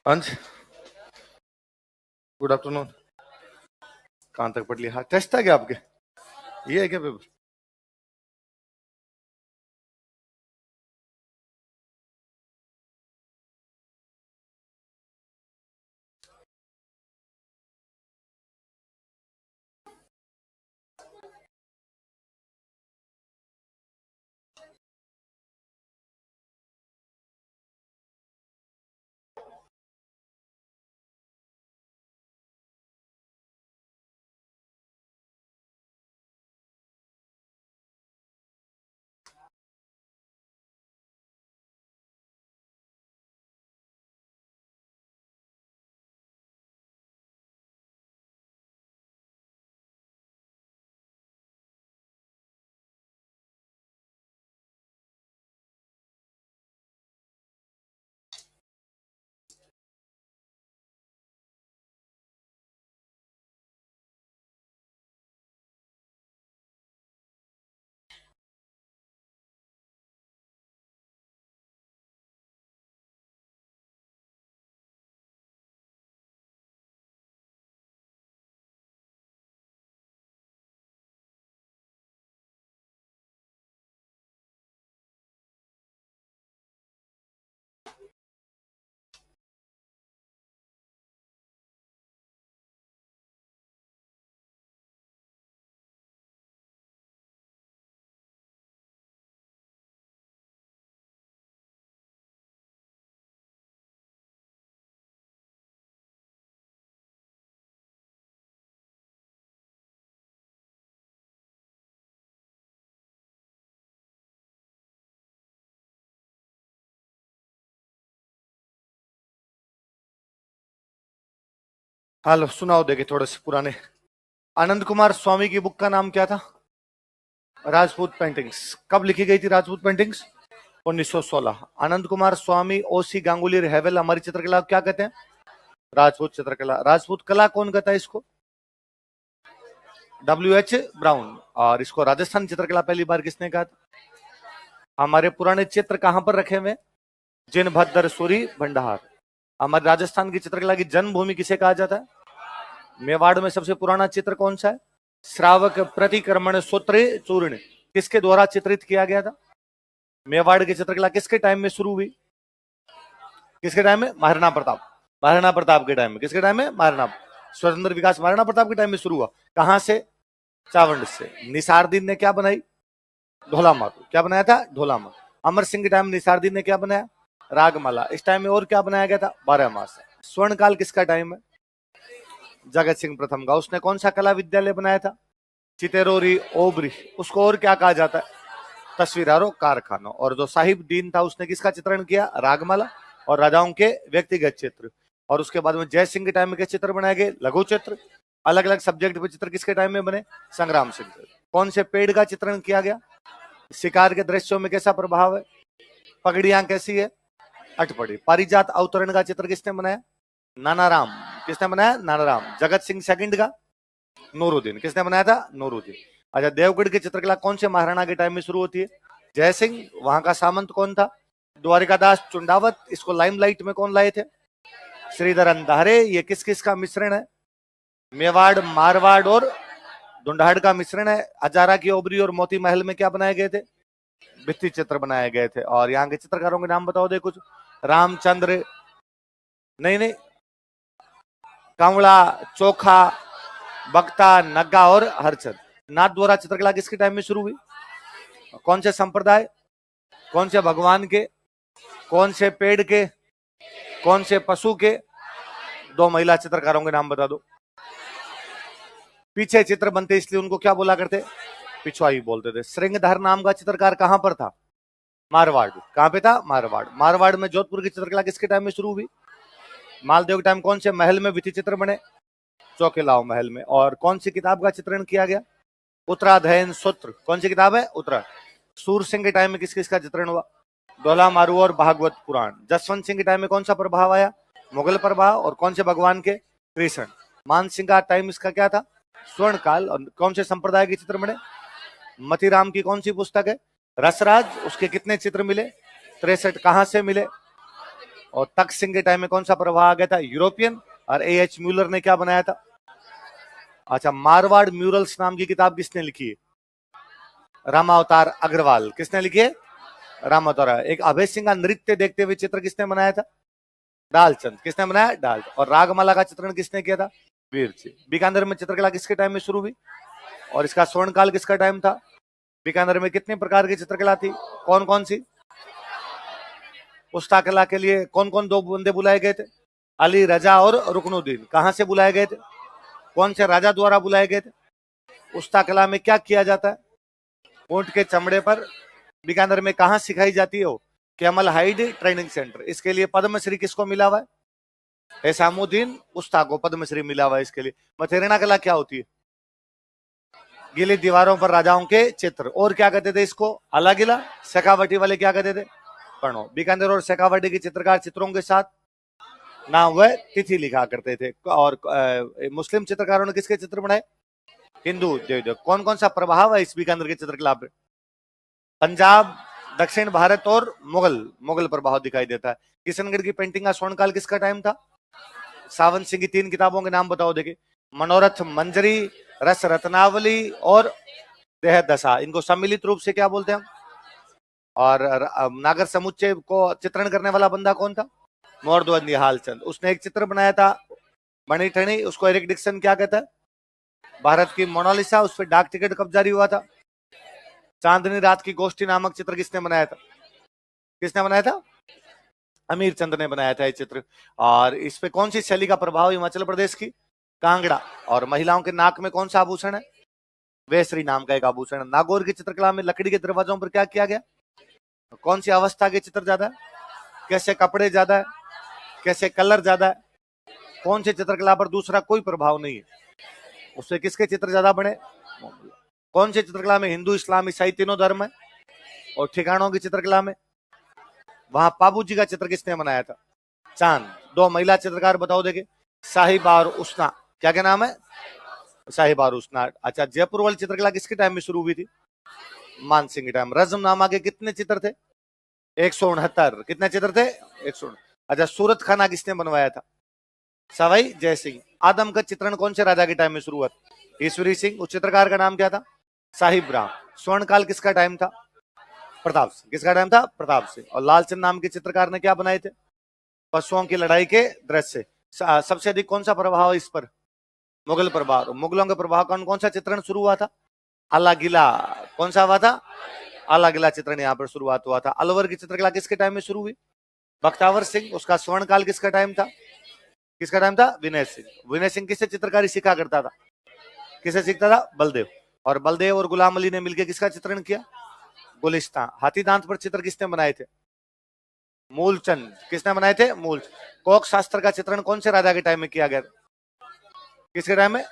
अंश, good afternoon. कहाँ तक पढ़ लिया? हाँ, टेस्ट था क्या आपके? ये है क्या पेपर? हेलो, सुनाओ। देखे थोड़े से पुराने। आनंद कुमार स्वामी की बुक का नाम क्या था? राजपूत पेंटिंग्स। कब लिखी गई थी राजपूत पेंटिंग्स? 1916। आनंद कुमार स्वामी, ओसी गांगुली, हैवेल हमारी चित्रकला क्या कहते हैं? राजपूत चित्रकला। राजपूत कला कौन कहता है इसको? WH brown. और इसको राजस्थान चित्रकला पहली बार किसने कहा था? हमारे पुराने चित्र कहां पर रखे हुए? जिनभद्र सूरी भंडार। हमारे राजस्थान की चित्रकला की जन्मभूमि किसे कहा जाता है? मेवाड़ में सबसे पुराना चित्र कौन सा है? श्रावक प्रतिक्रमण सूत्र चूर्ण किसके द्वारा चित्रित किया गया था? मेवाड़ की चित्रकला किसके टाइम में शुरू हुई? किसके टाइम में? महाराणा प्रताप। महाराणा प्रताप के टाइम में। किसके टाइम में? महाराणा। स्वतंत्र विकास महाराणा प्रताप के टाइम में शुरू हुआ। कहां से? चावंड से। निसारदीन ने क्या बनाई? ढोला मारू। क्या बनाया था? ढोला मारू। अमर सिंह के टाइम निसारदीन ने क्या बनाया? रागमाला। इस टाइम में और क्या बनाया गया था? 12 मास। स्वर्ण काल किसका टाइम है? जगत सिंह प्रथम का। उसने कौन सा कला विद्यालय बनाया था? चितेरोरी ओबरी। उसको और क्या कहा जाता है? तस्वीरारों कारखानों। और जो साहिब दीन था उसने किसका चित्रण किया? रागमाला और राजाओं के व्यक्तिगत चित्र। और उसके बाद में जय सिंह के टाइम में क्या चित्र बनाए गए? लघु चित्र। अलग अलग सब्जेक्ट पे चित्र किसके टाइम में बने? संग्राम सिंह। कौन से पेड़ का चित्रण किया गया? शिकार के दृश्यों में कैसा प्रभाव है? पगड़ियां कैसी है? अटपटी। पारिजात अवतरण का चित्र किसने बनाया? नानाराम। किसने बनाया? नानाराम। जगत सिंह सेकंड का? नूरुद्दीन। किसने बनाया था? नूरुद्दीन। अच्छा, देवगढ़ की चित्रकला कौन से महाराणा के टाइम में शुरू होती है? जय सिंह। वहां का सामंत कौन था? द्वारिकादास चुंडावत। इसको लाइमलाइट में कौन लाए थे? श्रीधर अंधारे। ये किस किस का मिश्रण है? मेवाड़, मारवाड़ और ढूंढाड़ का मिश्रण है। हजारा की ओबरी और मोती महल में क्या बनाए गए थे? भित्ति चित्र बनाए गए थे। और यहाँ के चित्रकारों के नाम बताओ दे कुछ। रामचंद्र, नहीं नहीं, कंवड़ा, चोखा, बक्ता, नग्गा और हरचंद। नाथ द्वारा चित्रकला किसके टाइम में शुरू हुई? कौन से संप्रदाय? कौन से भगवान के? कौन से पेड़ के? कौन से पशु के? दो महिला चित्रकारों के नाम बता दो। पीछे चित्र बनते इसलिए उनको क्या बोला करते? पिछवाई बोलते थे। श्रृंगधर नाम का चित्रकार कहां पर था? मारवाड़। कहां पे था? मारवाड़। मारवाड़ में जोधपुर की चित्रकला किसके टाइम में शुरू हुई? मालदेव के टाइम। कौन से महल में भित्ति चित्र बने? चौकेलाओ महल में। और कौन सी किताब का चित्रण किया गया? उत्तराध्ययन सूत्र। कौन सी किताब है? उत्तरा। सूर सिंह के टाइम में किस किसका चित्रण हुआ? ढोला मारू और भागवत पुराण। जसवंत सिंह के टाइम में कौन सा प्रभाव आया? मुगल प्रभाव। और कौन से भगवान के? कृष्ण। मान सिंह का टाइम इसका क्या था? स्वर्ण काल। और कौन से संप्रदाय के चित्र बने? मतीराम की कौन सी पुस्तक है? रसराज। उसके कितने चित्र मिले? 63। कहां से मिले? और तख्त सिंह के टाइम में कौन सा प्रवाह आ गया था? यूरोपियन। और एएच म्यूलर ने क्या बनाया था? अच्छा, मारवाड़ म्यूरल्स नाम की किताब किसने लिखी है? रामावतार अग्रवाल। किसने लिखी है? रामावतार। एक अभय सिंह का नृत्य देखते हुए चित्र किसने बनाया था? डालचंद। किसने बनाया? डाल। और रागमाला का चित्रण किसने किया था? वीर जी। बीकानेर में चित्रकला किसके टाइम में शुरू हुई और इसका स्वर्ण काल किसका टाइम था? बीकानेर में कितने प्रकार की चित्रकला थी? कौन कौन सी? पुस्तकला के लिए कौन कौन दो बंदे बुलाए गए थे? अली रजा और रुकनुद्दीन। कहां से बुलाए गए थे? कौन से राजा द्वारा बुलाए गए थे? पुस्तकला में क्या किया जाता है? ऊंट के चमड़े पर। बीकानेर में कहां सिखाई जाती है? Camel hide training centre. इसके लिए पद्मश्री किसको मिला हुआ है? एसामुद्दीन उस्ता को पद्मश्री मिला हुआ है इसके लिए। मथेरना कला क्या होती है? गीली दीवारों पर राजाओं के चित्र। और क्या कहते थे इसको? अला गिला। शेखावटी वाले क्या कहते थे? पढ़ो। बीकानेर और शेखावटी के चित्रकार चित्रों के साथ नाम व तिथि लिखा करते थे। और मुस्लिम चित्रकारों ने किसके चित्र बनाए? हिंदू देव। कौन कौन सा प्रभाव है इस बीकानेर के चित्रकला पे? पंजाब, दक्षिण भारत और मुगल प्रभाव दिखाई देता है। किशनगढ़ की पेंटिंग का स्वर्णकाल किसका टाइम था? सावंत सिंह की 3 किताबों के नाम बताओ। देखिए, मनोरथ मंजरी, रस रत्नावली और देह दशा। इनको सम्मिलित रूप से क्या बोलते हैं हम? और नागर समुच्चय को चित्रण करने वाला बंदा कौन था? मोरध्वज निहालचंद। उसने एक चित्र बनाया था बनी ठनी, उसको एरिक डिक्सन क्या कहता है? भारत की मोनालिसा। उस पर डाक टिकट कब जारी हुआ था? चांदनी रात की गोष्ठी नामक चित्र किसने बनाया था? किसने बनाया था? अमीर चंद ने बनाया था ये चित्र। और इस पे कौन सी शैली का प्रभाव? हिमाचल प्रदेश की कांगड़ा। और महिलाओं के नाक में कौन सा आभूषण है? वेसरी नाम का एक आभूषण है। नागौर की चित्रकला में लकड़ी के दरवाजों पर क्या किया गया? कौन सी अवस्था के चित्र ज्यादा है? कैसे कपड़े ज्यादा है? कैसे कलर ज्यादा है? कौन सी चित्रकला पर दूसरा कोई प्रभाव नहीं है? उससे किसके चित्र ज्यादा बने? कौन सी चित्रकला में हिंदू इस्लाम ईसाई तीनों धर्म है? और ठिकानों की चित्रकला में वहां पाबू जी का चित्र किसने बनाया था? चांद। 2 महिला चित्रकार बताओ। देखे, साहिबा और उस्ना। क्या क्या नाम है? साहिबा और उस्ना। अच्छा, जयपुर वाली चित्रकला किसके टाइम में शुरू हुई थी? मानसिंह के टाइम। रजमनामा के कितने चित्र थे? 169। कितने चित्र थे? 169। अच्छा, सूरत खाना किसने बनवाया था? सवाई जय सिंह। आदम का चित्रण कौन से राजा के टाइम में शुरू हुआ? ईश्वरी सिंह। उस चित्रकार का नाम क्या था? साहिब राम। स्वर्ण काल किसका टाइम था? प्रताप सिंह। किसका टाइम था? प्रताप सिंह। और लालचंद नाम के चित्रकार ने क्या बनाए थे? पशुओं की लड़ाई के दृश्य। सबसे अधिक कौन सा प्रभाव इस पर? मुगल प्रभाव। मुगलों के प्रभाव कौन कौन सा चित्रण शुरू हुआ था? अला गिला। कौन सा हुआ था? अला गिला चित्रण यहाँ पर शुरुआत हुआ था। अलवर की चित्रकला किसके टाइम में शुरू हुई? बख्तावर सिंह। उसका स्वर्ण काल किसका टाइम था? किसका टाइम था? विनय सिंह। विनय सिंह किससे चित्रकारी सीखा करता था? किससे सीखता था? बलदेव। और बलदेव और गुलाम अली ने मिलकर किसका चित्रण किया? गुलिस्तान। हाथी दांत पर चित्र किसने बनाए थे? मूलचंद। किसने बनाए थे? मूल। कोक शास्त्र का चित्रण कौन से राजा के टाइम में किया गया? किसके टाइम में?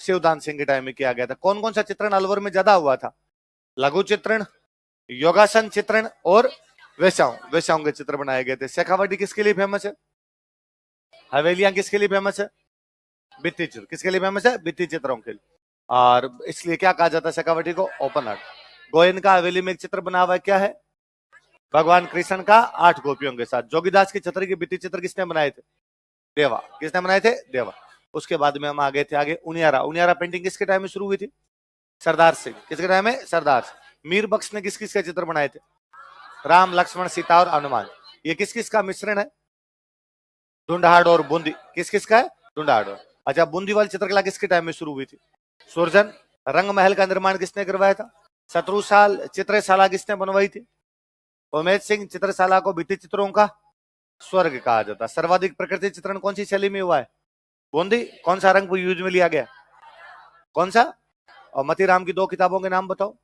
शिवदान सिंह के टाइम में किया गया था। कौन कौन सा चित्रण अलवर में ज्यादा हुआ था? लघु चित्रण, योगासन चित्रण और वेश्याओं के चित्र बनाए गए थे। शेखावटी किसके लिए फेमस है? हवेलियां किसके लिए फेमस है? भित्ति चित्र। किसके लिए फेमस है? भित्ति चित्रों के लिए। और इसलिए क्या कहा जाता है शेखावटी को? Open art. गोयन का हवेली में एक चित्र बना हुआ है, क्या है? भगवान कृष्ण का 8 गोपियों के साथ। जोगीदास की छतरी के भित्ति चित्र किसने बनाए थे? देवा। किसने बनाए थे? देवा। उसके बाद में हम आगे थे आगे उनियारा। उनियारा पेंटिंग किसके टाइम में शुरू हुई थी? सरदार सिंह। किसके टाइम में? सरदार सिंह। मीर बख्श ने किस किसके चित्र बनाए थे? राम, लक्ष्मण, सीता और हनुमान। ये किस किस का मिश्रण है? ढूंढाड़ और बूंदी। किस किस का है? ढूंढाड़। अच्छा, बूंदी वाली चित्रकला किसके टाइम में शुरू हुई थी? सुरजन। रंग महल का निर्माण किसने करवाया था? शत्रुसाल। चित्रशाला किसने बनवाई थी? उमेश सिंह। चित्रशाला को भित्ति चित्रों का स्वर्ग कहा जाता है। सर्वाधिक प्रकृति चित्रण कौन सी शैली में हुआ है? बूंदी। कौन सा रंग यूज में लिया गया? कौन सा? और मतीराम की 2 किताबों के नाम बताओ।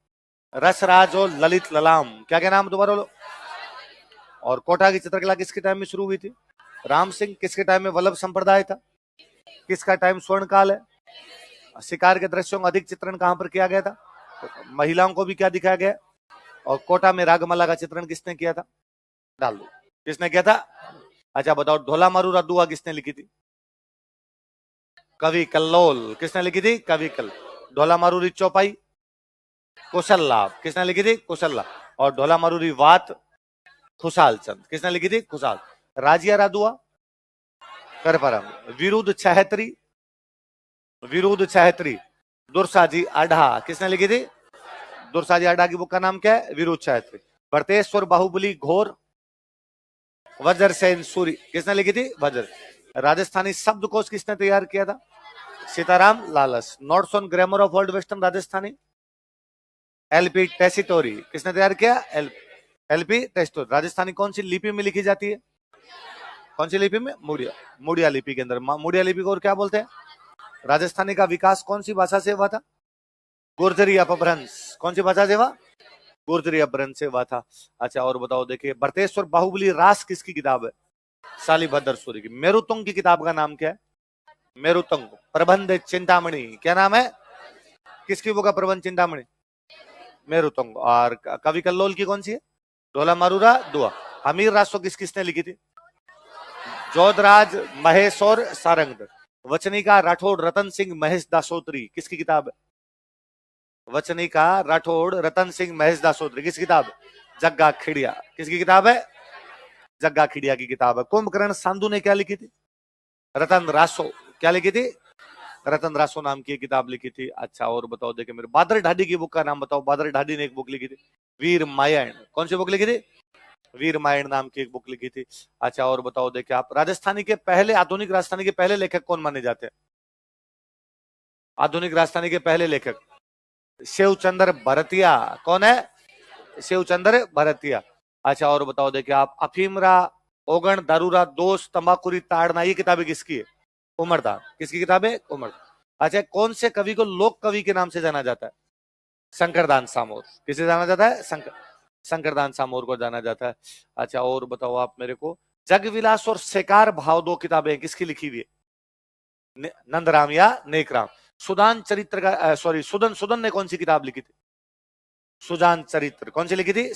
रसराज और ललित ललाम। क्या क्या नाम दोबारा लो? और कोटा की चित्रकला किसके टाइम में शुरू हुई थी? राम सिंह। किसके टाइम में वल्लभ संप्रदाय था? किसका टाइम स्वर्ण काल है? शिकार के दृश्यों का अधिक चित्रण कहां पर किया गया था? महिलाओं को भी क्या दिखाया गया? और कोटा में रागमाला का चित्रण किसने किया था? डाल दो। किसने किया था? अच्छा बताओ, ढोला मारू रद्दुआ किसने लिखी थी? कवि कल्लोल। किसने लिखी थी? कवि कल। ढोला मारूरी चौपाई कुशल लाभ। किसने लिखी थी? कुशल लाभ। और ढोला मारूरी वात खुशाल चंद। किसने लिखी थी? खुशाल। राजिया रादुआ करपरम, विरुद्ध छहत्री, विरुद्ध छहत्री दुर्साजी आढ़ा, किसने लिखी थी? दुर्साजी आढ़ा की बुक का नाम क्या है? विरुद्ध छहत्री। भरतेश्वर बाहुबली घोर वज्र सेन सूरी, किसने लिखी थी? वज्र। राजस्थानी शब्दकोश किसने तैयार किया था? Sitaram Lalas. Notes on grammar of old western Rajasthani LP Tessitori, किसने तैयार किया? LP Tessitori. राजस्थानी कौन सी लिपि में लिखी जाती है? कौन सी लिपि में? मुड़िया, मुड़िया लिपि के अंदर। मुड़िया लिपि को और क्या बोलते हैं? राजस्थानी का विकास कौन सी भाषा से हुआ था? गुर्जरी अपभ्रंश। कौन सी भाषा से हुआ? गुर्जरी अपभ्रंश से हुआ था। अच्छा और बताओ, देखिए भरतेश्वर बाहुबली रास किसकी किताब है? शालिभद्र सूरी की। मेरुतुंग की किताब का नाम क्या है? मेरुतुंग प्रबंध चिंतामणि, क्या नाम है? किसकी बुक का प्रबंध चिंतामणि? मेरुतुंग। और कवि कल्लोल की कौन सी है? ढोला मारूरा दुआ। हमीर रासो किसने लिखी थी? जोधराज महेश और सारंगधर। वचनिका राठौड़ रतन सिंह महेश दासोत्री, किसकी किताब है? वचनिका राठौड़ रतन सिंह महेश दासोत्री, किसकी किताब? जग्गा खिड़िया, किसकी किताब है? जग्गा खिड़िया की किताब है। कुंभकर्ण सांधु ने क्या लिखी थी? रतन रासो, क्या लिखी थी? रतन रासो नाम की किताब लिखी थी। अच्छा और बताओ, देखिए मेरे बादर ढाडी की बुक का नाम बताओ। बादर ढाडी ने एक बुक लिखी थी वीर मायण, कौन सी बुक लिखी थी? वीर मायण नाम की एक बुक लिखी थी। अच्छा और बताओ, देखिए आप राजस्थानी के पहले, आधुनिक राजस्थानी के पहले लेखक कौन माने जाते हैं? आधुनिक राजस्थानी के पहले लेखक शिवचंद्र भरतिया। कौन है? शिवचंद्र भरतिया। अच्छा और बताओ, देखिए आप अफीमरा ओगण दारूरा दोष तंबाकुरी ताड़ना, ये किताबें किसकी है? उमरदान। किसकी किताब है? उमरदान। अच्छा कौन से कवि को लोक कवि के नाम से जाना जाता है? शंकरदान सामोर। किसे जाना जाता है? शंकरदान सामोर को जाना जाता है। अच्छा और बताओ आप मेरे को, जगविलास और शेकार भाव, दो किताबें किसकी लिखी हुई है? नंदराम या नेकराम। सुदान चरित्र का सुदन, सुदन ने कौन सी किताब लिखी थी? सुजान चरित्र। कौन सी लिखी थी?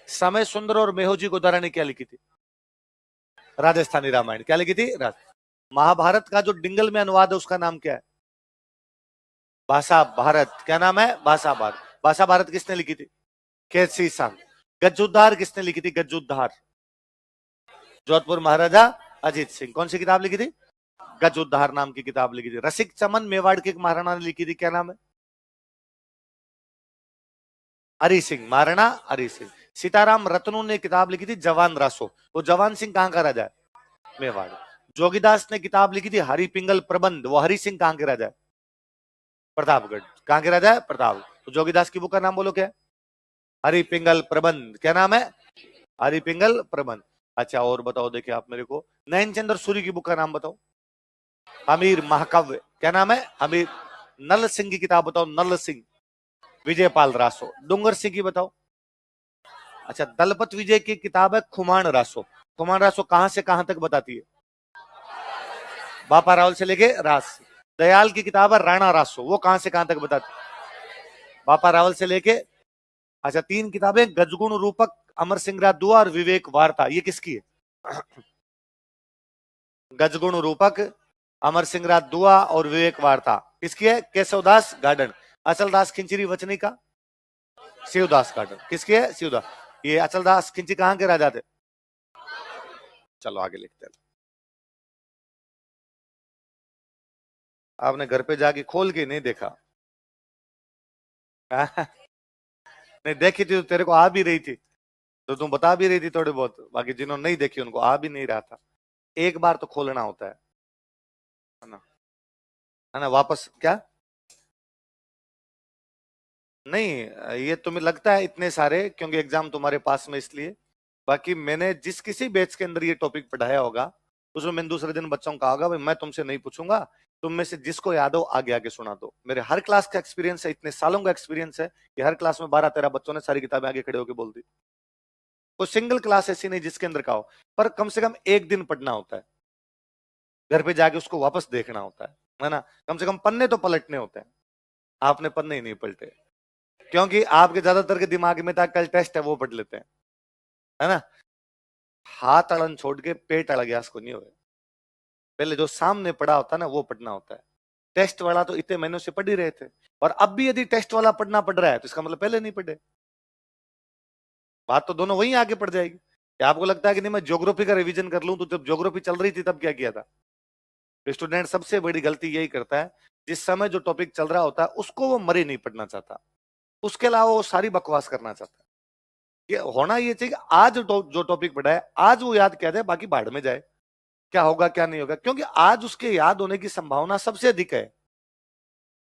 समय सुंदर और मेहोजी गोदारा ने क्या लिखी थी? राजस्थानी रामायण। क्या लिखी थी? महाभारत का जो डिंगल में अनुवाद है उसका नाम क्या है? भाषा भारत। क्या नाम है? भाषा भारत। भाषा भारत किसने लिखी थी? कैसी संग। गज्जुद्धार किसने लिखी थी? गज्जुद्धार जोधपुर महाराजा अजीत सिंह। कौन सी किताब लिखी थी? गज्जुद्धार नाम की किताब लिखी थी। रसिक चमन मेवाड़ के एक महाराणा ने लिखी थी, क्या नाम है? हरि सिंह, महाराणा हरि सिंह। सीताराम रत्नू ने किताब लिखी थी जवान रासो। वो जवान सिंह कहां का राजा है? मेवाड़। जोगीदास ने किताब लिखी थी हरि पिंगल प्रबंध। वो हरि सिंह कहां के राजा है? प्रतापगढ़। कहां के राजा है? प्रताप। तो जोगीदास की बुक का नाम बोलो क्या है? हरि पिंगल प्रबंध। क्या नाम है? हरि पिंगल प्रबंध। अच्छा और बताओ, देखिए आप मेरे को नयनचंद्र सूरी की बुक का नाम बताओ। हमीर महाकाव्य। क्या नाम है? हमीर। नल सिंह की किताब बताओ। नल सिंह। विजयपाल रासो। डूंगर सिंह की बताओ। अच्छा दलपत विजय की किताब है खुमान रासो। खुमान रासो कहां से कहां तक बताती है? बापा रावल से लेके रास। दयाल की किताब है राणा रासो। वो कहां से कहां तक बताती है? बापा रावल से लेके। अच्छा तीन किताबें, गजगुण रूपक, अमर सिंह दुआ और विवेक वार्ता, ये किसकी है? गजगुण रूपक, अमर सिंह दुआ और विवेक वार्ता किसकी है? केशवदास गार्डन। अचलदास खिंचरी वचनी का शिवदास गार्डन। किसकी है? शिवदास। ये अचलदास खिंची कहां के राजा थे? चलो आगे लिखते हैं। आपने घर पे जाके खोल के नहीं देखा? नहीं देखी थी तो तेरे को आ भी रही थी, तो तुम बता भी रही थी थोड़े बहुत। बाकी जिन्होंने नहीं देखी उनको आ भी नहीं रहा था। एक बार तो खोलना होता है ना? है ना? वापस क्या? नहीं ये तुम्हें लगता है इतने सारे क्योंकि एग्जाम तुम्हारे पास में, इसलिए। बाकी मैंने जिस किसी बैच के अंदर ये टॉपिक पढ़ाया होगा उसमें मैंने दूसरे दिन बच्चों को कहा होगा भाई मैं तुमसे नहीं पूछूंगा, तुम में से जिसको याद हो आगे आगे सुना दो। मेरे हर क्लास का एक्सपीरियंस है, इतने सालों का एक्सपीरियंस है कि हर क्लास में 12-13 बच्चों ने सारी किताबें आगे खड़े होकर बोल दी। कोई सिंगल क्लास ऐसी नहीं जिसके अंदर का हो, पर कम से कम एक दिन पढ़ना होता है, घर पे जाके उसको वापस देखना होता है ना? कम से कम पन्ने तो पलटने होते हैं। आपने पन्ने ही नहीं पलटे क्योंकि आपके ज्यादातर के दिमाग में था कल टेस्ट है वो पढ़ लेते हैं, है ना? हाथ अड़न छोड़ के पेट अड़ गया उसको नहीं हुए। पहले जो सामने पढ़ा होता है ना वो पढ़ना होता है। टेस्ट वाला तो इतने महीनों से पढ़ ही रहे थे, और अब भी यदि टेस्ट वाला पढ़ना पड़ रहा है तो इसका मतलब पहले नहीं पढ़े। बात तो दोनों वहीं आगे पड़ जाएगी। या आपको लगता है कि नहीं मैं ज्योग्राफी का रिवीजन कर लूं, तो जब ज्योग्राफी चल रही थी तब क्या किया था? स्टूडेंट सबसे बड़ी गलती यही करता है, जिस समय जो टॉपिक चल रहा होता है उसको वो मरे नहीं पढ़ना चाहता, उसके अलावा वो सारी बकवास करना चाहता है। ये होना ये चाहिए कि आज जो टॉपिक पढ़ा है आज वो याद किया जाए, बाकी बाढ़ में जाए, क्या होगा क्या नहीं होगा, क्योंकि आज उसके याद होने की संभावना सबसे अधिक है।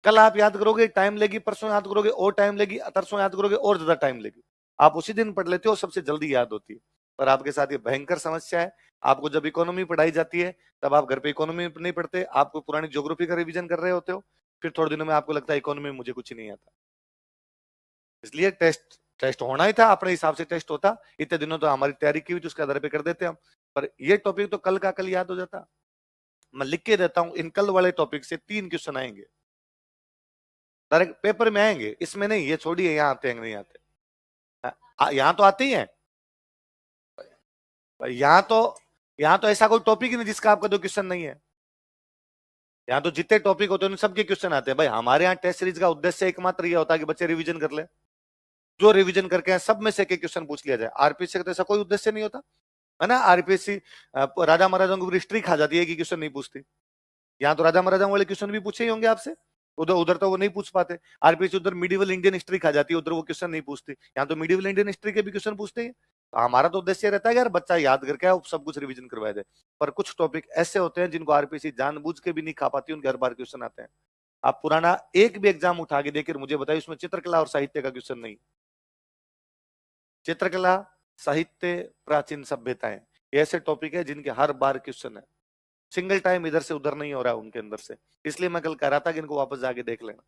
कल आप याद करोगे टाइम लेगी, परसों याद करोगे और टाइम लेगी, तरसों याद करोगे और ज्यादा टाइम लेगी। आप उसी दिन पढ़ लेते हो, सबसे जल्दी याद होती है। पर आपके साथ ये भयंकर समस्या है। आपको जब इकोनॉमी पढ़ाई जाती है तब आप घर पे इकोनॉमी नहीं पढ़ते, आपको पुरानी ज्योग्राफी का रिवीजन कर रहे होते हो, फिर थोड़े दिनों में आपको लगता है इकोनॉमी में मुझे कुछ नहीं आता। इसलिए टेस्ट टेस्ट होना ही था, अपने हिसाब से टेस्ट होता, इतने दिनों तो हमारी तैयारी की हुई थी, उसके आधार पे कर देते हम। पर ये टॉपिक तो कल का कल याद हो जाता। मैं लिख के देता हूं, इन कल वाले टॉपिक से 3 क्वेश्चन आएंगे, डायरेक्ट पेपर में आएंगे, इसमें नहीं, ये छोड़िए यहाँ आते हैं नहीं आते। यहाँ तो आते ही हैं। यहाँ तो यहाँ तो ऐसा कोई टॉपिक ही नहीं जिसका आपका 2 क्वेश्चन नहीं है। यहाँ तो जितने टॉपिक होते हैं उन सबके क्वेश्चन आते हैं भाई। हमारे यहाँ टेस्ट सीरीज का उद्देश्य एकमात्र ये होता है कि बच्चे रिवीजन कर ले, जो रिवीजन करके हैं सब में से एक क्वेश्चन पूछ लिया जाए। आरपीएससी का तो ऐसा कोई उद्देश्य नहीं होता है ना। आरपीएससी राजा महाराजाओं की हिस्ट्री खा जाती है कि क्वेश्चन नहीं पूछती। यहाँ तो राजा महाराजाओं वाले क्वेश्चन भी पूछे ही होंगे आपसे, उधर उधर तो वो नहीं पूछ पाते। आरपीएससी उधर मिडिवल इंडियन हिस्ट्री खा जाती है, उधर वो क्वेश्चन नहीं पूछती। यहाँ तो मिडिवल इंडियन हिस्ट्री के भी क्वेश्चन पूछते हैं। हमारा तो उद्देश्य रहता है कि यार बच्चा याद करके आए, सब कुछ रिवीजन करवाया जाए। पर कुछ टॉपिक ऐसे होते हैं जिनको आरपीएससी जानबूझ के भी नहीं खा पाती, उनके हर बार क्वेश्चन आते हैं। आप पुराना एक भी एग्जाम उठा के देखकर मुझे बताइए उसमें चित्रकला और साहित्य का क्वेश्चन नहीं। चित्रकला, साहित्य, प्राचीन सभ्यताएं, ये ऐसे टॉपिक है जिनके हर बार क्वेश्चन है। सिंगल टाइम इधर से उधर नहीं हो रहा है उनके अंदर से। इसलिए मैं कल कह रहा था कि इनको वापस जाके देख लेना।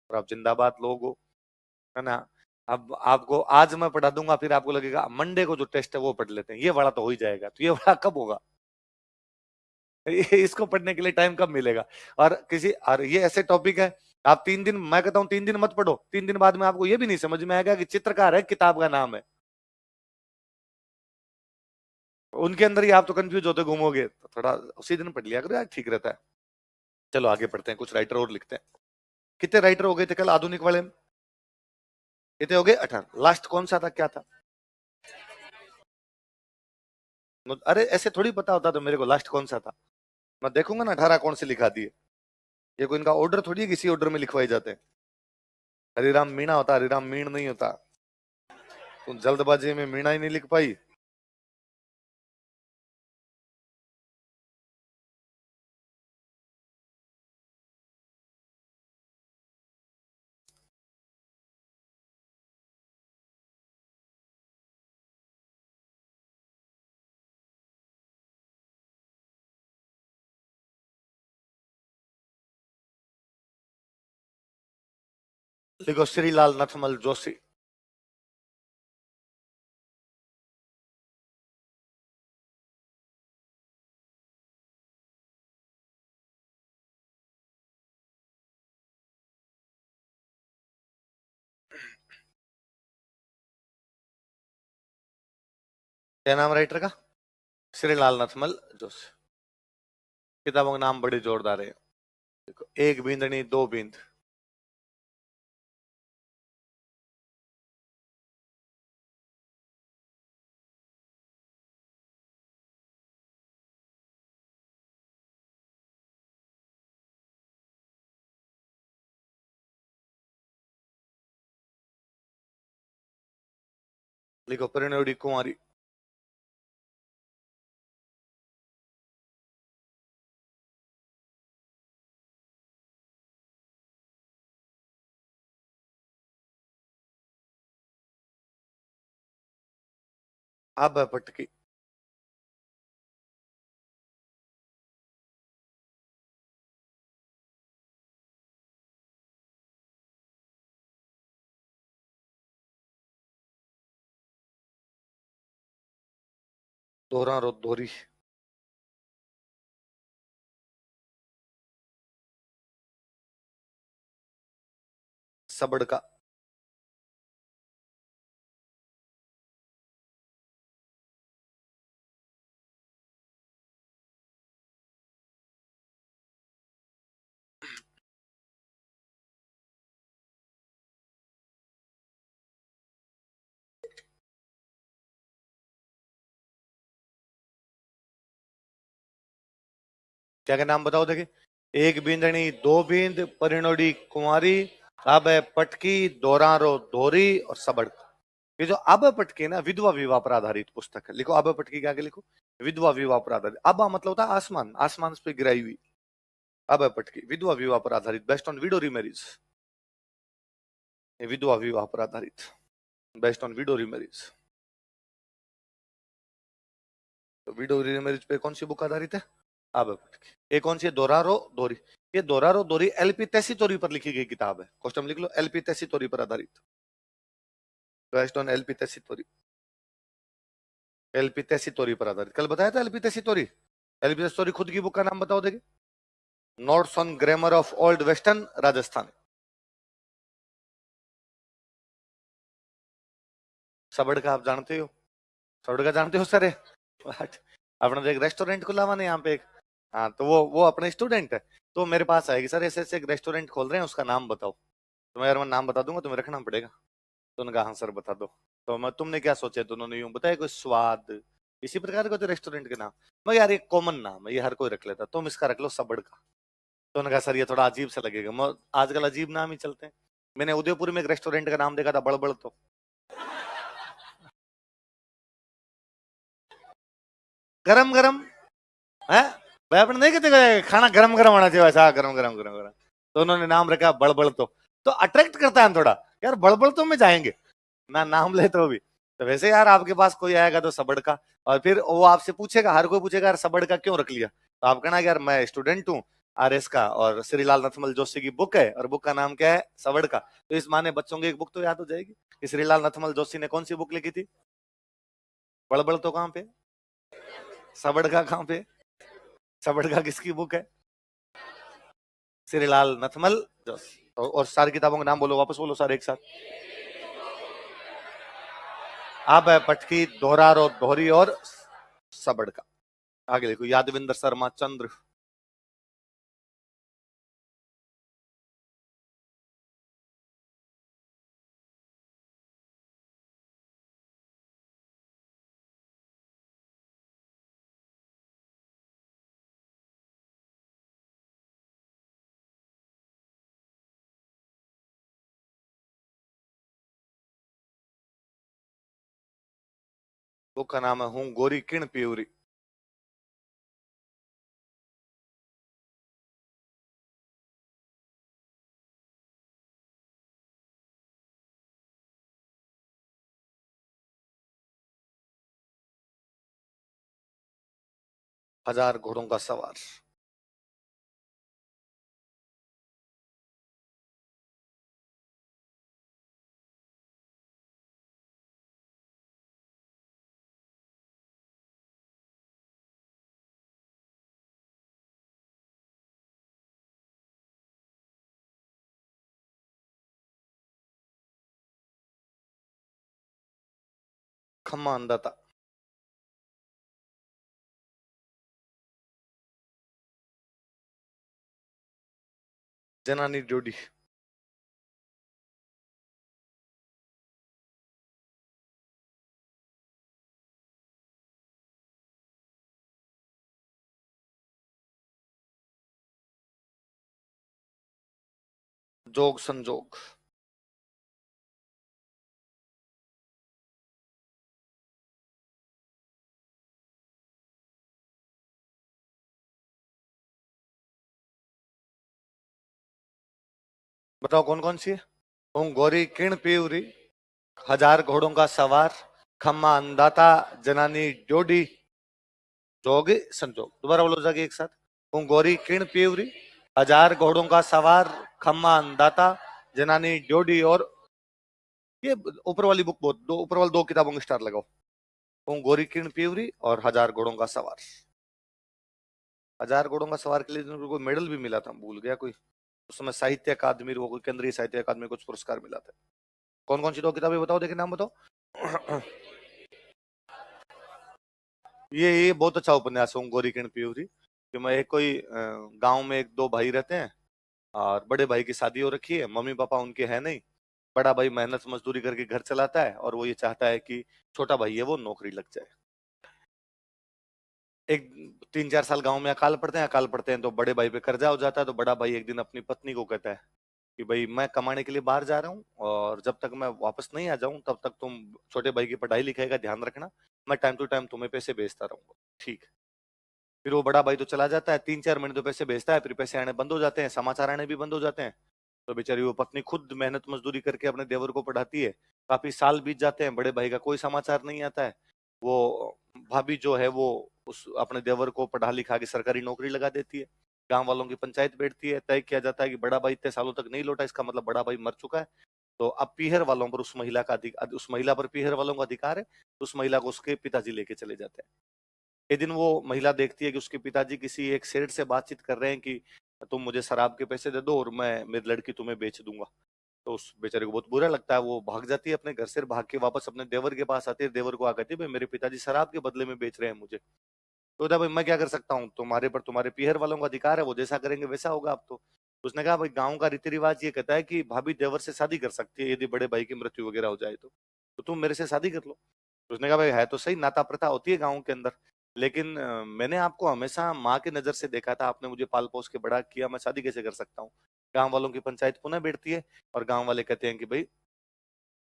और आप जिंदाबाद लोग हो, है ना। अब आपको आज मैं पढ़ा दूंगा, फिर आपको लगेगा मंडे को जो टेस्ट है वो पढ़ लेते हैं, ये वाला तो हो ही जाएगा। तो ये वाला कब होगा? इसको पढ़ने के लिए टाइम कब मिलेगा? और ये ऐसे टॉपिक है, आप 3 दिन, मैं कहता हूँ 3 दिन मत पढ़ो, 3 दिन बाद में आपको ये भी नहीं समझ में आएगा कि चित्रकार है किताब का नाम है। उनके अंदर ही आप तो कंफ्यूज होते घूमोगे, तो थोड़ा उसी दिन पढ़ लिया करो यार, ठीक रहता है। चलो आगे पढ़ते हैं, कुछ राइटर और लिखते हैं। कितने राइटर हो गए थे कल आधुनिक वाले में? कितने हो गए? 18। लास्ट कौन सा था, क्या था? अरे ऐसे थोड़ी पता होता तो मेरे को लास्ट कौन सा था। मैं देखूंगा ना 18 कौन से लिखा दिए। ये कोई इनका ऑर्डर थोड़ी है, किसी ऑर्डर में लिखवाए जाते हैं। हरिराम मीणा होता, हरिराम मीण नहीं होता। तुम जल्दबाजी में मीणा ही नहीं लिख पाई। लिखो श्रीलाल नथमल जोशी। क्या नाम राइटर का? श्रीलाल नथमल जोशी। किताबों के नाम बड़े जोरदार है। देखो, एक बींदनी दो बींद। लिखो परिणोड़ी कुंवारी। अब पटकी। दोहरा रो दोहरी। सबड़ का। क्या क्या नाम बताओ देखिए। एक बींदनी, दो बींद, परिणोड़ी कुंवारी, अब पटकी, दोरारो धोरी और सबड़। ये जो अब पटकी ना विधवा विवाह पर आधारित पुस्तक है। लिखो अब पटकी क्या लिखो, विधवा विवाह पर आधारित। अब मतलब होता है आसमान, आसमान पे गिराई हुई। अब पटकी विधवा विवाह पर आधारित, बेस्ट ऑन विडो रीमैरिज। विधवा विवाह पर आधारित, बेस्ट ऑन विडो रीमैरिज। तो विडो रीमैरिज पे कौन सी बुक आधारित है? अब पटकी। ये कौन सी है? दोरारो दोरी। ये दोरारो दोरी एलपी तेसीतोरी पर लिखी गई किताब है। क्वेश्चन लिख लो, एलपी तेसीतोरी पर आधारित, बेस्ट ऑन एलपी तेसीतोरी। एलपी तेसीतोरी पर आधारित, कल बताया था एलपी तेसीतोरी। एलपी तेसीतोरी खुद की बुक का नाम बताओ देखिए। Notes on grammar of old western Rajasthan. सबड़ का आप जानते हो? सबड़ का जानते हो सर? अपना तो एक रेस्टोरेंट खुला हुआ ना यहाँ पे एक। हाँ, तो वो अपने स्टूडेंट है, तो मेरे पास आएगी, सर ऐसे ऐसे एक रेस्टोरेंट खोल रहे हैं, उसका नाम बताओ। तो मैं यार मैं नाम बता दूंगा, तुम्हें रखना पड़ेगा। तो उन्होंने कहा हाँ सर बता दो। तो मैं, तुमने क्या सोचा? तो उन्होंने यूं बताया, कोई स्वाद इसी प्रकार के होते रेस्टोरेंट के नाम। मैं यार एक कॉमन नाम है, ये हर कोई रख लेता, तुम इसका रख लो सबड़ का। तो उन्होंने कहा सर ये थोड़ा अजीब सा लगेगा। मैं, आजकल अजीब नाम ही चलते हैं। मैंने उदयपुर में एक रेस्टोरेंट का नाम देखा था, बड़बड़। तो गरम गरम है भाई, आपने नहीं कहते खाना गरम गरम होना चाहिए, वैसा गरम गरम गरम गरम। तो उन्होंने नाम रखा बड़बड़। तो अट्रैक्ट करता है थोड़ा, यार बड़बड़ तो में जाएंगे ना, नाम ले तो भी। तो वैसे यार आपके पास कोई आएगा तो सबड़ का, और फिर वो आपसे पूछेगा, हर कोई पूछेगा यार सबड़ का क्यों रख लिया, तो आप कहना यार मैं स्टूडेंट हूँ आरएस का, और श्रीलाल नथमल जोशी की बुक है, और बुक का नाम क्या है? सबड़ का। तो इस माने बच्चों की एक बुक तो याद हो जाएगी कि श्रीलाल नथमल जोशी ने कौन सी बुक लिखी थी? बड़बड़ तो कहाँ पे, सबड़ का कहाँ पे? सबड़ का किसकी बुक है? श्रीलाल नथमल जोशी। और सारी किताबों के नाम बोलो, वापस बोलो सारे एक साथ। अब है पटकी, दोहरारो दोहरी और सबड़ का। आगे देखो, यादविंदर शर्मा चंद्र। बुक का नाम है हूं गोरी किण प्यूरी। हजार घोड़ों का सवार। खम्मा अंदाता। जनानी ड्यूडी। जोग संजोग। बताओ कौन कौन सी है? हूं गोरी किण प्यूरी, हजार घोड़ों का सवार, खम्मा अंदाता, जनानी ड्योडी, जोग संजोग। दोबारा बोलो जाके एक साथ। हूं गोरी किण प्यूरी, हजार घोड़ों का सवार, खम्मा अंदाता, जनानी ड्योडी और, ये ऊपर वाली बुक बहुत, दो ऊपर वाली दो किताबों के स्टार लगाओ। हूं गोरी किरण प्यूरी और हजार घोड़ों का सवार। हजार घोड़ों का सवार के लिए उनको मेडल भी मिला था, भूल गया कोई। उस समय साहित्य अकादमी, वो कोई केंद्रीय साहित्य अकादमी कुछ पुरस्कार मिला था। कौन कौन सी दो किताबें बताओ, देखे नाम बताओ। ये बहुत अच्छा उपन्यास है गोरी किरण प्यूरी। कि मैं एक कोई गांव में एक दो भाई रहते हैं, और बड़े भाई की शादी हो रखी है, मम्मी पापा उनके है नहीं। बड़ा भाई मेहनत मजदूरी करके घर चलाता है, और वो ये चाहता है कि छोटा भाई है वो नौकरी लग जाए। एक 3-4 साल गांव में अकाल पड़ते हैं तो बड़े भाई पे कर्जा हो जाता है। तो बड़ा भाई एक दिन अपनी पत्नी को कहता है कि भाई मैं कमाने के लिए बाहर जा रहा हूँ और जब तक मैं वापस नहीं आ जाऊं तब तक तुम छोटे भाई की पढ़ाई लिखाई का ध्यान रखना, मैं टाइम टू टाइम तुम्हें पैसे भेजता रहूंगा। ठीक। फिर वो बड़ा भाई तो चला जाता है, 3-4 महीने तो पैसे भेजता है, फिर पैसे आने बंद हो जाते हैं, समाचार आने भी बंद हो जाते हैं। तो बेचारी वो पत्नी खुद मेहनत मजदूरी करके अपने देवर को पढ़ाती है। काफी साल बीत जाते हैं, बड़े भाई का कोई समाचार नहीं आता है। वो भाभी जो है वो उस अपने देवर को पढ़ा लिखा के सरकारी नौकरी लगा देती है। गांव वालों की पंचायत बैठती है, तय किया जाता है कि बड़ा भाई इतने सालों तक नहीं लौटा, इसका मतलब बड़ा भाई मर चुका है। तो अब पीहर वालों पर उस महिला पर पीहर वालों का अधिकार है। तो उस महिला को उसके पिताजी लेके चले जाते हैं। एक दिन वो महिला देखती है कि उसके पिताजी किसी एक सेठ से बातचीत कर रहे हैं कि तुम मुझे शराब के पैसे दे दो और मैं मेरी लड़की तुम्हें बेच दूंगा। तो उस बेचारे को बहुत बुरा लगता है, वो भाग जाती है अपने घर से, भाग के वापस अपने देवर के पास आती है। देवर को आकर भाई मेरे पिताजी शराब के बदले में बेच रहे हैं मुझे। तो बोला, भाई मैं क्या कर सकता हूँ, तुम्हारे पर तुम्हारे पीहर वालों का अधिकार है, वो जैसा करेंगे वैसा होगा। अब तो उसने कहा भाई गांव का रीति रिवाज ये कहता है कि भाभी देवर से शादी कर सकती है यदि बड़े भाई की मृत्यु वगैरह हो जाए तो तुम मेरे से शादी कर लो। तो उसने कहा भाई है तो सही, नाता प्रथा होती है गाँव के अंदर, लेकिन मैंने आपको हमेशा माँ की नजर से देखा था, आपने मुझे पाल पोस के बड़ा किया, मैं शादी कैसे कर सकता हूँ। गांव वालों की पंचायत पुनः बैठती है और गांव वाले कहते हैं कि भाई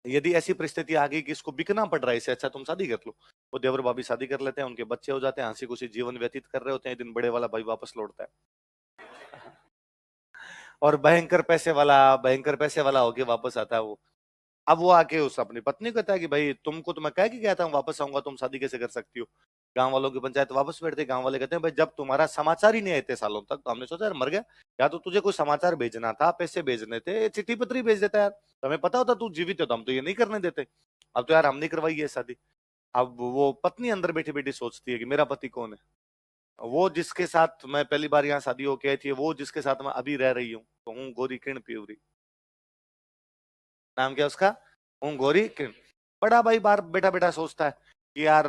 यदि ऐसी परिस्थिति आ गई कि इसको बिकना पड़ रहा है, इससे अच्छा तुम शादी कर लो। वो देवर भाभी शादी कर लेते हैं, उनके बच्चे हो जाते हैं, हंसी खुशी जीवन व्यतीत कर रहे होते हैं। एक दिन बड़े वाला भाई वापस लौटता है और भयंकर पैसे वाला होके वापस आता है वो। अब वो आके उस अपनी पत्नी को कहता है कि भाई तुमको तो मैं कह के गया था वापस आऊंगा, तुम शादी कैसे कर सकती हो। गांव वालों की पंचायत वापस बैठते, गांव वाले कहते हैं भाई जब तुम्हारा समाचार ही नहीं आए इतने सालों तक तो हमने सोचा यार मर गया, या तो तुझे कोई समाचार भेजना था, पैसे भेजने थे, चिट्ठी पत्री भेज देता यार, तो हमें पता होता तू जीवित है तो हम तो ये नहीं करने देते। अब तो यार हम नहीं करवाई है शादी। अब वो पत्नी अंदर बैठी बैठी सोचती है कि मेरा पति कौन है, वो जिसके साथ मैं पहली बार यहाँ शादी होके आई थी, वो जिसके साथ मैं अभी रह रही हूँ, तो हूँ गोरी किरण पिवरी। नाम क्या उसका, हूँ गोरी किरण। बड़ा भाई बार बेटा बेटा सोचता है कि यार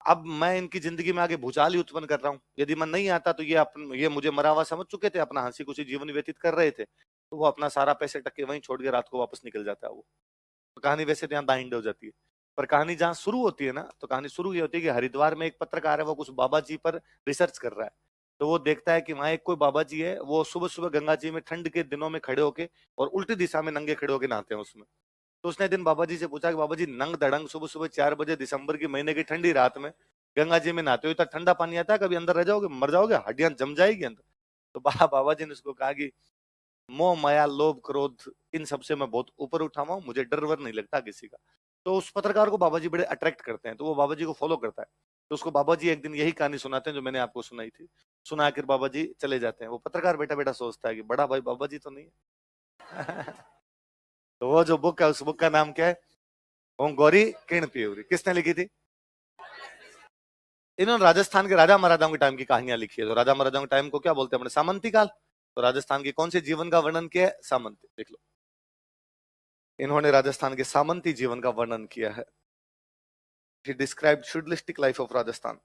अब मैं इनकी जिंदगी में आगे भूचाल ही उत्पन्न कर रहा हूँ, यदि मैं नहीं आता तो ये मुझे मरा हुआ समझ चुके थे, अपना हंसी खुशी जीवन व्यतीत कर रहे थे, तो वो अपना सारा पैसे टक्के वहीं छोड़ के रात को वापस निकल जाता है वो। तो कहानी वैसे तो यहाँ दाइंड हो जाती है, पर कहानी जहाँ शुरू होती है ना, तो कहानी शुरू ये होती है कि हरिद्वार में एक पत्रकार है, वो कुछ बाबा जी पर रिसर्च कर रहा है। तो वो देखता है कि वहां एक कोई बाबा जी है, वो सुबह सुबह गंगा जी में ठंड के दिनों में खड़े होके और उल्टी दिशा में नंगे खड़े होके नहाते हैं उसमें। तो उसने एक दिन बाबा जी से पूछा कि बाबा जी नंग धड़ंग सुबह सुबह 4 बजे दिसंबर के महीने की ठंडी रात में गंगा जी में नहाते हो, इतना ठंडा पानी आता है, कभी अंदर रह जाओगे, मर जाओगे, हड्डियां जम जाएगी अंदर। तो बाबा जी ने उसको कहा कि मोह माया लोभ क्रोध इन सबसे मैं बहुत ऊपर उठा हुआ हूँ, मुझे डर वर नहीं लगता किसी का। तो उस पत्रकार को बाबा जी बड़े अट्रैक्ट करते हैं, तो वो बाबा जी को फॉलो करता है। तो उसको बाबा जी एक दिन यही कहानी सुनाते हैं जो मैंने आपको सुनाई थी। सुना कर बाबा जी चले जाते हैं। वो पत्रकार बेटा बेटा सोचता है कि बड़ा भाई बाबा जी तो नहीं है तो वो जो बुक है उस बुक का नाम क्या है, ओम गौरी किरण पियवरी। किसने लिखी थी, इन्होंने राजस्थान के राजा महाराजाओं के टाइम की कहानियां लिखी है। तो राजा महाराजाओं के टाइम को क्या बोलते हैं अपने, सामंती काल। तो राजस्थान के कौन से जीवन का वर्णन किया है, सामंती, देख लो। इन्होंने राजस्थान के सामंती जीवन का वर्णन किया है। He described feudalistic life of Rajasthan.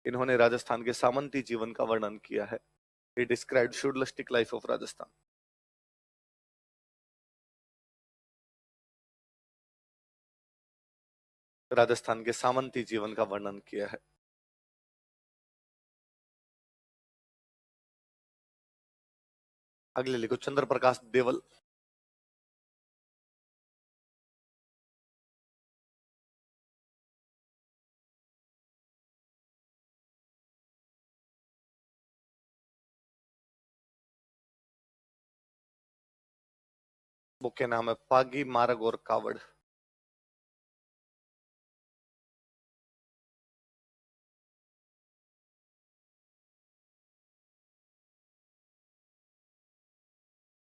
इन्होंने राजस्थान के सामंती जीवन का वर्णन किया है। He described feudalistic life of Rajasthan. Rajasthan के सामंती जीवन का वर्णन किया है। अगले लिखो चंद्र प्रकाश देवल। बुक के नाम है पागी मारग और कावड़।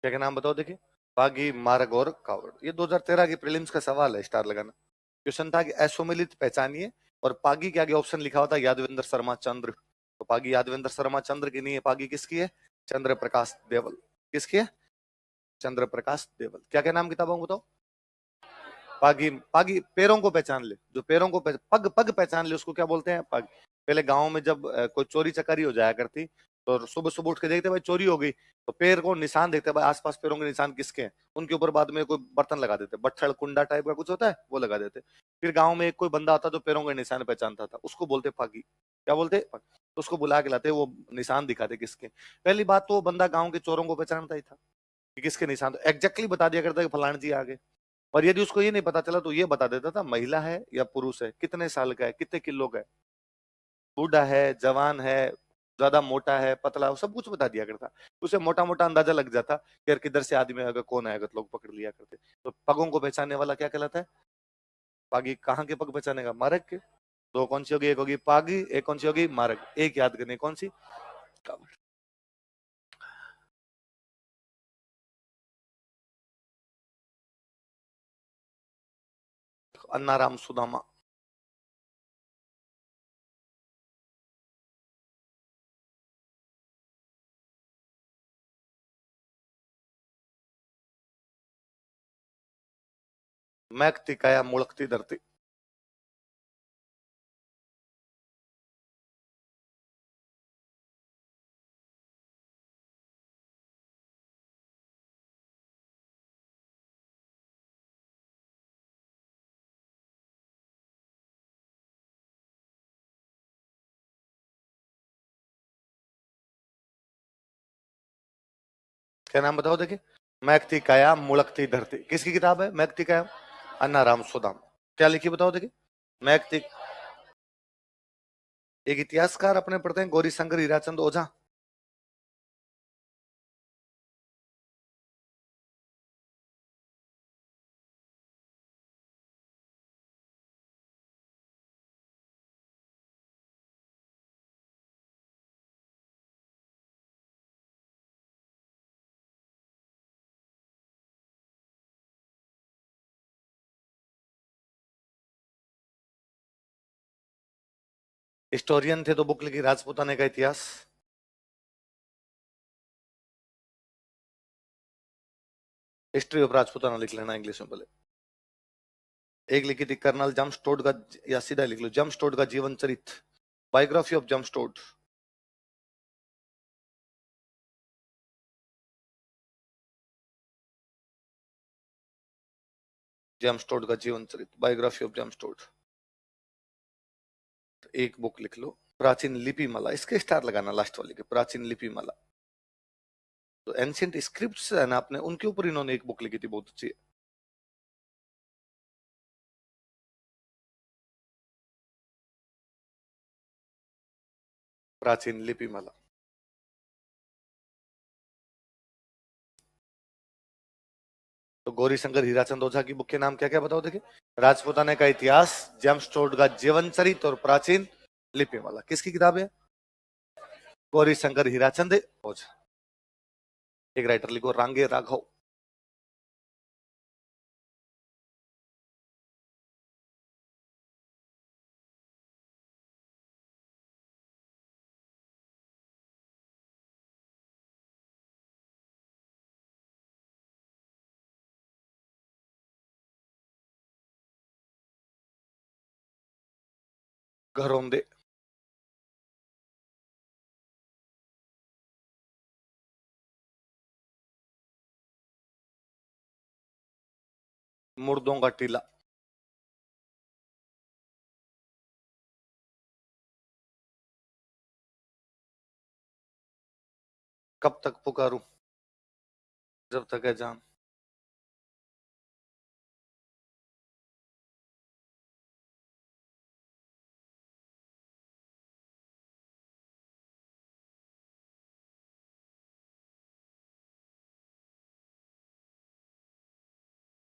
क्या क्या नाम बताओ देखिए, पागी मारग और कावड़। ये 2013 की प्रीलिम्स का सवाल है, स्टार लगाना। क्वेश्चन था कि असुमिलित पहचानिए, और पागी के आगे ऑप्शन लिखा होता यादवेंद्र शर्मा चंद्र। तो पागी यादवेंद्र शर्मा चंद्र की नहीं है, पागी किसकी है, चंद्र प्रकाश देवल। किसकी है, चंद्र प्रकाश देवल। क्या क्या नाम किताबों को बताओ, पागी। पागी पैरों को पहचान ले, जो पैरों को पग पग पहचान ले उसको क्या बोलते हैं, पागी। पहले गांव में जब कोई चोरी चकारी हो जाया करती, तो सुबह सुबह उठ के देखते भाई चोरी हो गई, तो पैर को निशान देखते भाई आसपास पैरों के निशान किसके हैं, उनके ऊपर बाद में कोई बर्तन लगा देते, बट्ठल कुंडा टाइप का कुछ होता है वो लगा देते। फिर गांव में एक कोई बंदा आता जो पैरों के निशान पहचानता था, उसको बोलते पागी। क्या बोलते, तो उसको बुला के लाते, वो निशान दिखाते किसके। पहली बात तो वो बंदा गांव के चोरों को पहचानता ही था कि किसके निशान, तो एग्जैक्टली बता दिया करता कि फलाना जी आगे। और यदि उसको ये नहीं पता चला तो ये बता देता था महिला है या पुरुष है, कितने साल का है, कितने किलो का है, बूढ़ा है, जवान है, ज्यादा मोटा है, पतला, वो सब कुछ बता दिया करता। उसे मोटा मोटा अंदाजा लग जाता कि यार किधर से आदमी आएगा, कौन आएगा, तो लोग पकड़ लिया करते। तो पगों को पहचानने वाला क्या कहलाता है, पागी। कहाँ के पग पहचानेगा, मारक के। दो कौन सी होगी, एक होगी पागी, एक कौन सी होगी मारक, एक याद करनी, कौन सी, कावड़। अन्नाराम सुदामा। महकती काया मुड़कती धरती। क्या नाम बताओ, देखिए। महकती काया मुड़कती धरती, किसकी किताब है, महकती काया, अन्नाराम सुदाम। क्या लिखी बताओ, देखिए। महकती, एक इतिहासकार अपने पढ़ते हैं, गौरी शंकर हीराचंद ओझा। हिस्टोरियन थे तो बुक लिखी राजपूताने का इतिहास। हिस्ट्री ऑफ राजपूताना लिख लेना इंग्लिश में बोले। एक लिखी थी कर्नल जम्स्टोड का, या सीधा लिख लो जम्स्टोड का जीवन चरित्र, बायोग्राफी ऑफ जम्स्टोड। जम्स्टोड का जीवन चरित्र, बायोग्राफी ऑफ जम्स्टोड। एक बुक लिख लो, प्राचीन लिपि माला, इसके स्टार लगाना लास्ट वाले के, प्राचीन लिपि माला। तो एंशियंट स्क्रिप्ट्स है ना आपने, उनके ऊपर इन्होंने एक बुक लिखी थी, बहुत अच्छी। प्राचीन लिपि माला। तो गौरी शंकर हीराचंद ओझा की बुक के नाम क्या क्या बताओ, देखिए। राजपूताने का इतिहास, जेम्सटोड का जीवन चरित्र और प्राचीन लिपि माला। किसकी किताब है, गौरी शंकर हीराचंद ओझा। एक राइटर लिखो, रांगे राघव। घरोंदे। मुर्दों का टीला। कब तक पुकारूं, जब तक है जान।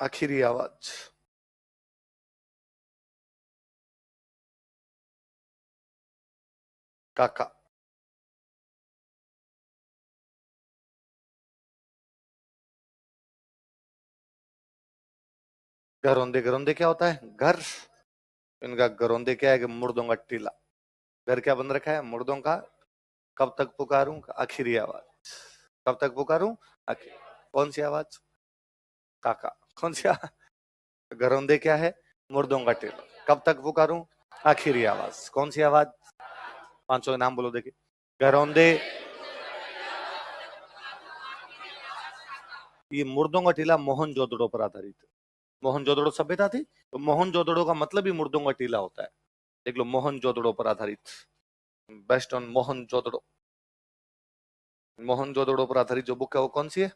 आखिरी आवाज। काका। घरोंदे, घरोंदे क्या होता है, घर। इनका घरोंदे क्या है कि मुर्दों का टीला। घर क्या बन रखा है, मुर्दों का। कब तक पुकारूं, आखिरी आवाज। कब तक पुकारूं, आखिर। कौन सी आवाज, काका। कौन सी घरोंदे क्या है, मुर्दों का टीला। कब तक पुकारूं, आखिरी आवाज। कौन सी आवाज, पांचों के नाम बोलो देखिए। घरोंदे, ये मुर्दों का टीला मोहनजोदड़ो पर आधारित है। मोहनजोदड़ो सभ्यता थी, तो मोहनजोदड़ो का मतलब ही मुर्दों का टीला होता है। देख लो, मोहनजोदड़ो पर आधारित। Best on Mohenjodaro. मोहनजोदड़ो पर आधारित जो बुक है वो कौन सी है?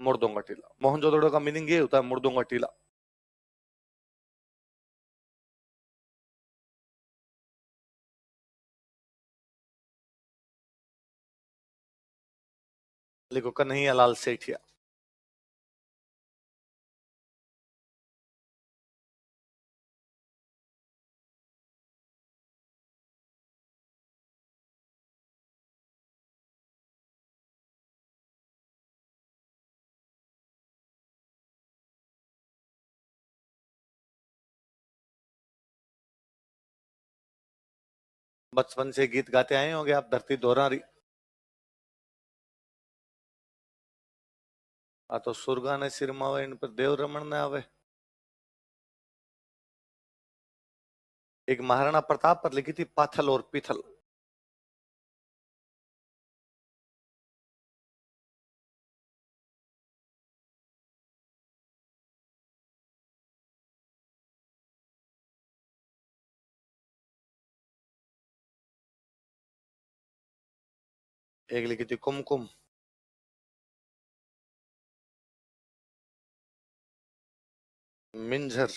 मुर्दोंगा टीला। मोहनजोदड़ो का मीनिंग ये होता है मुर्दोंगा टीला। लिखो कन्हैया लाल सेठिया। बचपन से गीत गाते आए होंगे आप, धरती दोहरा रही। आ तो सुरगा ने सिर में आवे, इन पर देव रमन ने आवे। एक महाराणा प्रताप पर लिखी थी पाथल और पीथल। एक लिखी थी कुमकुम। मिंजर।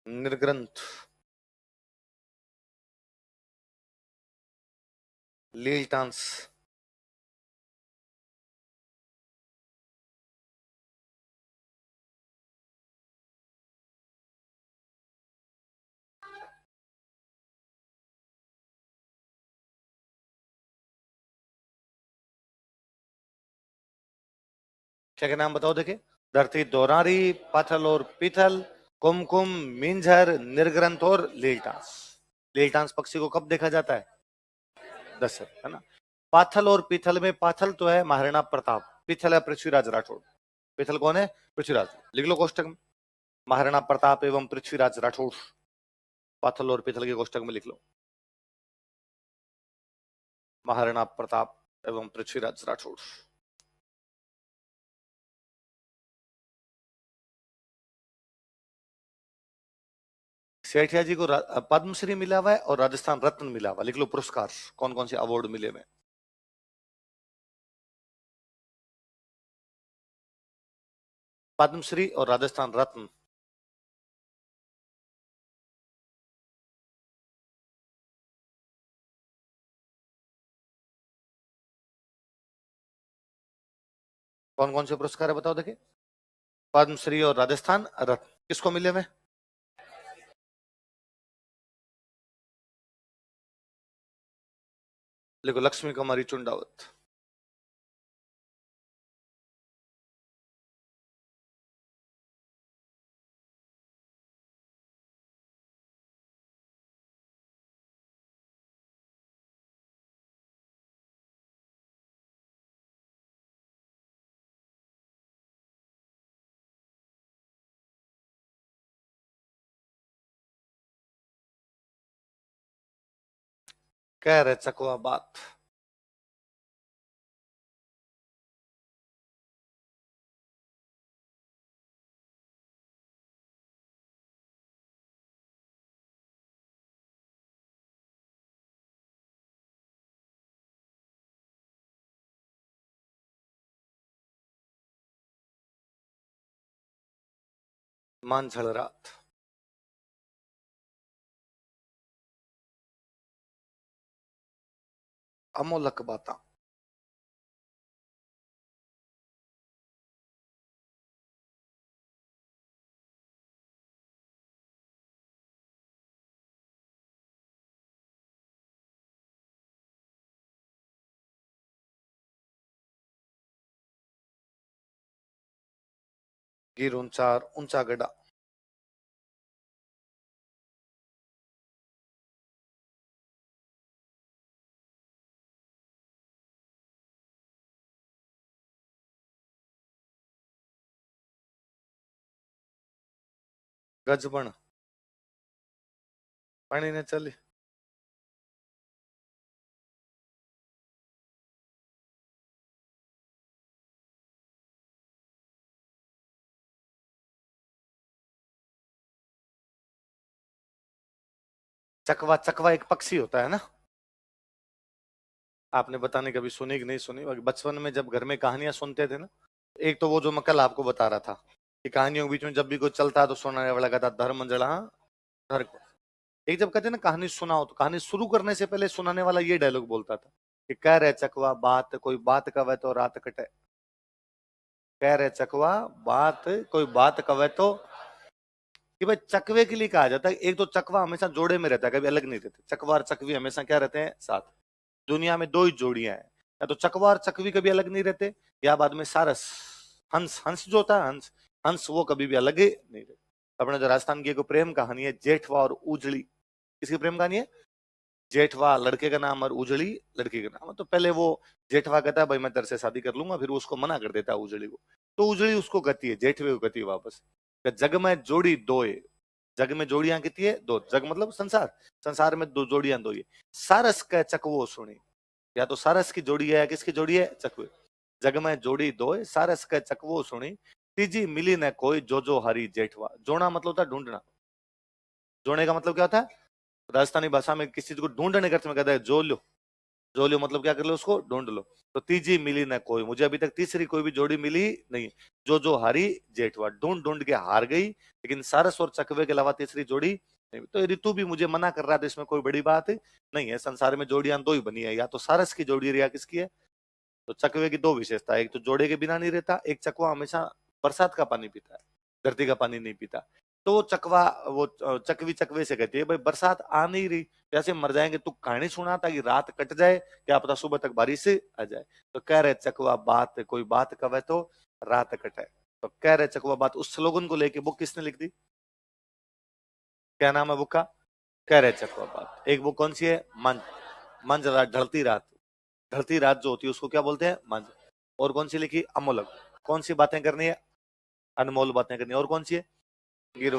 निर्ग्रंथ। लीलटांस। क्या के नाम बताओ देखे? धरती दोरारी, पाथल और पीथल, कुमकुम, मिंजर, निर्ग्रंथ और लीलटांस। लीलटांस पक्षी को कब देखा जाता है? दशरथ, है ना। पाथल और पीथल में पाथल तो है महाराणा प्रताप, पीथल है पृथ्वीराज राठौड़। पीथल कौन है? पृथ्वीराज। लिख लो कोष्टक में, महाराणा प्रताप एवं पृथ्वीराज राठौड़। पाथल और पीथल के कोष्टक में लिख लो महाराणा प्रताप एवं पृथ्वीराज राठौड़। सेठिया जी को पद्मश्री मिला हुआ है और राजस्थान रत्न मिला हुआ। लिख लो पुरस्कार, कौन कौन से अवार्ड मिले में। पद्मश्री और राजस्थान रत्न। कौन कौन से पुरस्कार है बताओ देखे? पद्मश्री और राजस्थान रत्न किसको मिले में? लिखो लक्ष्मी कुमारी चुंडावत। कह रहे चकवा बात। मानझड़ रात। अमोलक बाता। गिर ऊंचा ऊंचा गड़ा। गजबन। पानी ने चली। चकवा, चकवा एक पक्षी होता है ना, आपने बताने कभी सुनी कि नहीं सुनी, बचपन में जब घर में कहानियां सुनते थे ना, एक तो वो जो मैं कल आपको बता रहा था कि कहानियों के बीच में जब भी कोई चलता है तो सुनाने वाला कहता धर्म जड़ा धर को। एक जब कहते ना कहानी सुनाओ, तो कहानी शुरू करने से पहले सुनाने वाला ये डायलॉग बोलता था कि कह रहे चकवा बात कोई बात कवे तो रात कटे, कह रहे चकवा बात कोई बात कवे तो, कि भाई चकवे के लिए कहा जाता है, एक तो चकवा हमेशा जोड़े में रहता है, कभी अलग नहीं रहते, चकवा और चकवी हमेशा क्या रहते हैं साथ। दुनिया में दो ही जोड़ियां हैं, या तो चकवा और चकवी कभी अलग नहीं रहते, या बाद में सारस हंस, हंस जो होता है हंस, हंस वो कभी भी अलग ही नहीं रहते। अपने जो राजस्थान की एक प्रेम कहानी है जेठवा और उजड़ी, किसकी प्रेम कहानी है? जेठवा लड़के का नाम और उजड़ी लड़की का नाम है। तो पहले वो जेठवा कहता है भाई मैं तेरे से शादी कर लूंगा, फिर उसको मना कर देता है उजड़ी को, तो उजड़ी उसको कहती है, जेठवे को कहती है वापस, जग में जोड़ी दोए, जग में जोड़ियां कितनी है? दो, जग मतलब संसार, संसार में दो जोड़ियां दो ये, सारस का चकवो सुनी, या तो सारस की जोड़ी है या किसकी जोड़ी है? चकवे। जग में जोड़ी दो सारस का चकवो सुनी, तीजी मिली न कोई जो जो हरी जेठवा। जोड़ा मतलब होता है ढूंढना, जोड़ने का मतलब क्या होता है? राजस्थानी भाषा में किसी चीज को ढूंढने का अर्थ में कहता है जो लो, जो लो मतलब क्या कर लो, उसको ढूंढ लो। तो तीजी मिली न कोई, मुझे अभी तक तीसरी कोई भी जोड़ी मिली नहीं, जो जो हारी जेठवा, ढूंढ ढूंढ के हार गई, लेकिन सारस और चकवे के अलावा तीसरी जोड़ी नहीं। तो ऋतु भी मुझे मना कर रहा था, इसमें कोई बड़ी बात नहीं है, संसार में जोड़ियां दो ही बनी है, या तो सारस की जोड़ी है या किसकी है? तो चकवे की दो विशेषता, एक तो जोड़े के बिना नहीं रहता, एक चकवा हमेशा बरसात का पानी पीता है, धरती का पानी नहीं पीता। तो वो चकवा, वो चकवी चकवे से कहती है भाई बरसात आ नहीं रही, कैसे मर जाएंगे, तू कहानी सुना ताकि रात कट जाए, क्या पता सुबह तक बारिश आ जाए। तो कह रहे चकवा बात कोई बात कवे तो रात कटे, तो कह रहे चकवा बात, उस स्लोगन को लेके बुक किसने लिख दी? क्या नाम है बुक का? कह रहे चकवा बात। एक बुक कौन सी है? मंज, मंज रात, ढलती रात, ढलती रात जो होती है उसको क्या बोलते हैं? मंज। और कौन सी लिखी? अमोलक। कौन सी बातें करनी है? अनमोल बातें करनी है। और कौन सी है? गिर,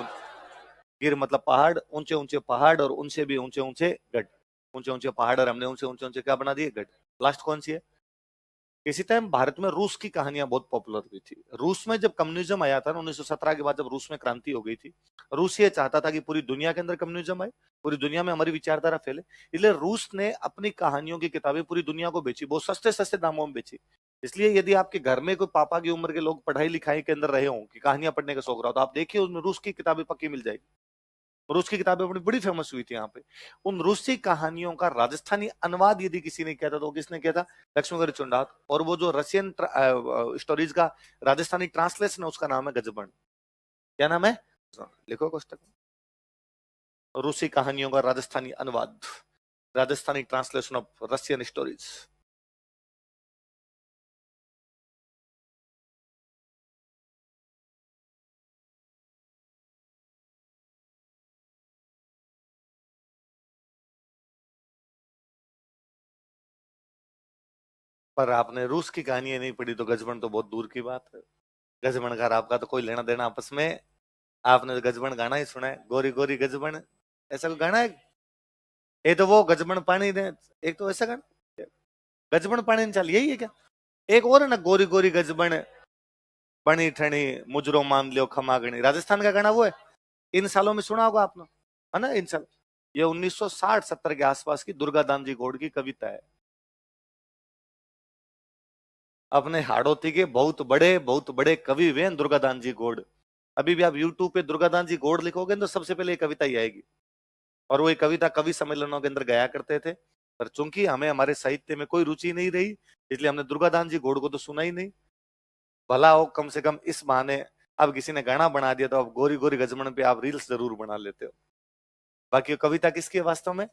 गिर मतलब पहाड़, ऊंचे ऊंचे पहाड़ और उनसे भी ऊंचे ऊंचे गढ़, ऊंचे ऊंचे पहाड़ और हमने उनसे ऊंचे ऊंचे क्या बना दिए? गढ़। लास्ट कौन सी है? किसी टाइम भारत में रूस की कहानियां बहुत पॉपुलर हुई थी। रूस में जब कम्युनिज्म आया था ना 1917 के बाद, जब रूस में क्रांति हो गई थी, रूस ये चाहता था कि पूरी दुनिया के अंदर कम्युनिज्म आए, पूरी दुनिया में हमारी विचारधारा फैले, इसलिए रूस ने अपनी कहानियों की किताबें पूरी दुनिया को बेची, बहुत सस्ते सस्ते दामों में बेची। इसलिए यदि आपके घर में कोई पापा की उम्र के लोग पढ़ाई लिखाई के अंदर रहे हों कि कहानियां पढ़ने का शौक रहा हो, तो आप देखिए उसमें रूस की किताबें पक्की मिल जाएगी। रूस की किताबें बड़ी बड़ी फेमस हुई थी यहाँ पे। उन रूसी कहानियों का राजस्थानी अनुवाद यदि किसी ने किया था तो किसने किया था? लक्ष्मीगढ़ चुंडात। और वो जो रशियन स्टोरीज का राजस्थानी ट्रांसलेशन है उसका नाम है गजबन। क्या नाम है? लिखो कोष्टक। रूसी कहानियों का राजस्थानी अनुवाद, Rajasthani translation of Russian stories. पर आपने रूस की कहानियां नहीं पढ़ी तो गजबन तो बहुत दूर की बात है। गजबन का आपका तो कोई लेना देना आपस में। आपने तो गजबन गाना ही सुना है, गोरी गोरी गजबन, ऐसा कोई गाना है? ये तो वो गजबन पानी दे, एक तो ऐसा गाना गजबन पानी चल, यही है क्या? एक और है ना, गोरी गोरी गजबन बनी ठणी मुजरो मान लियो खमागणी, राजस्थान का गाना वो है। इन सालों में सुना होगा आपने, है ना? इन साल, ये 1960-70 के आसपास की दुर्गा दान जी गौड़ की कविता है। अपने हाड़ौती के बहुत बड़े कवि हुए हैं दुर्गा दान जी गौड़। अभी भी आप यूट्यूब पे दुर्गा दान जी गौड़ लिखोगे तो सबसे पहले ये कविता ही आएगी। और वो ये कविता कवि सम्मेलनों के अंदर गाया करते थे। पर चूंकि हमें हमारे साहित्य में कोई रुचि नहीं रही, इसलिए हमने दुर्गा दान जी गौड़ को तो सुना ही नहीं। भला हो कम से कम इस बहाने अब किसी ने गाना बना दिया तो अब गोरी गोरी गजमन पे आप रील्स जरूर बना लेते हो। बाकी कविता किसकी है वास्तव में?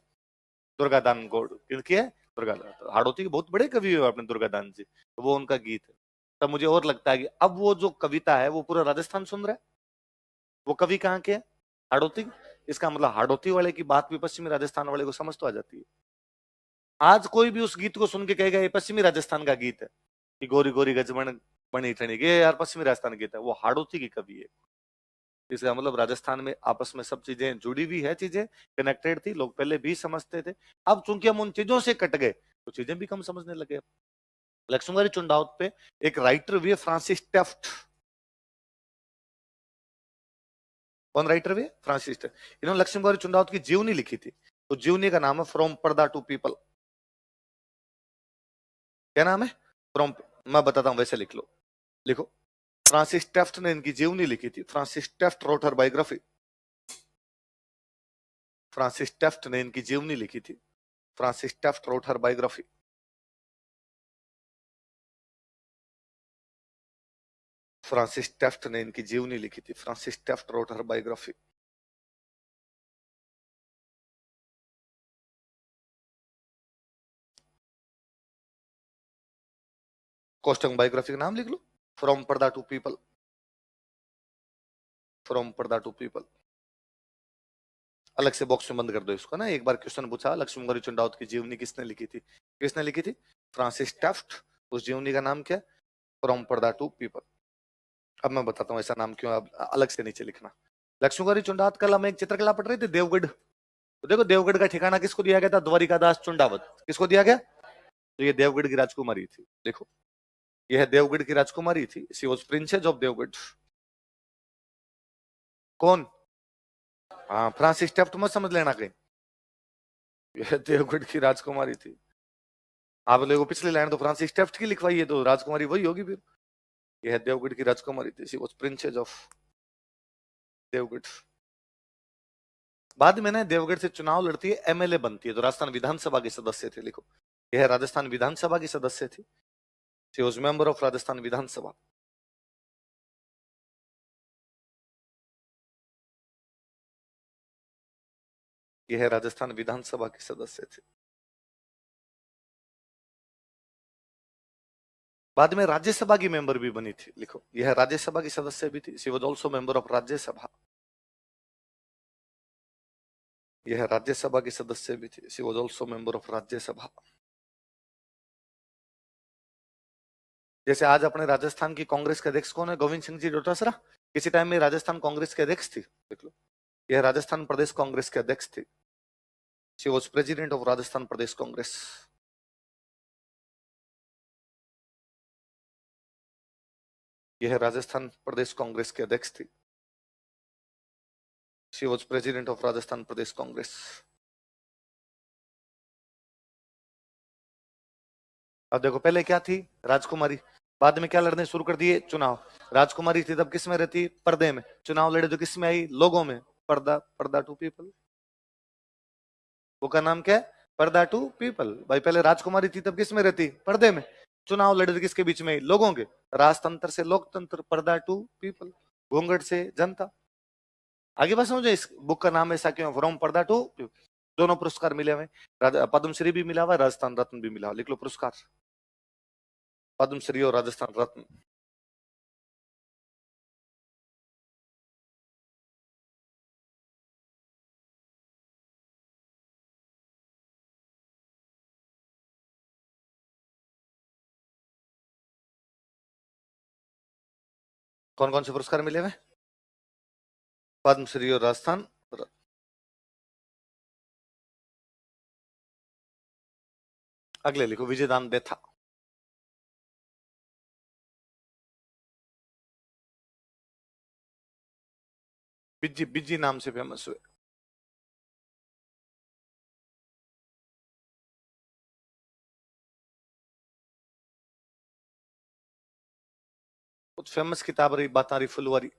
दुर्गा दान गौड़ किसकी है? दुर्गा दान। तो हाड़ौती के बहुत बड़े कवि हुए अपने दुर्गा दान जी, तो वो उनका गीत है। तब मुझे और लगता है कि अब वो जो कविता है वो पूरा राजस्थान सुन रहा है। वो कवि कहाँ के हैं? हाड़ौती। इसका मतलब हाड़ौती वाले की बात भी पश्चिमी राजस्थान वाले को समझ तो आ जाती है। आज कोई भी उस गीत को सुन के कहेगा ये पश्चिमी राजस्थान का गीत है, कि गोरी गोरी गजबन बनी ठणी, ये यार पश्चिमी राजस्थान गीत है, वो हाड़ौती की कवि है। इसका मतलब राजस्थान में आपस में सब चीजें जुड़ी हुई है, चीजें कनेक्टेड थी, लोग पहले भी समझते थे। अब चूंकि हम उन चीजों से कट गए तो चीजें भी कम समझने लगे। लक्ष्मणगढ़ी चुंडावत पे एक राइटर भी है, फ्रांसिस टेफ्ट। कौन राइटर भी है? Francis Taft. इन्होंने लक्ष्मणगढ़ी चुंडावत की जीवनी लिखी थी। तो जीवनी का नाम है फ्रॉम पर्दा टू पीपल। क्या नाम है? फ्रॉम, मैं बताता हूं, वैसे लिख लो, लिखो। फ्रांसिस टेफ्ट ने इनकी जीवनी लिखी थी। फ्रांसिस टेफ्ट रोट हर बायोग्राफी। फ्रांसिस टेफ्ट ने इनकी जीवनी लिखी थी। फ्रांसिस टेफ्ट रोट हर बायोग्राफी। फ्रांसिस टेफ्ट ने इनकी जीवनी लिखी थी। फ्रांसिस टेफ्ट रोट हर बायोग्राफी। कोस्टंग बायोग्राफी का नाम लिख लो, फ्रॉम पर्दा टू पीपल। फ्रॉम पर्दा टू पीपल। अलग से बॉक्स में बंद कर दो इसको ना। एक बार क्वेश्चन पूछा, लक्ष्मी गौरी चुंडावत की जीवनी किसने लिखी थी? किसने लिखी थी? Francis Taft. उस जीवनी का नाम क्या? फ्रॉम पर्दा टू पीपल। अब मैं बताता हूँ ऐसा नाम क्यों, अब अलग से नीचे लिखना। लक्ष्मी गौरी चुंडावत, कल हम एक चित्रकला पढ़ रहे थे, देवगढ़। तो देखो देवगढ़ का ठिकाना किसको दिया गया था? द्वारिकादास चुंडावत। किसको दिया गया? तो ये देवगढ़ की राजकुमारी थी। देखो, यह देवगढ़ की राजकुमारी थी। She was princess of Devgarh. कौन? हाँ, फ्रांसिस टेफ्ट मत समझ लेना कहीं। यह देवगढ़ की राजकुमारी थी। आप लोगों पिछली लाइन तो फ्रांसिस टेफ्ट की लिखवाई है, तो राजकुमारी वही होगी फिर। यह देवगढ़ की राजकुमारी थी। She was princess of Devgarh. बाद में ना देवगढ़ से चुनाव लड़ती है, एमएलए बनती है, तो राजस्थान विधानसभा के सदस्य थे। लिखो, यह राजस्थान विधानसभा की सदस्य थी। She was member of Rajasthan Vidhan Sabha. यह राजस्थान विधानसभा के सदस्य थे। बाद में राज्यसभा की मेंबर भी बनी थी। लिखो, यह राज्यसभा की सदस्य भी थी। She was also member of Rajya Sabha. यह राज्यसभा की सदस्य भी थी। She was also member of Rajya Sabha. जैसे आज अपने राजस्थान की कांग्रेस के अध्यक्ष कौन है? गोविंद सिंह जी डोटासरा। किसी टाइम में राजस्थान कांग्रेस के अध्यक्ष थी। देख लो, यह राजस्थान प्रदेश कांग्रेस के अध्यक्ष थे। She was president of Rajasthan Pradesh Congress. यह राजस्थान प्रदेश कांग्रेस के अध्यक्ष थी। She was president of Rajasthan Pradesh Congress. अब देखो, पहले क्या थी? राजकुमारी। बाद में क्या लड़ने शुरू कर दिए? चुनाव। राजकुमारी थी तब किस में रहती? पर्दे में। चुनाव लड़े तो किस में आई? लोगों में। पर्दा, पर्दा टू पीपल। वो का नाम क्या है? पर्दा टू पीपल। भाई पहले राजकुमारी थी तब किस में रहती? पर्दे में। चुनाव लड़े थे किसके बीच में? लोगों के। राजतंत्र से लोकतंत्र, पर्दा टू पीपल। घूंघट से जनता। आगे बात समझो, इस बुक का नाम ऐसा क्यों? फ्रॉम पर्दा टू। दोनों पुरस्कार मिले हुए। पद्मश्री भी मिला हुआ, राजस्थान रत्न भी मिला हुआ। लिख लो पुरस्कार, पद्मश्री और राजस्थान रत्न। कौन कौन से पुरस्कार मिले हुए? पद्मश्री और राजस्थान रत्न। अगले लिखो, विजयदान देथा। बिज्जी, बिज्जी नाम से फेमस हुए। कुछ फेमस किताब रही, बात रही फुलवारी।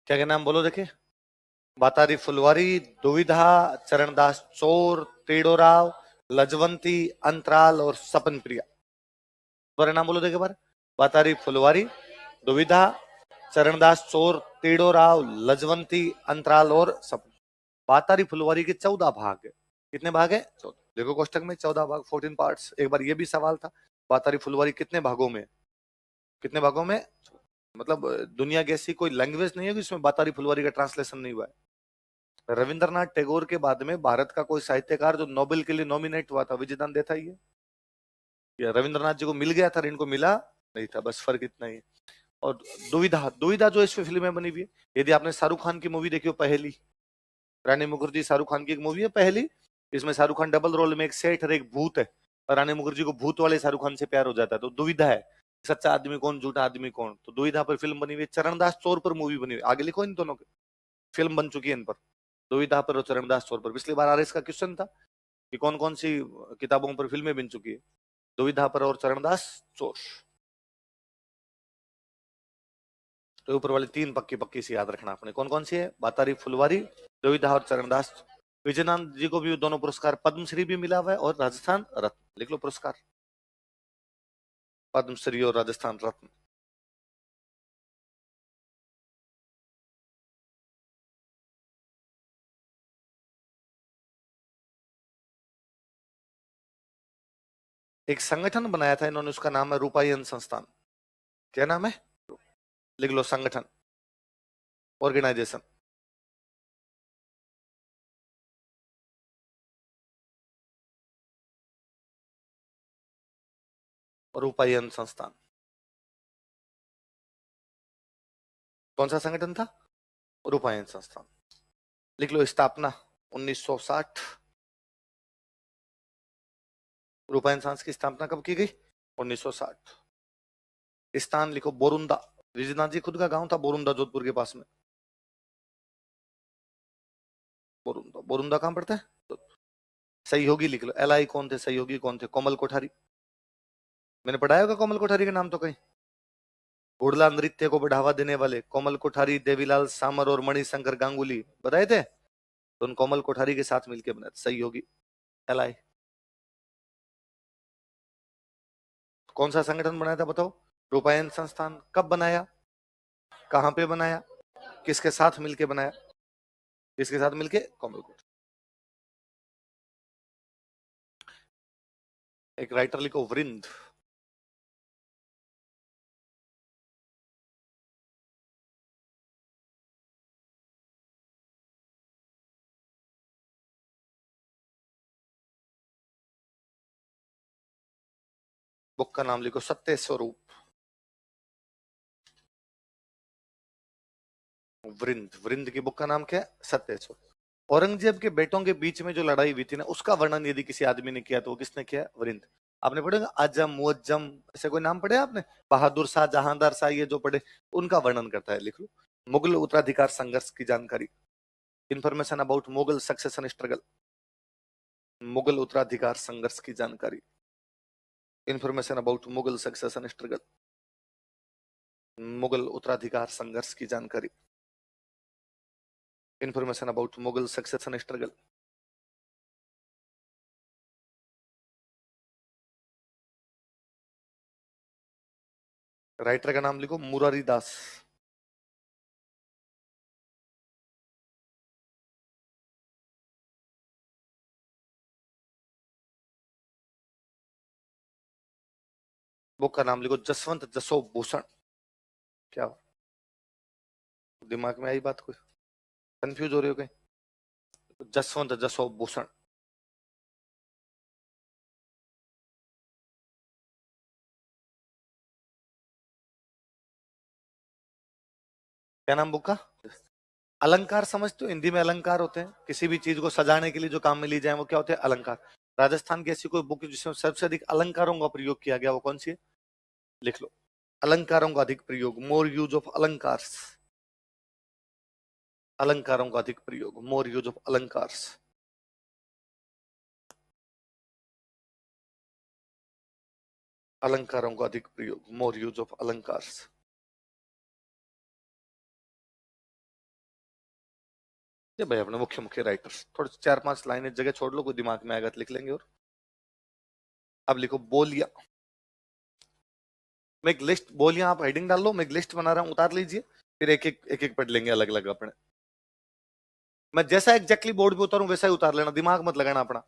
क्या क्या नाम बोलो देखे? बातारी फुलवारी, दुविधा, चरणदास चोर, तेड़ोराव, लजवंती, अंतराल और सपन प्रिया। दोबारा नाम बोलो देखे बार। बातारी फुलवारी, दुविधा, चरणदास चोर, तेड़ोराव, लजवंती, अंतराल और सपन। बातारी फुलवारी के 14 भाग है। कितने भाग है? 14। देखो कोष्टक में 14 भाग, 14 पार्ट्स। एक बार ये भी सवाल था, बातारी फुलवारी कितने भागों में? कितने भागों में? मतलब दुनिया की ऐसी कोई लैंग्वेज नहीं है कि जिसमें बातारी फुलवारी का ट्रांसलेशन नहीं हुआ है। रविंद्रनाथ टैगोर के बाद में भारत का कोई साहित्यकार जो नोबेल के लिए नॉमिनेट हुआ था, विजयदान देता ही है। या रविंद्रनाथ जी को मिल गया था, इनको मिला नहीं था, बस फर्क इतना ही है। और दुविधा, दुविधा जो इसमें फिल्में बनी हुई है, यदि आपने शाहरुख खान की मूवी देखी हो पहली, रानी मुखर्जी शाहरुख खान की एक मूवी है पहली, इसमें शाहरुख खान डबल रोल में एक सेठ और एक भूत है, और रानी मुखर्जी को भूत वाले शाहरुख खान से प्यार हो जाता है, तो दुविधा है, सच्चा आदमी कौन झूठा आदमी कौन। तो दुविधा पर फिल्म बनी हुई है। चरणदास चोर पर मूवी बनी हुई है, आगे लिखो इन दोनों की फिल्म बन चुकी है इन पर, दुविधा पर और चरणदास चोर पर। पिछली बार आरएस का क्वेश्चन था कि कौन कौन सी किताबों पर फिल्में बन चुकी है, दुविधा पर और चरणदास चोर। तो ऊपर वाली तीन पक्की पक्की से याद रखना अपने, कौन कौन सी है? बातारी फुलवारी, दुविधा और चरणदास। विजयनाथ जी को भी दोनों पुरस्कार, पद्मश्री भी मिला हुआ है और राजस्थान रत्न, लिख लो पुरस्कार, पद्मश्री और राजस्थान रत्न। एक संगठन बनाया था इन्होंने, उसका नाम है रूपायन संस्थान। क्या नाम है? लिख लो, संगठन, ऑर्गेनाइजेशन। रूपायन संस्थान कौन सा संगठन था? रूपायन संस्थान। लिख लो, स्थापना 1960। रूपायन संस्थान की स्थापना कब की गई? 1960। स्थान लिखो, बोरुंदा। विजयनाथ जी खुद का गांव था बोरुंदा, जोधपुर के पास में। बोरुंदा, बोरुंदा कहां पड़ता है? तो सहयोगी लिख लो, एल आई कौन थे, सहयोगी कौन थे? कोमल कोठारी। मैंने पढ़ाया होगा कोमल कोठारी का नाम तो कहीं। घोड़ला नृत्य को बढ़ावा देने वाले कोमल कोठारी, देवीलाल सामर और मणिशंकर गांगुली बताए थे, तो उन कोमल कोठारी के साथ मिलकर बनाए सहयोगी, एल आई। कौन सा संगठन बनाया था बताओ? रूपायन संस्थान। कब बनाया, कहां पे बनाया, किसके साथ मिलके बनाया? किसके साथ मिलके? कोमल कोठारी। एक राइटर लिखो, वृंद। बुक का नाम लिखो, सत्य स्वरूप। वृंद, वृंद की बुक का नाम क्या है? सत्य स्वरूप। औरंगजेब के बेटों के बीच में जो लड़ाई हुई थी ना, उसका वर्णन यदि किसी आदमी ने किया तो वो किसने किया? वृंद। आपने पढ़ेगा आजम मुअज्जम, ऐसे कोई नाम पढ़े आपने? बहादुर शाह, जहांदार शाह, ये जो पढ़े, उनका वर्णन करता है, लिख लो। मुगल उत्तराधिकार संघर्ष की जानकारी, information about Mughal succession struggle. Mughal उत्तराधिकार संघर्ष की जानकारी, information about Mughal succession struggle. Mughal उत्तराधिकार संघर्ष की जानकारी, information about Mughal succession struggle. Writer का नाम लिखो, मुरारी दास। बुक का नाम लिखो, जसवंत जसो भूषण। क्या दिमाग में आई बात, कोई कंफ्यूज हो रहे हो कहीं? जसवंत जसो भूषण। क्या नाम बुक का? अलंकार समझते हो? हिंदी में अलंकार होते हैं, किसी भी चीज को सजाने के लिए जो काम में ली जाए वो क्या होते हैं? अलंकार। राजस्थान की ऐसी कोई बुक जिसमें सबसे अधिक अलंकारों का प्रयोग किया गया, वो कौन सी है? लिख लो, अलंकारों का अधिक प्रयोग, मोर यूज ऑफ अलंकार्स। अलंकारों का अधिक प्रयोग, मोर यूज ऑफ अलंकार्स। अलंकारों का अधिक प्रयोग, मोर यूज ऑफ अलंकार्स। ये भाई अपने मुख्य मुख्य राइटर्स, थोड़े 4-5 लाइनें जगह छोड़ लो, कोई दिमाग में आएगा तो लिख लेंगे। और अब लिखो बोलिया। मैं एक लिस्ट, बोलियां आप हेडिंग डाल लो, मैं एक लिस्ट बना रहा हूं, उतार लीजिए, फिर एक एक पढ़ लेंगे अलग अलग अपने। मैं जैसा एग्जैक्टली बोर्ड पे उतारूं वैसा ही उतार लेना, दिमाग मत लगाना अपना।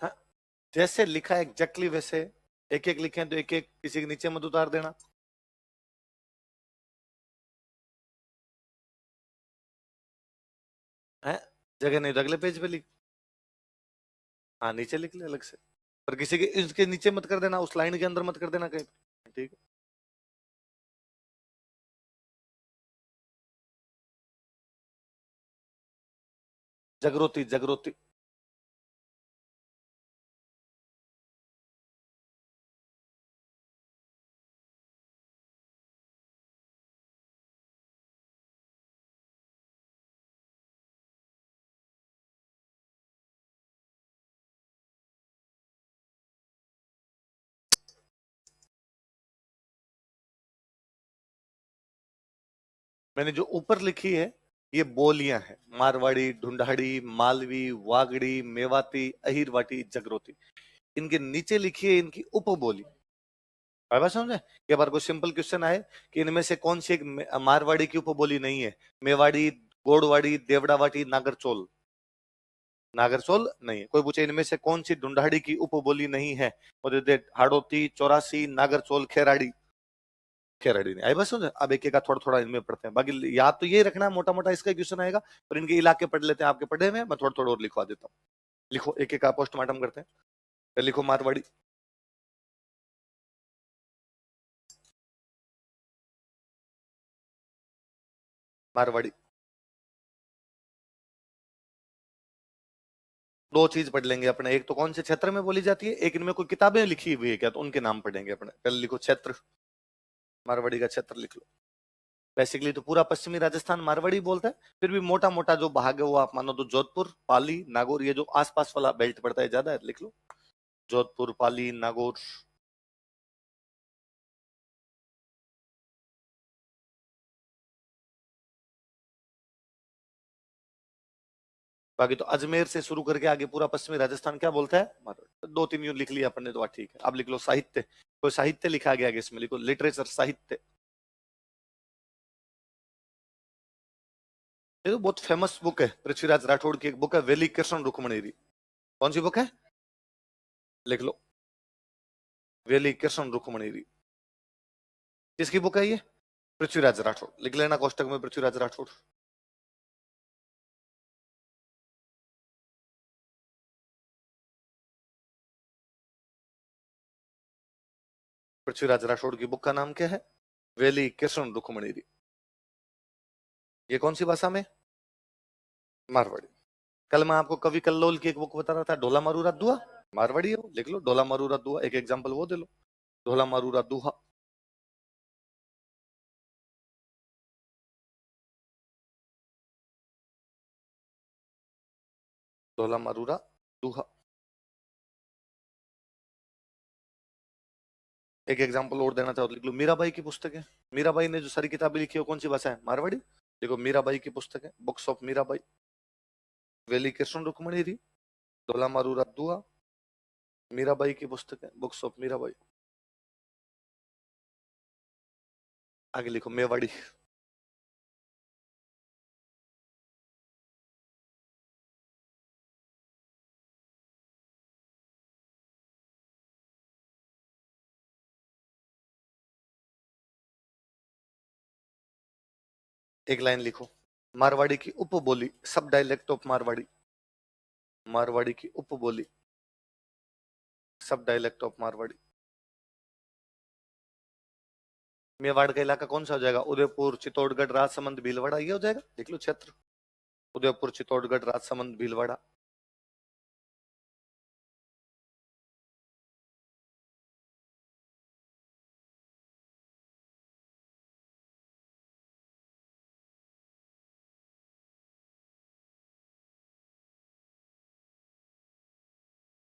हाँ, जैसे लिखा है एग्जैक्टली वैसे एक एक लिखे तो एक एक किसी के नीचे मत उतार देना। है, जगह नहीं तो अगले पेज पे लिख। हाँ नीचे लिख ले अलग से, पर किसी के इसके नीचे मत कर देना, उस लाइन के अंदर मत कर देना कहीं। ठीक है। जगरोती जगरोती। मैंने जो ऊपर लिखी है ये बोलियां हैं, मारवाड़ी, ढूंढाड़ी, मालवी, वागड़ी, मेवाती, अहिरवाटी, जगरोती। इनके नीचे लिखी है इनकी उपबोली। बात समझे? एक बार को सिंपल क्वेश्चन आए कि इनमें से कौन सी एक मारवाड़ी की उपबोली नहीं है? मेवाड़ी, गोड़वाड़ी, देवड़ावाटी, नागरचोल। नागरचोल नहीं है। कोई पूछे इनमें से कौन सी ढूंढाड़ी की उपबोली नहीं है? वो दे दे हाड़ौती, चौरासी, नागरचोल, खेराड़ी। खेराड़ी नहीं आई। बस समझे? अब एक एक का थोड़ा थोड़ा इनमें पढ़ते हैं, बाकी याद तो ये रखना, मोटा मोटा इसका क्वेश्चन आएगा। पर इनके इलाके पढ़ लेते हैं, आपके पढ़े हुए हैं, मैं थोड़ा थोड़ा और लिखवा देता हूँ। लिखो, एक एक का पोस्टमार्टम करते हैं। लिखो मारवाड़ी। मारवाड़ी दो चीज पढ़ लेंगे अपने, एक तो कौन से क्षेत्र में बोली जाती है, एक इनमें कोई किताबें लिखी हुई है क्या, तो उनके नाम पढ़ेंगे अपने। पहले लिखो क्षेत्र, मारवाड़ी का क्षेत्र लिख लो। बेसिकली तो पूरा पश्चिमी राजस्थान मारवाड़ी बोलता है, फिर भी मोटा मोटा जो भाग है वो आप मानो तो जोधपुर, पाली, नागौर, ये जो आसपास वाला बेल्ट पड़ता है ज्यादा है, लिख लो जोधपुर, पाली, नागौर। बाकी तो अजमेर से शुरू करके आगे पूरा पश्चिमी राजस्थान क्या बोलता है, मारवाड़ी। दो तीन यूं लिख लिया अपन ने तो ठीक है। अब लिख लो साहित्य। कोई साहित्य लिखा गया आगे इसमें, लिखो लिटरेचर, साहित्य। ये तो बहुत फेमस बुक है, पृथ्वीराज राठौड़ की एक बुक है, वेली कृष्ण रुक्मणी। कौन सी बुक है? लिख लो वेली कृष्ण रुक्मणी। किसकी बुक है ये? पृथ्वीराज राठौड़। लिख लेना कोष्टक में पृथ्वीराज राठौड़। पृथ्वीराज राठौड़ की बुक का नाम क्या है? वेली कृष्ण रुक्मणी। ये कौन सी भाषा में? मारवाड़ी। कल मैं आपको कवि कल्लोल की एक बुक बता रहा था, ढोला मारूरा दुआ। मारवाड़ी है वो, लिख लो ढोला मारूरा दुआ। एक एग्जाम्पल वो दे लो, ढोला मारूरा दुहा। ढोला मारूरा दुहा। एक एग्जाम्पल और देना चाहो तो लिख लो मीराबाई की पुस्तक है। मीराबाई ने जो सारी किताबें लिखी है कौन सी भाषा है? मारवाड़ी। देखो मीराबाई की पुस्तक है, बुक्स ऑफ मीराबाई, वेली कृष्ण रुक्मणी, ढोला मारूरा दुआ, मीराबाई की पुस्तक है, बुक्स ऑफ मीराबाई। आगे लिखो मेवाड़ी। एक लाइन लिखो, मारवाड़ी की उपबोली, सब डायलेक्ट ऑफ मारवाड़ी। मारवाड़ी की उपबोली, सब डायलेक्ट ऑफ मारवाड़ी। मेवाड़ का इलाका कौन सा हो जाएगा? उदयपुर, चित्तौड़गढ़, राजसमंद, भीलवाड़ा, ये हो जाएगा। देख लो क्षेत्र, उदयपुर, चित्तौड़गढ़, राजसमंद, भीलवाड़ा।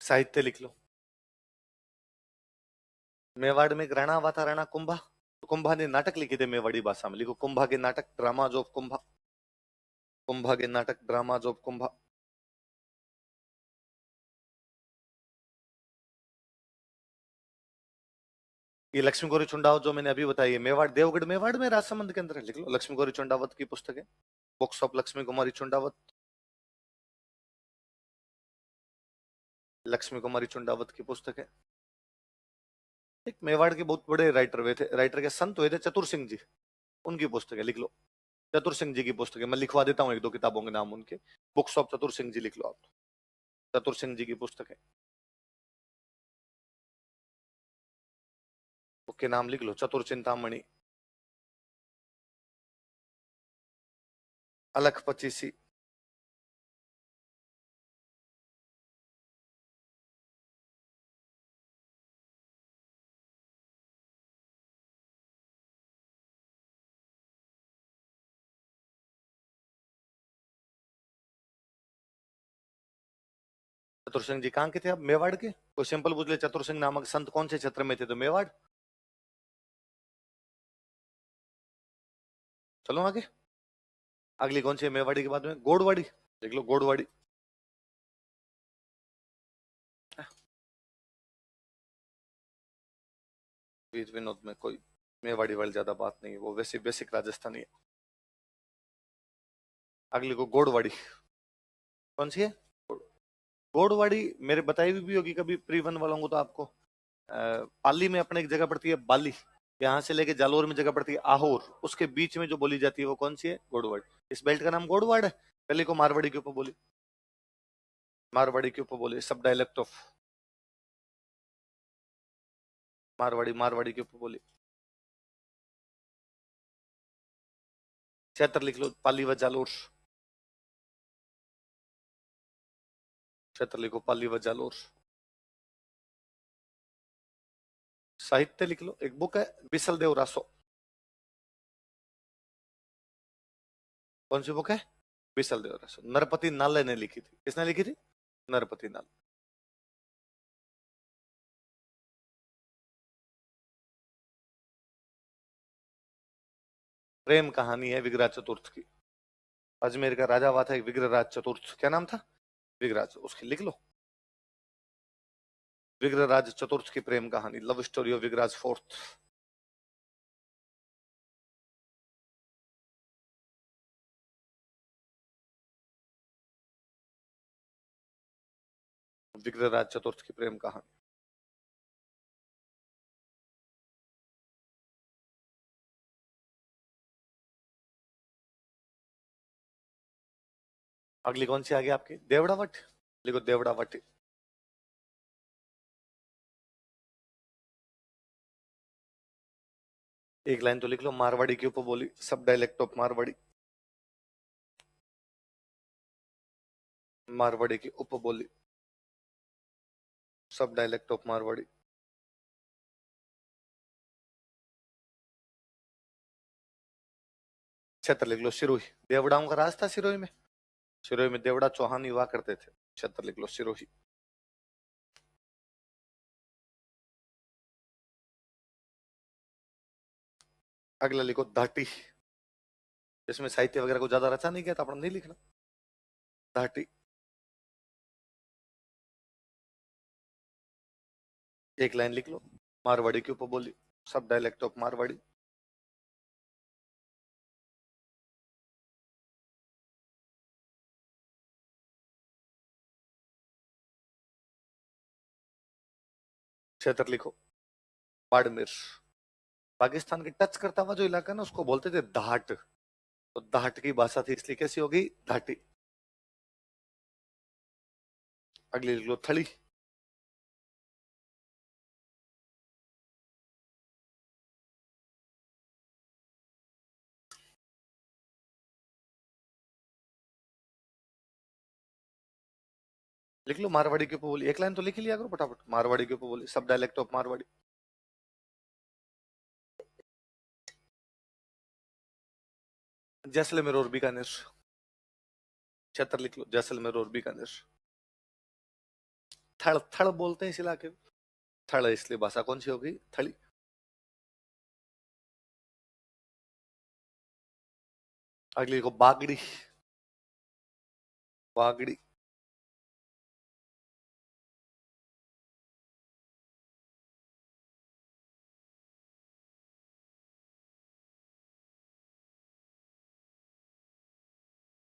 साहित्य लिख लो, मेवाड़ में एक राणा हुआ था, राणा कुंभा। तो कुंभा ने नाटक लिखे थे मेवाड़ी भाषा में, लिखो कुंभा के नाटक, ड्रामाज ऑफ कुंभा। कुंभा के नाटक, ड्रामाज ऑफ कुंभा। ये लक्ष्मी गौरी चुंडावत जो मैंने अभी बताई है, मेवाड़, देवगढ़ मेवाड़ में राजसमंद के अंदर है। लिख लो लक्ष्मी गौरी चुंडावत की पुस्तक है, बुक्स ऑफ लक्ष्मी कुमारी चुंडावत। लक्ष्मी कुमारी चुंडावत की पुस्तक है। एक मेवाड़ के बहुत बड़े राइटर हुए थे, राइटर के संत हुए थे चतुर सिंह जी, उनकी पुस्तक है। लिख लो चतुर सिंह जी की पुस्तक है, मैं लिखवा देता हूँ एक दो किताबों के नाम उनके। बुक्स ऑफ चतुर सिंह जी लिख लो आप, चतुर सिंह जी की पुस्तक है। बुक के नाम लिख लो, चतुर चिंतामणि, अलख पचीसी। चतुर सिंह जी कहाँ के थे? अब मेवाड़ के। कोई सिंपल पूछ ले, चतुर सिंह नामक संत कौन से क्षेत्र में थे? तो मेवाड़। चलो आगे, अगली कौन सी है मेवाड़ी के बाद में? गोड़वाड़ी। देख लो गोड़वाड़ी। वीर विनोद में कोई मेवाड़ी वाली ज्यादा बात नहीं है, वो वैसे बेसिक राजस्थानी है। अगली को गोड़वाड़ी, कौन सी है? गोड़वाड़ी मेरे बताई हुई भी होगी कभी प्री वन वालों को तो आपको। पाली में अपने एक जगह पड़ती है बाली, यहाँ से लेके जालोर में जगह पड़ती है आहोर, उसके बीच में जो बोली जाती है वो कौन सी है? गोड़वाड़ी। इस बेल्ट का नाम गोड़वाड़ है। पहले को मारवाड़ी के ऊपर बोली, मारवाड़ी के ऊपर बोली, सब डायलेक्ट ऑफ मारवाड़ी, मारवाड़ी के ऊपर बोली। क्षेत्र लिख लो, पाली व जालोर। क्षेत्र लिखो, पाली व जालोर। साहित्य लिख लो, एक बुक है बिसल देव रासो। कौन सी बुक है? बिसल देव रासो। नरपति नाले ने लिखी थी। किसने लिखी थी? नरपति नाल। प्रेम कहानी है विग्रह चतुर्थ की। अजमेर का राजा हुआ था एक विग्रहराज चतुर्थ, क्या नाम था? विग्रहराज, उसकी लिख लो। विग्रहराज चतुर्थ की प्रेम कहानी, love story of Vigraharaja fourth. Vigraharaja चतुर्थ की प्रेम कहानी। अगली कौन सी आ गई आपकी? देवड़ावट। लिखो देवड़ावटी। एक लाइन तो लिख लो, मारवाड़ी के ऊपर बोली, सब डायलेक्ट ऑफ मारवाड़ी। मारवाड़ी की उपबोली, सब डायलेक्ट ऑफ मारवाड़ी। क्षेत्र लिख लो, सिरोही। देवड़ाओं का राज था सिरोही में। सिरोही में देवड़ा चौहान हुआ करते थे। क्षेत्र लिख लो, सिरोही। अगला लिखो, धाटी। इसमें साहित्य वगैरह को ज्यादा रचा नहीं गया था, अपना नहीं लिखना। धाटी। एक लाइन लिख लो, मारवाड़ी की उपबोली, सब डायलेक्ट ऑफ मारवाड़ी। क्षेत्र लिखो, बाड़मेर। पाकिस्तान के टच करता हुआ जो इलाका ना, उसको बोलते थे धाट। तो धाट की भाषा थी, इसलिए कैसी होगी? धाटी। अगली लिख लो, थली। लिख लो, मारवाड़ी के ऊपर बोली। एक लाइन तो लिख लिया करो फटाफट, मारवाड़ी के ऊपर बोली, सब डायलेक्ट ऑफ मारवाड़ी। जैसलमेर और बीकानेर। क्षेत्र लिख लो, जैसलमेर और बीकानेर। थड़, थड़ बोलते हैं इस इलाके में। थड़ है, इसलिए भाषा कौन सी होगी? थड़ी। अगली को बागड़ी। बागड़ी।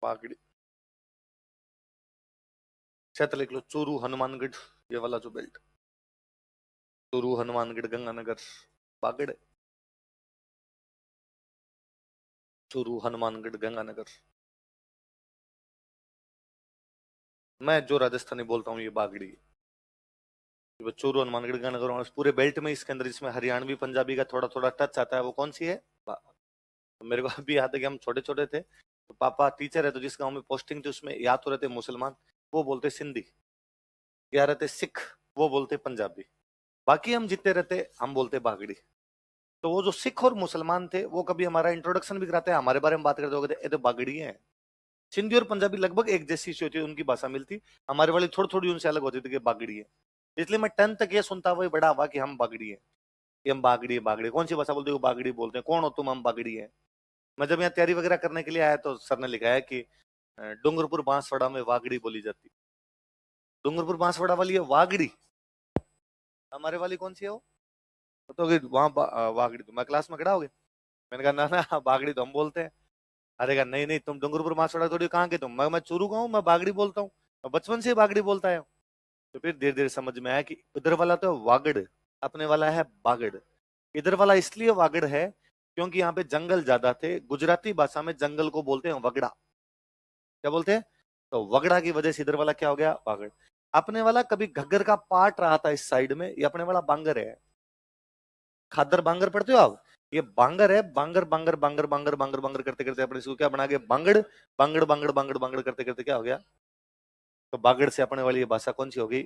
बागड़ी। क्षेत्र लिख लो, चूरू हनुमानगढ़, ये वाला जो बेल्ट। चूरू हनुमानगढ़ गंगानगर बागड़। चूरू हनुमानगढ़ गंगानगर। मैं जो राजस्थानी बोलता हूँ ये बागड़ी है। ये चूरू हनुमानगढ़ गंगानगर, और पूरे बेल्ट में इसके अंदर इसमें हरियाणवी पंजाबी का थोड़ा थोड़ा टच आता है, वो कौन सी है? मेरे को अभी याद है कि हम छोटे छोटे थे तो पापा टीचर है, तो जिस गांव में पोस्टिंग थी उसमें या तो रहते मुसलमान, वो बोलते सिंधी, या रहते सिख, वो बोलते पंजाबी। बाकी हम जितने रहते हम बोलते बागड़ी। तो वो जो सिख और मुसलमान थे वो कभी हमारा इंट्रोडक्शन भी कराते हैं, हमारे बारे में बात करते हो, कहते ये तो बागड़ी है। सिंधी और पंजाबी लगभग एक जैसी सी होती है, उनकी भाषा मिलती, हमारे वाली थोड़ी थोड़ी उनसे अलग होती थी कि बागड़ी है। इसलिए मैं 10th तक ये सुनता हुआ बड़ा हुआ कि हम बागड़ी है, कि हम बागड़ी है। बागड़ी कौन सी भाषा बोलते हो? बागड़ी बोलते हैं। कौन हो तुम? हम बागड़ी है। मैं जब यहाँ तैयारी वगैरह करने के लिए आया तो सर ने लिखा है कि डूंगरपुर बांसवाड़ा में वागड़ी बोली जाती। डूंगरपुर बांसवाड़ा वाली है वागड़ी, हमारे वाली कौन सी है वो? तो वहां बागड़ी, तो मैं क्लास में खड़ा हो गया, मैंने कहा ना ना बागड़ी तो हम बोलते हैं। अरे कहा नहीं नहीं, तुम डूंगरपुर माछोड़ा थोड़ी, कहाँ के तुम? मैं चूरू का हूँ, मैं बागड़ी बोलता हूँ, मैं बचपन से ही बागड़ी बोलता है। तो फिर धीरे धीरे समझ में आया कि इधर वाला तो वागड़, अपने वाला है बागड़। इधर वाला इसलिए वागड़ है क्योंकि यहाँ पे जंगल ज्यादा थे, गुजराती भाषा में जंगल को बोलते हैं वगड़ा। क्या बोलते हैं? तो वगड़ा की वजह से इधर वाला क्या हो गया? वागड़। अपने वाला कभी घग्गर का पार्ट रहा था इस साइड में, ये अपने वाला बांगर है। खादर बांगर पढ़ते हो आप? ये बांगर है, बांगर बांगर बांगर बांगर बांगर बांगर करते करते अपने इसको क्या बना गया? बांगड़। बांगड़ बांगड़ बांगड़ बांगड़ करते करते क्या हो गया? तो बागड़ से अपने वाली ये भाषा कौन सी हो गई?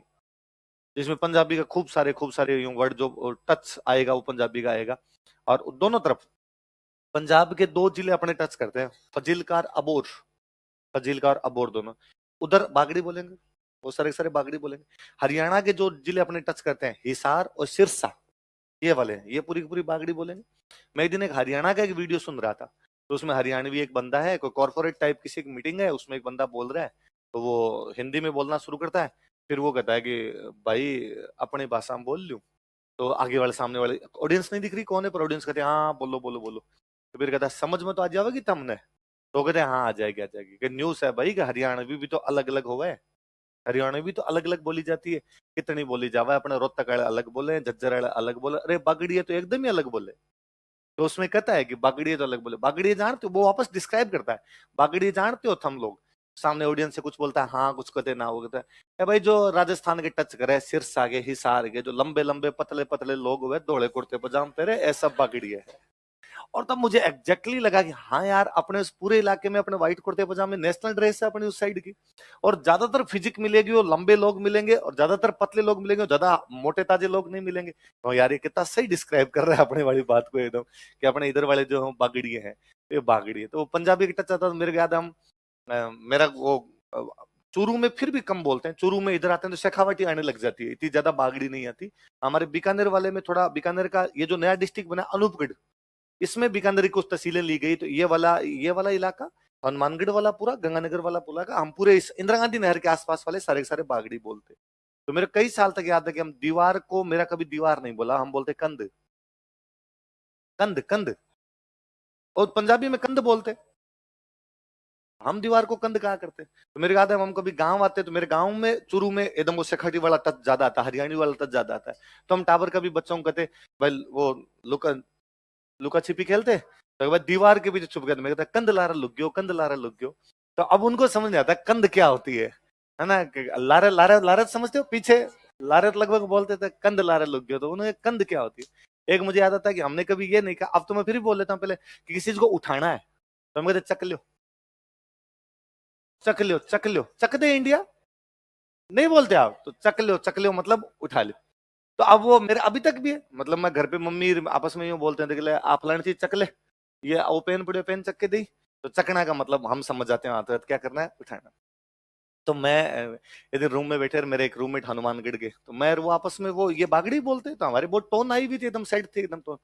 जिसमें पंजाबी का खूब सारे यूं वर्ड जो टच आएगा वो पंजाबी का आएगा। और दोनों तरफ पंजाब के दो जिले अपने टच करते हैं, फजीलका और अबोर। फजीलका और अबोर दोनों उधर बागड़ी बोलेंगे, वो सारे सारे बागड़ी बोलेंगे। हरियाणा के जो जिले अपने टच करते हैं, हिसार और सिरसा, ये वाले हैं, ये पूरी की पूरी बागड़ी बोलेंगे। मैं एक दिन एक हरियाणा का एक वीडियो सुन रहा था, तो उसमें हरियाणवी एक बंदा है, कोई कॉर्पोरेट टाइप किसी एक मीटिंग है, उसमें एक बंदा बोल रहा है, तो वो हिंदी में बोलना शुरू करता है। फिर वो कहता है कि भाई अपनी भाषा में बोल लूं? तो आगे वाले सामने वाले ऑडियंस नहीं दिख रही कौन है, पर ऑडियंस कहते हैं हाँ बोलो बोलो बोलो। तो फिर कहता है समझ में तो आ जाएगी तुमने? तो कहते हैं हाँ आ जाएगी कि न्यूज़ है भाई कि हरियाणवी भी तो अलग अलग हो गए। हरियाणवी भी तो अलग अलग बोली जाती है, कितनी बोली जावा, अपने रोहतक वाले अलग बोले, झज्जर वाले अलग बोले, अरे बागड़ी है तो एकदम ही अलग बोले। तो उसमें कहता है कि बागड़ी है तो अलग बोले, बागड़ी है जानते हो, वो वापस डिस्क्राइब करता है, बागड़ी जानते हो तुम लोग? सामने ऑडियंस से कुछ बोलता है हाँ, कुछ कहते ना, वो कहता है "ए भाई जो राजस्थान के टच करे, सिरसा के हिसार के जो लंबे लंबे पतले पतले लोग हुए, धोले कुर्ते पजाम पहरे, ऐसा बागड़ी है। और तब मुझे एग्जैक्टली लगा कि हाँ यार, अपने उस पूरे इलाके में अपने व्हाइट कुर्ते पजामे नेशनल ड्रेस है अपनी उस साइड की। और ज्यादातर फिजिक मिलेगी वो लंबे लोग मिलेंगे, और ज्यादातर पतले लोग मिलेंगे, ज्यादा मोटे ताजे लोग नहीं मिलेंगे। तो यार ये कितना सही डिस्क्राइब कर रहा है अपने वाली बात को एकदम, कि अपने इधर वाले जो बागड़िए हैं, ये बागड़ी है। तो पंजाबी की टच आता तो मेरे को याद है, हम मेरा वो अ, चूरू में फिर भी कम बोलते हैं, चूरू में इधर आते हैं तो शेखावटी आने लग जाती है, इतनी ज्यादा बागड़ी नहीं आती। हमारे बीकानेर वाले में थोड़ा, बीकानेर का ये जो नया डिस्ट्रिक्ट बना अनूपगढ़, इसमें बीकानेर की कुछ तहसीलें ली गई, तो ये वाला इलाका, हनुमानगढ़ वाला पूरा, गंगानगर वाला पूरा का, हम पूरे इस इंदिरा गांधी नहर के आसपास वाले सारे के सारे बागड़ी बोलते। तो मेरे कई साल तक याद है कि हम दीवार को, मेरा कभी दीवार नहीं बोला, हम बोलते कंध। कंध कंध। और पंजाबी में कंध बोलते, हम दीवार को कंध कहा करते। तो मेरे याद है हम कभी गांव आते, तो मेरे गांव में चूरू में एकदम वो शेखाटी वाला टच ज्यादा आता है, हरियाणी वाला टच ज्यादा आता है। तो हम टावर कभी बच्चों को कहते भाई वो लुका लुका छिपी खेलते, तो एक बार दीवार के पीछे छुप गए, तो मैं कहता कंध लारा लुक गयो, कंध लारा लुक गयो। तो अब उनको समझ नहीं आता कंध क्या होती है ना? लारे लारे लारे समझते हो पीछे, लारे तो लगभग बोलते थे कंध लारे लुक गयो, तो उन्हें कंध क्या होती है। एक मुझे याद आता है कि हमने कभी ये नहीं कहा, अब तो मैं फिर भी बोल लेता हूँ पहले, कि किसी चीज को उठाना है तो हम कहते चक लो, चक लो, चक लो, चक दे इंडिया, नहीं बोलते आप तो चक लो मतलब उठा लो। तो अब वो मेरे अभी तक भी है, मतलब मैं घर पे मम्मी आपस में यूं बोलते हैं, देख ले आप लड़की चीज चक ले, ये वो पेन पड़े पेन चक के दी, तो चकना का मतलब हम समझ जाते हैं, आता है क्या करना है, उठाना। तो मैं इधर रूम में बैठे, मेरे एक रूममेट हनुमानगढ़ के, तो मैं वो आपस में वो ये बागड़ी बोलते, तो हमारे बहुत टोन आई हुई थी, एकदम सेट थे एकदम। तो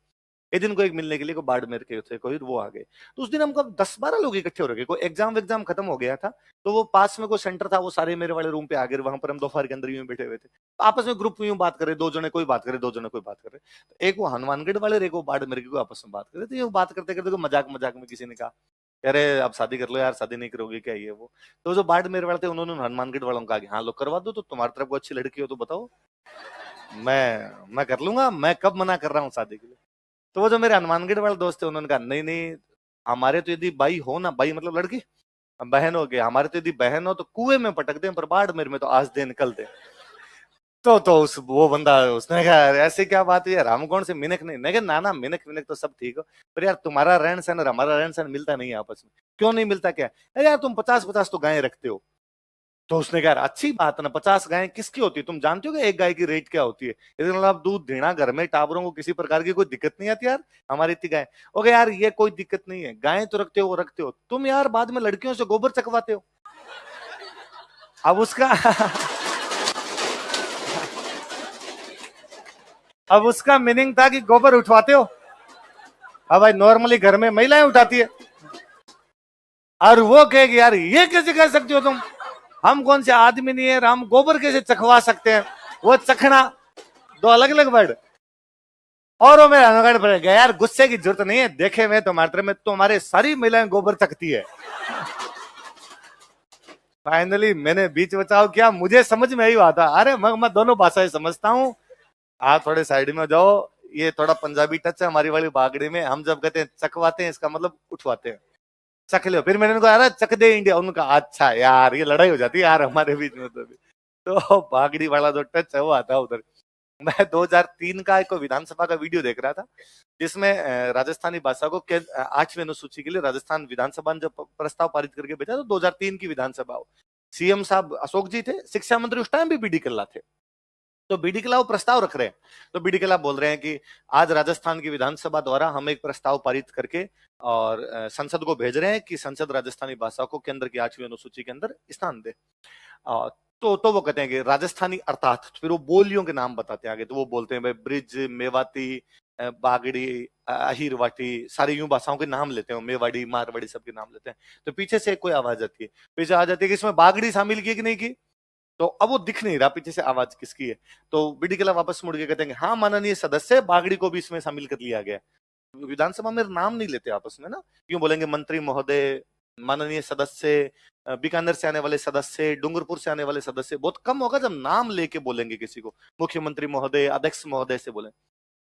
एक दिन को एक मिलने के लिए, को बाड़मेर के थे कोई, वो आ गए। तो उस दिन हम कब 10-12 लोग इकट्ठे हो रखे, कोई एग्जाम एग्जाम खत्म हो गया था, तो वो पास में कोई सेंटर था, वो सारे मेरे वाले रूम पे आ गए, वहां पर हम दोपहर के अंदर यूं बैठे हुए थे, तो आपस में ग्रुप में यूं बात करे, दो जने कोई बात करे, दो जने कोई बात करे, तो एक वो हनुमानगढ़ वाले और एक वो बाड़मेर के, को आपस में बात करे, तो यूं बात करते करते मजाक मजाक में किसी ने कहा, अरे अब शादी कर लो यार, शादी नहीं करोगे क्या, ये वो। तो जो बाड़मेर वाले थे उन्होंने हनुमानगढ़ वालों को कहा कि हाँ लोग करवा दो, तो तुम्हारी तरफ को अच्छी लड़की हो तो बताओ, मैं कर लूंगा, मैं कब मना कर रहा हूँ शादी के लिए। तो वो जो मेरे हनुमानगढ़ वाले दोस्त थे, उन्होंने कहा नहीं नहीं, हमारे तो यदि भाई हो ना, भाई मतलब लड़की, बहन हो गया, हमारे तो यदि बहन हो तो कुएं में पटक दे, पर बाड़मेर में तो आज दे निकल दे। तो उस वो बंदा, उसने कहा "अरे ऐसी क्या बात है यार, हम कौन से मिनक नहीं"। मैं कहा ना ना, मिनक मिनक तो सब ठीक हो, पर यार तुम्हारा रहन सहन और हमारा रहन सहन मिलता नहीं है आपस में। क्यों नहीं मिलता क्या? अरे यार तुम 50-50 तो गायें रखते हो। तो उसने कहा अच्छी बात है ना, 50 गायें किसकी होती है, तुम जानते हो कि एक गाय की रेट क्या होती है? इसके मतलब आप दूध देना, घर में टावरों को किसी प्रकार की कोई दिक्कत नहीं आती यार, हमारी इतनी गाय। ओके यार ये कोई दिक्कत नहीं है, गायें तो रखते हो, वो रखते हो तुम यार, बाद में लड़कियों से गोबर चकवाते हो। अब उसका अब उसका मीनिंग था कि गोबर उठवाते हो। अब भाई नॉर्मली घर में महिलाएं उठाती है, और वो कहेगी यार ये कैसे कह सकते हो तुम, हम कौन से आदमी नहीं है, हम गोबर कैसे चखवा सकते हैं, वो चखना, दो अलग अलग वर्ड। और मैं अनगढ़ पड़ गया यार, गुस्से की जरूरत नहीं है, देखे में तुम्हारे में तुम्हारे सारी महिलाएं गोबर तकती है। फाइनली मैंने बीच बचाव किया, मुझे समझ में ही हुआ था, अरे मैं दोनों भाषाएं समझता हूँ, आप थोड़े साइड में जाओ, ये थोड़ा पंजाबी टच है हमारी वाली बागड़ी में, हम जब कहते हैं चकवाते हैं इसका मतलब उठवाते हैं, चख लो, फिर मैंने उनको यार चक दे इंडिया, उनका अच्छा यार ये लड़ाई हो जाती है यार हमारे बीच में, तो बागड़ी वाला जो टच है वो आता है उधर। मैं 2003 का एक विधानसभा का वीडियो देख रहा था, जिसमें राजस्थानी भाषा को 8वीं अनुसूची के लिए राजस्थान विधानसभा ने जब प्रस्ताव पारित करके भेजा, तो 2003 की विधानसभा हो, सीएम साहब अशोक जी थे, शिक्षा मंत्री उस टाइम भी बीडी कल्ला थे, तो बीडी कल्ला वो प्रस्ताव रख रहे हैं, तो बीडी कल्ला बोल रहे हैं कि आज राजस्थान की विधानसभा द्वारा हम एक प्रस्ताव पारित करके और संसद को भेज रहे हैं कि संसद राजस्थानी भाषा को केंद्र की 8वीं अनुसूची के अंदर स्थान दे। तो वो कहते हैं कि राजस्थानी अर्थात, फिर वो बोलियों के नाम बताते हैं आगे, तो वो बोलते हैं भाई ब्रिज, मेवाती, बागड़ी, अहिरवाटी, सारी यूं भाषाओं के नाम लेते हैं, मेवाड़ी, मारवाड़ी सबके नाम लेते हैं, तो पीछे से कोई आवाज आती है, पीछे आ जाती है कि इसमें बागड़ी शामिल की कि नहीं की, तो अब वो दिख नहीं रहा पीछे से आवाज किसकी है, तो बीडी कल्ला वापस मुड़ के कहते हैं हाँ माननीय सदस्य, बागड़ी को भी इसमें शामिल कर लिया गया। विधानसभा में नाम नहीं लेते आपस में ना, क्यों बोलेंगे मंत्री महोदय, माननीय सदस्य, बीकानेर से आने वाले सदस्य, डूंगरपुर से आने वाले सदस्य, बहुत कम होगा जब नाम लेके बोलेंगे किसी को, मुख्यमंत्री महोदय, अध्यक्ष महोदय से बोले।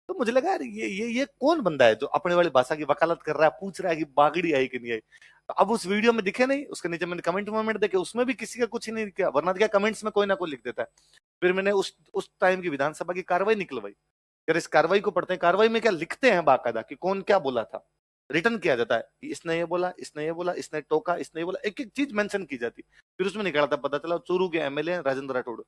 तो मुझे लगा यार ये कौन बंदा है जो अपने वाली भाषा की वकालत कर रहा है, पूछ रहा है कि बागड़ी आई कि नहीं आई। तो अब उस वीडियो में दिखे नहीं, उसके नीचे मैंने कमेंट मोमेंट देखे, उसमें भी किसी का कुछ ही नहीं किया, वरना क्या कमेंट्स में कोई ना कोई लिख देता है। फिर मैंने उस टाइम की विधानसभा की कार्रवाई निकलवाई, अगर इस कार्रवाई को पढ़ते हैं, कार्रवाई में क्या लिखते हैं बाकायदा कि कौन क्या बोला था, रिटर्न किया जाता है, इसने ये बोला, इसने ये बोला, इसने टोका, इसने ये बोला, एक एक चीज मेंशन की जाती। फिर उसमें निकला था, पता चला चूरू के एमएलए राजेंद्र राठौड़,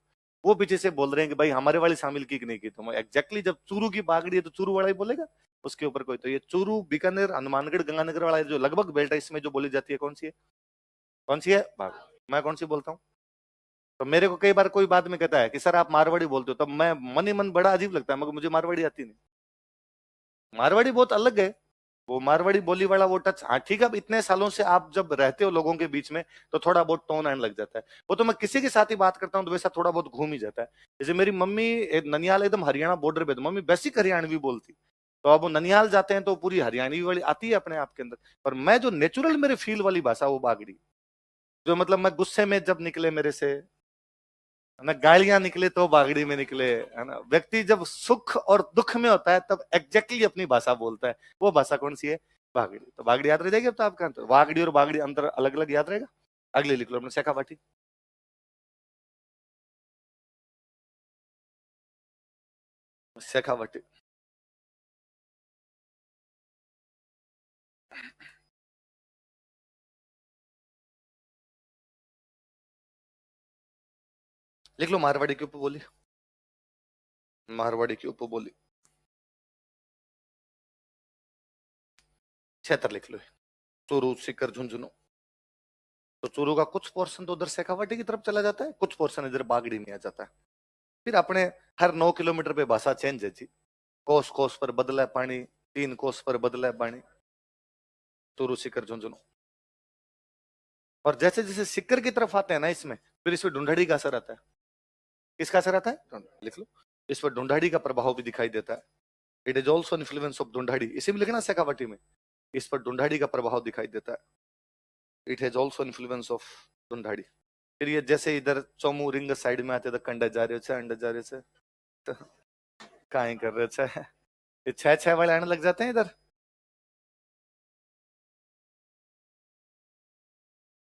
वो पीछे से बोल रहे हैं कि भाई हमारे वाली शामिल की कि नहीं की, तो एग्जैक्टली जब चूरू की बागड़ी है तो चूरू वाला ही बोलेगा, उसके ऊपर कोई, तो ये चूरू, बीकानेर, हनुमानगढ़, गंगानगर वाला जो लगभग बेल्ट है, इसमें जो बोली जाती है कौन सी है, कौन सी है बाग, मैं कौन सी बोलता हूँ। तो मेरे को कई बार कोई बाद में कहता है कि सर आप मारवाड़ी बोलते हो, तब मैं मन ही मन बड़ा अजीब लगता है, मगर मुझे मारवाड़ी आती नहीं, मारवाड़ी बहुत अलग है, वो मारवाड़ी बोली वाला वो टच, हाँ ठीक है, अब इतने सालों से आप जब रहते हो लोगों के बीच में तो थोड़ा बहुत टोन आने लग जाता है, वो तो मैं किसी के साथ ही बात करता हूँ तो वैसा थोड़ा बहुत घूम ही जाता है। जैसे मेरी मम्मी ननियाल एकदम हरियाणा बॉर्डर पे, तो मम्मी बेसिक हरियाणवी बोलती, तो अब वो ननियाल जाते हैं तो पूरी हरियाणवी वाली आती है अपने आप के अंदर, पर मैं जो नेचुरल मेरे फील वाली भाषा वो बागड़ी, जो मतलब मैं गुस्से में जब निकले मेरे से ना गालियां निकले तो बागड़ी में निकले, है ना, व्यक्ति जब सुख और दुख में होता है तब एग्जैक्टली अपनी भाषा बोलता है, वो भाषा कौन सी है, बागड़ी। तो बागड़ी याद रह जाएगी अब तो आपका, तो वागड़ी और बागड़ी अंतर अलग अलग याद रहेगा। अगले लिख लो अपने, शेखावाटी, शेखावाटी, लिख लो मारवाड़ी की उपबोली, मारवाड़ी की उपबोली, क्षेत्र लिख लो, चूरू, सीकर, झुंझुनू, तो चूरू का कुछ पोर्शन तो उधर शेखावाटी की तरफ चला जाता है, कुछ पोर्शन इधर बागड़ी में आ जाता है, फिर अपने हर 9 किलोमीटर पे भाषा चेंज है जी, कोस कोस पर बदला है पानी, 3 कोस पर बदला है पानी, चूरू, सीकर, झुंझुनू। और जैसे जैसे सिक्कर की तरफ आते हैं ना इसमें, फिर इसमें ढूंढाड़ी का असर आता है, किसका असर आता है, लिख लो, इस पर ढूंढाड़ी का प्रभाव भी दिखाई देता है, it is also influence of Dhundhari, इसी में लिखना शेखावटी में, इस पर ढूंढाड़ी का प्रभाव दिखाई देता है, it has also influence of Dhundhari. फिर ये जैसे इधर चौमू रिंग साइड में आते तो कंडा जा रहे हो, अंडा जा रहे हो, तो काहे कर रहे हो, ये छह छह वाले आने लग जाते हैं इधर।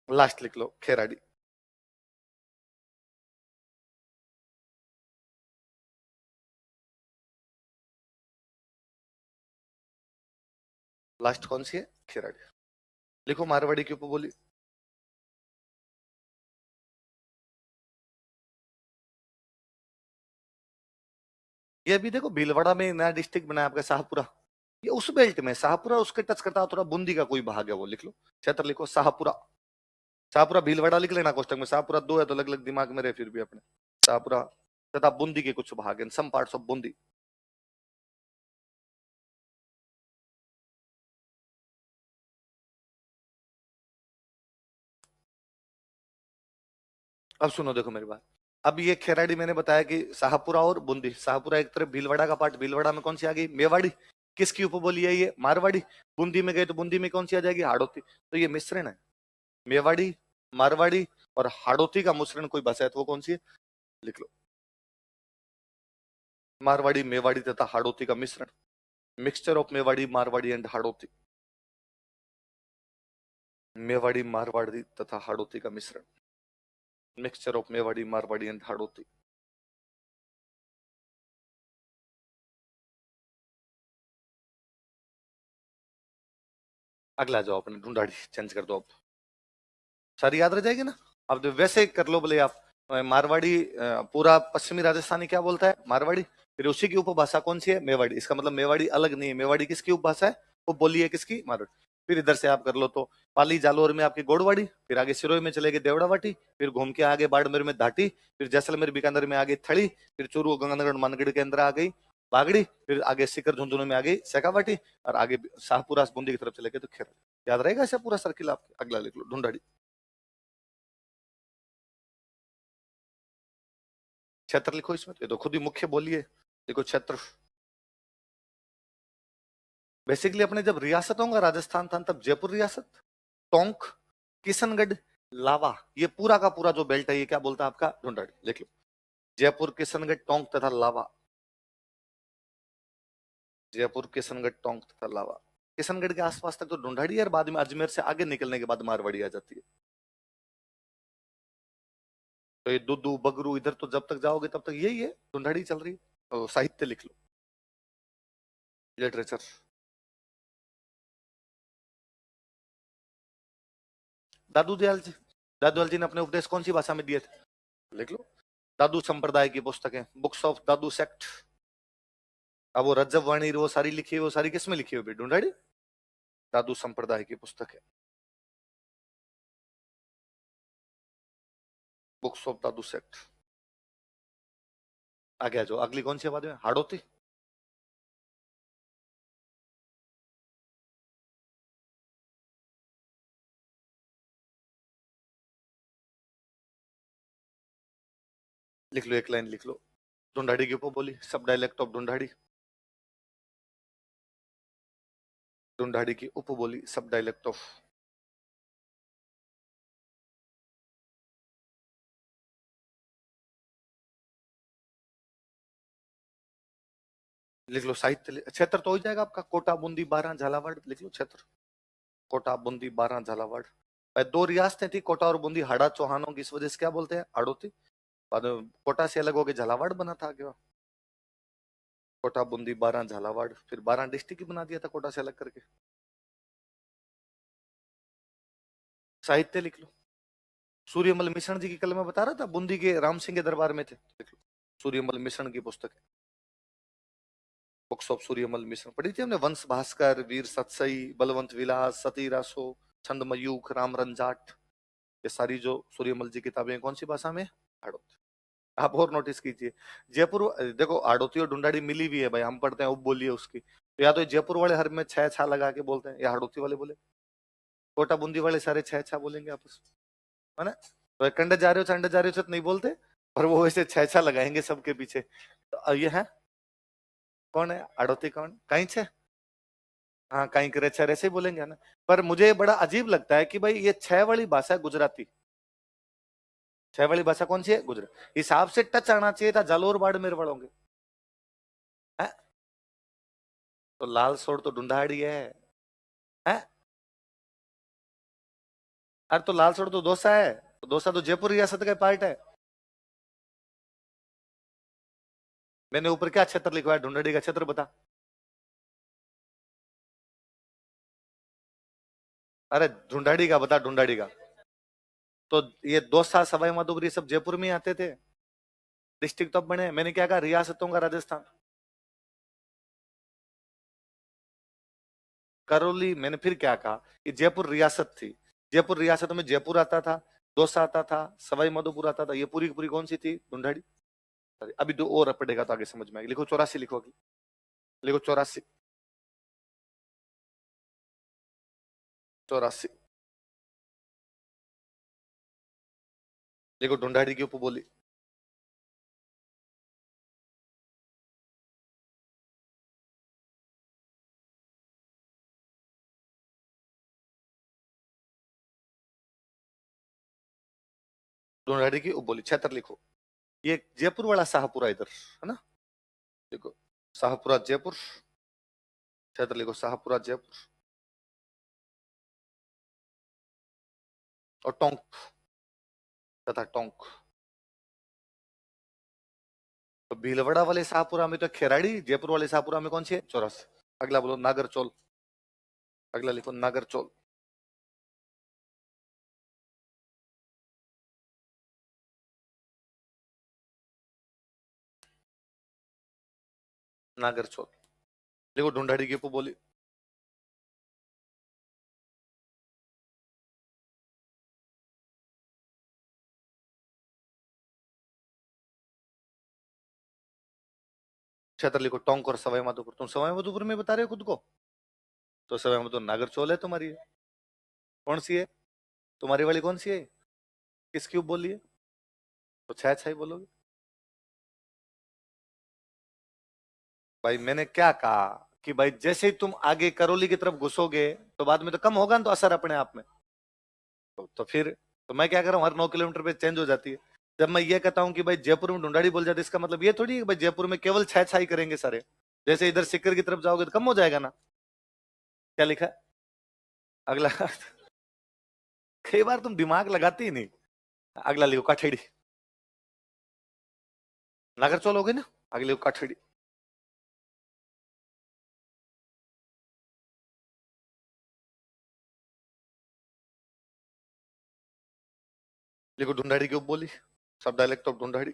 लास्ट लिख लो, खेराड़ी, लास्ट कौन सी है, खेराड़ी, लिखो मारवाड़ी की उपबोली, ये अभी देखो भीलवाड़ा में नया डिस्ट्रिक्ट बनाया आपका शाहपुरा, ये उस बेल्ट में शाहपुरा उसके टच करता है, थोड़ा बूंदी का कोई भाग है वो, लिख लो क्षेत्र, लिखो शाहपुरा, शाहपुरा भीलवाड़ा लिख लेना कोष्टक में, शाहपुरा दो है तो अलग अलग दिमाग में रहे फिर भी अपने, शाहपुरा तथा बूंदी के कुछ भाग हैं, सम पार्ट्स ऑफ बूंदी। अब सुनो देखो मेरी बात, अब ये खेराड़ी मैंने बताया कि शाहपुरा और बूंदी, शाहपुरा एक तरफ भीलवाड़ा का पार्ट, भीलवाड़ा में कौन सी आ गई? मेवाड़ी। किसकी उपबोली है ये? मारवाड़ी। बूंदी में गए तो बूंदी में कौन सी आ जाएगी? हाड़ौती। तो ये मिश्रण है, मेवाड़ी, मारवाड़ी और हाड़ौती का मिश्रण कोई भाषा है तो वो कौन सी है? लिख लो, मारवाड़ी, मेवाड़ी तथा हाड़ौती का मिश्रण, mixture of Mewari, Marwari and Hadoti. Mewari, Marwari तथा हाड़ौती का मिश्रण, mixture of Mewari, Marwari and Hadoti. अगला जाओ, अपने ढूंढाड़ी चेंज कर दो अब, सारी याद रह जाएगी ना। अब तो वैसे कर लो बोले आप, मारवाड़ी पूरा पश्चिमी राजस्थानी क्या बोलता है? मारवाड़ी। फिर उसी की उपभाषा कौन सी है? मेवाड़ी। इसका मतलब मेवाड़ी अलग नहीं है, मेवाड़ी किसकी उपभाषा है? वो बोली है किसकी? मारवाड़ी। फिर इधर से आप कर लो तो पाली जालोर में आपकी गोड़वाड़ी, फिर आगे सिरोही में चलेगी देवड़ावाटी, फिर घूम के आगे बाड़मेर में धाटी, फिर जैसलमेर बीकानेर में आ गई थड़ी, फिर चूरू गंगानगर मानगढ़ के अंदर आ गई बागड़ी, फिर आगे सीकर झुंझुनू में आ गई शेखावाटी, और आगे शाहपुरा बूंदी की तरफ चले गए तो खेर। याद रहेगा ऐसा पूरा सर्किल आपके? अगला लिख लो, ढूंढाड़ी। क्षेत्र लिखो इसमें, ये तो खुद ही मुख्य बोलिए। देखो क्षेत्र, बेसिकली अपने जब रियासतों का राजस्थान था तब जयपुर रियासत, टोंक, किशनगढ़, लावा, ये पूरा का पूरा जो बेल्ट है ये क्या बोलता है आपका? ढूंढाड़ी। लिख लो, जयपुर, किशनगढ़, टोंक तथा लावा। जयपुर, किशनगढ़, टोंक तथा लावा। किशनगढ़ के आसपास तक तो ढूंढाड़ी है, और बाद में अजमेर से आगे निकलने के बाद मारवाड़ी आ जाती है। तो ये दुदू बगरू इधर तो जब तक जाओगे तब तक यही है, ढूंढाड़ी चल रही है। तो साहित्य लिख लो, लिटरेचर। दादू दयाल जी, दादू दयाल जी ने अपने उपदेश कौन सी भाषा में दिए थे? लिख लो, दादू संप्रदाय की पुस्तकें, बुक्स ऑफ दादू सेक्ट। अब वो रज्जब वाणी वो सारी लिखी है, वो सारी किसमें लिखी हुई? ढूंढाड़ी, दादू संप्रदाय की पुस्तक है, बुक्स ऑफ दादू सेक्ट। आगे आ जाओ, अगली कौन सी आबादी में? हाड़ौती। लिख लो, एक लाइन लिख लो, ढूंढाड़ी के ऊपर बोली, सब डायलेक्ट ऑफ ढूंढाड़ी। ढूंढाड़ी की उपबोली, सब डायलेक्ट ऑफ। लिख लो साहित्य, क्षेत्र तो हो जाएगा आपका, कोटा, बूंदी, बारां, झालावाड़। लिख लो क्षेत्र, कोटा, बूंदी, बारां, झालावाड़। दो रियासतें थी कोटा और बूंदी, हाड़ा चौहानों की, इस वजह से क्या बोलते हैं? हाड़ौती। बाद में कोटा से अलग होकर झालावाड़ बना था आगे, कोटा, बूंदी, बारां, झालावाड़, फिर बारां डिस्ट्रिक्ट ही बना दिया था कोटा से अलग करके। साहित्य लिख लो, सूर्यमल मिश्रण जी की, कल मैं बता रहा था बूंदी के राम सिंह के दरबार में थे। लिख लो, सूर्यमल मिश्रण की पुस्तक है, बुक्स ऑफ सूर्यमल मिश्रण। पढ़ी थी हमने, वंश भास्कर, वीर सतसई, बलवंत विलास, सती रासो, छंद मयूख, राम रंजाट, ये सारी जो सूर्यमल जी किताबें कौन सी भाषा में? हाड़ौती। आप और नोटिस कीजिए, जयपुर, देखो हाड़ौती और ढूंढाड़ी मिली भी है भाई, हम पढ़ते हैं उप बोलिए उसकी, तो या तो जयपुर वाले हर में छह छा लगा के बोलते हैं, या हाड़ौती वाले बोले, कोटा बूंदी वाले सारे छह छा बोलेंगे आपस में, है ना? तो कंडे जा रहे हो, चंडे जा रहे हो तो नहीं बोलते, पर वो वैसे छह छा लगाएंगे सबके पीछे। तो ये है, कौन है हाड़ौती? कौन? कहीं छे, हाँ कहीं करे छह, ऐसे ही बोलेंगे ना। पर मुझे बड़ा अजीब लगता है कि भाई ये छह वाली भाषा है गुजराती, छह वाली भाषा कौन सी है? गुजरात। हिसाब से टच आना चाहिए था जालोर बाड़मेर वालों के, हैं? तो लाल सोड़ तो ढूंढाड़ी है? अरे तो लाल सोड़ तो दौसा है, तो दौसा तो जयपुर रियासत का पार्ट है। मैंने ऊपर क्या क्षेत्र लिखवाया? ढूंढाड़ी का क्षेत्र बता। अरे ढूंढाड़ी का बता, ढूंढाड़ी का। तो ये दौसा, सवाई माधोपुर, ये सब जयपुर में ही आते थे, डिस्ट्रिक्ट तब बने। मैंने क्या कहा? रियासतों का राजस्थान। करौली, मैंने फिर क्या कहा कि जयपुर रियासत थी, जयपुर रियासत में जयपुर आता था, दौसा आता था, सवाई माधोपुर आता था, ये पूरी की पूरी कौन सी थी? ढूंढाड़ी। अभी दो और पड़ेगा तो आगे समझ में आएगी। लिखो 84, लिखो अगली, लिखो 84, 84, लिखो ढूंढाड़ी की उपबोली, ढूंढाड़ी की उपबोली क्षेत्र लिखो। ये जयपुर वाला शाहपुरा इधर है ना, देखो शाहपुरा जयपुर, क्षेत्र लिखो शाहपुरा जयपुर। और टोंक तथा टोंक। तो भीलवाड़ा वाले शाहपुरा में तो खेराड़ी, जयपुर वाले शाहपुरा में कौन सी है, चौरस। अगला बोलो नागरचौल, अगला लिखो नागरचौल। नागरचौल देखो ढूंढाड़ी की उपबोली। क्षेत्र लिखो टोंक और सवाई माधोपुर। तुम सवाई माधोपुर में बता रहे हो खुद को, तो सवाई माधोपुर नागरचौल है तुम्हारी। कौन सी है तुम्हारी वाली, कौन सी है, किसकी उपबोली है, तो छह छह बोलोगे। भाई मैंने क्या कहा कि भाई जैसे ही तुम आगे करौली की तरफ घुसोगे तो बाद में तो कम होगा ना, तो असर अपने आप में। तो फिर तो मैं क्या कर रहा हूँ, हर 9 किलोमीटर पे चेंज हो जाती है। जब मैं ये कहता हूँ कि भाई जयपुर में ढूंढाड़ी बोल जाते, इसका मतलब ये थोड़ी है कि भाई जयपुर में केवल छह छाई करेंगे सारे। जैसे इधर सिक्कर की तरफ जाओगे तो कम हो जाएगा ना। क्या लिखा है अगला कई बार तुम दिमाग लगाते ही नहीं। अगला लिखो काठेड़ी, नागरचौल हो गई ना, अगले लिखो काठेड़ी। लिखो ढूंढाड़ी की उपबोली, सब डायलेक्ट ऑफ ढूंढाड़ी।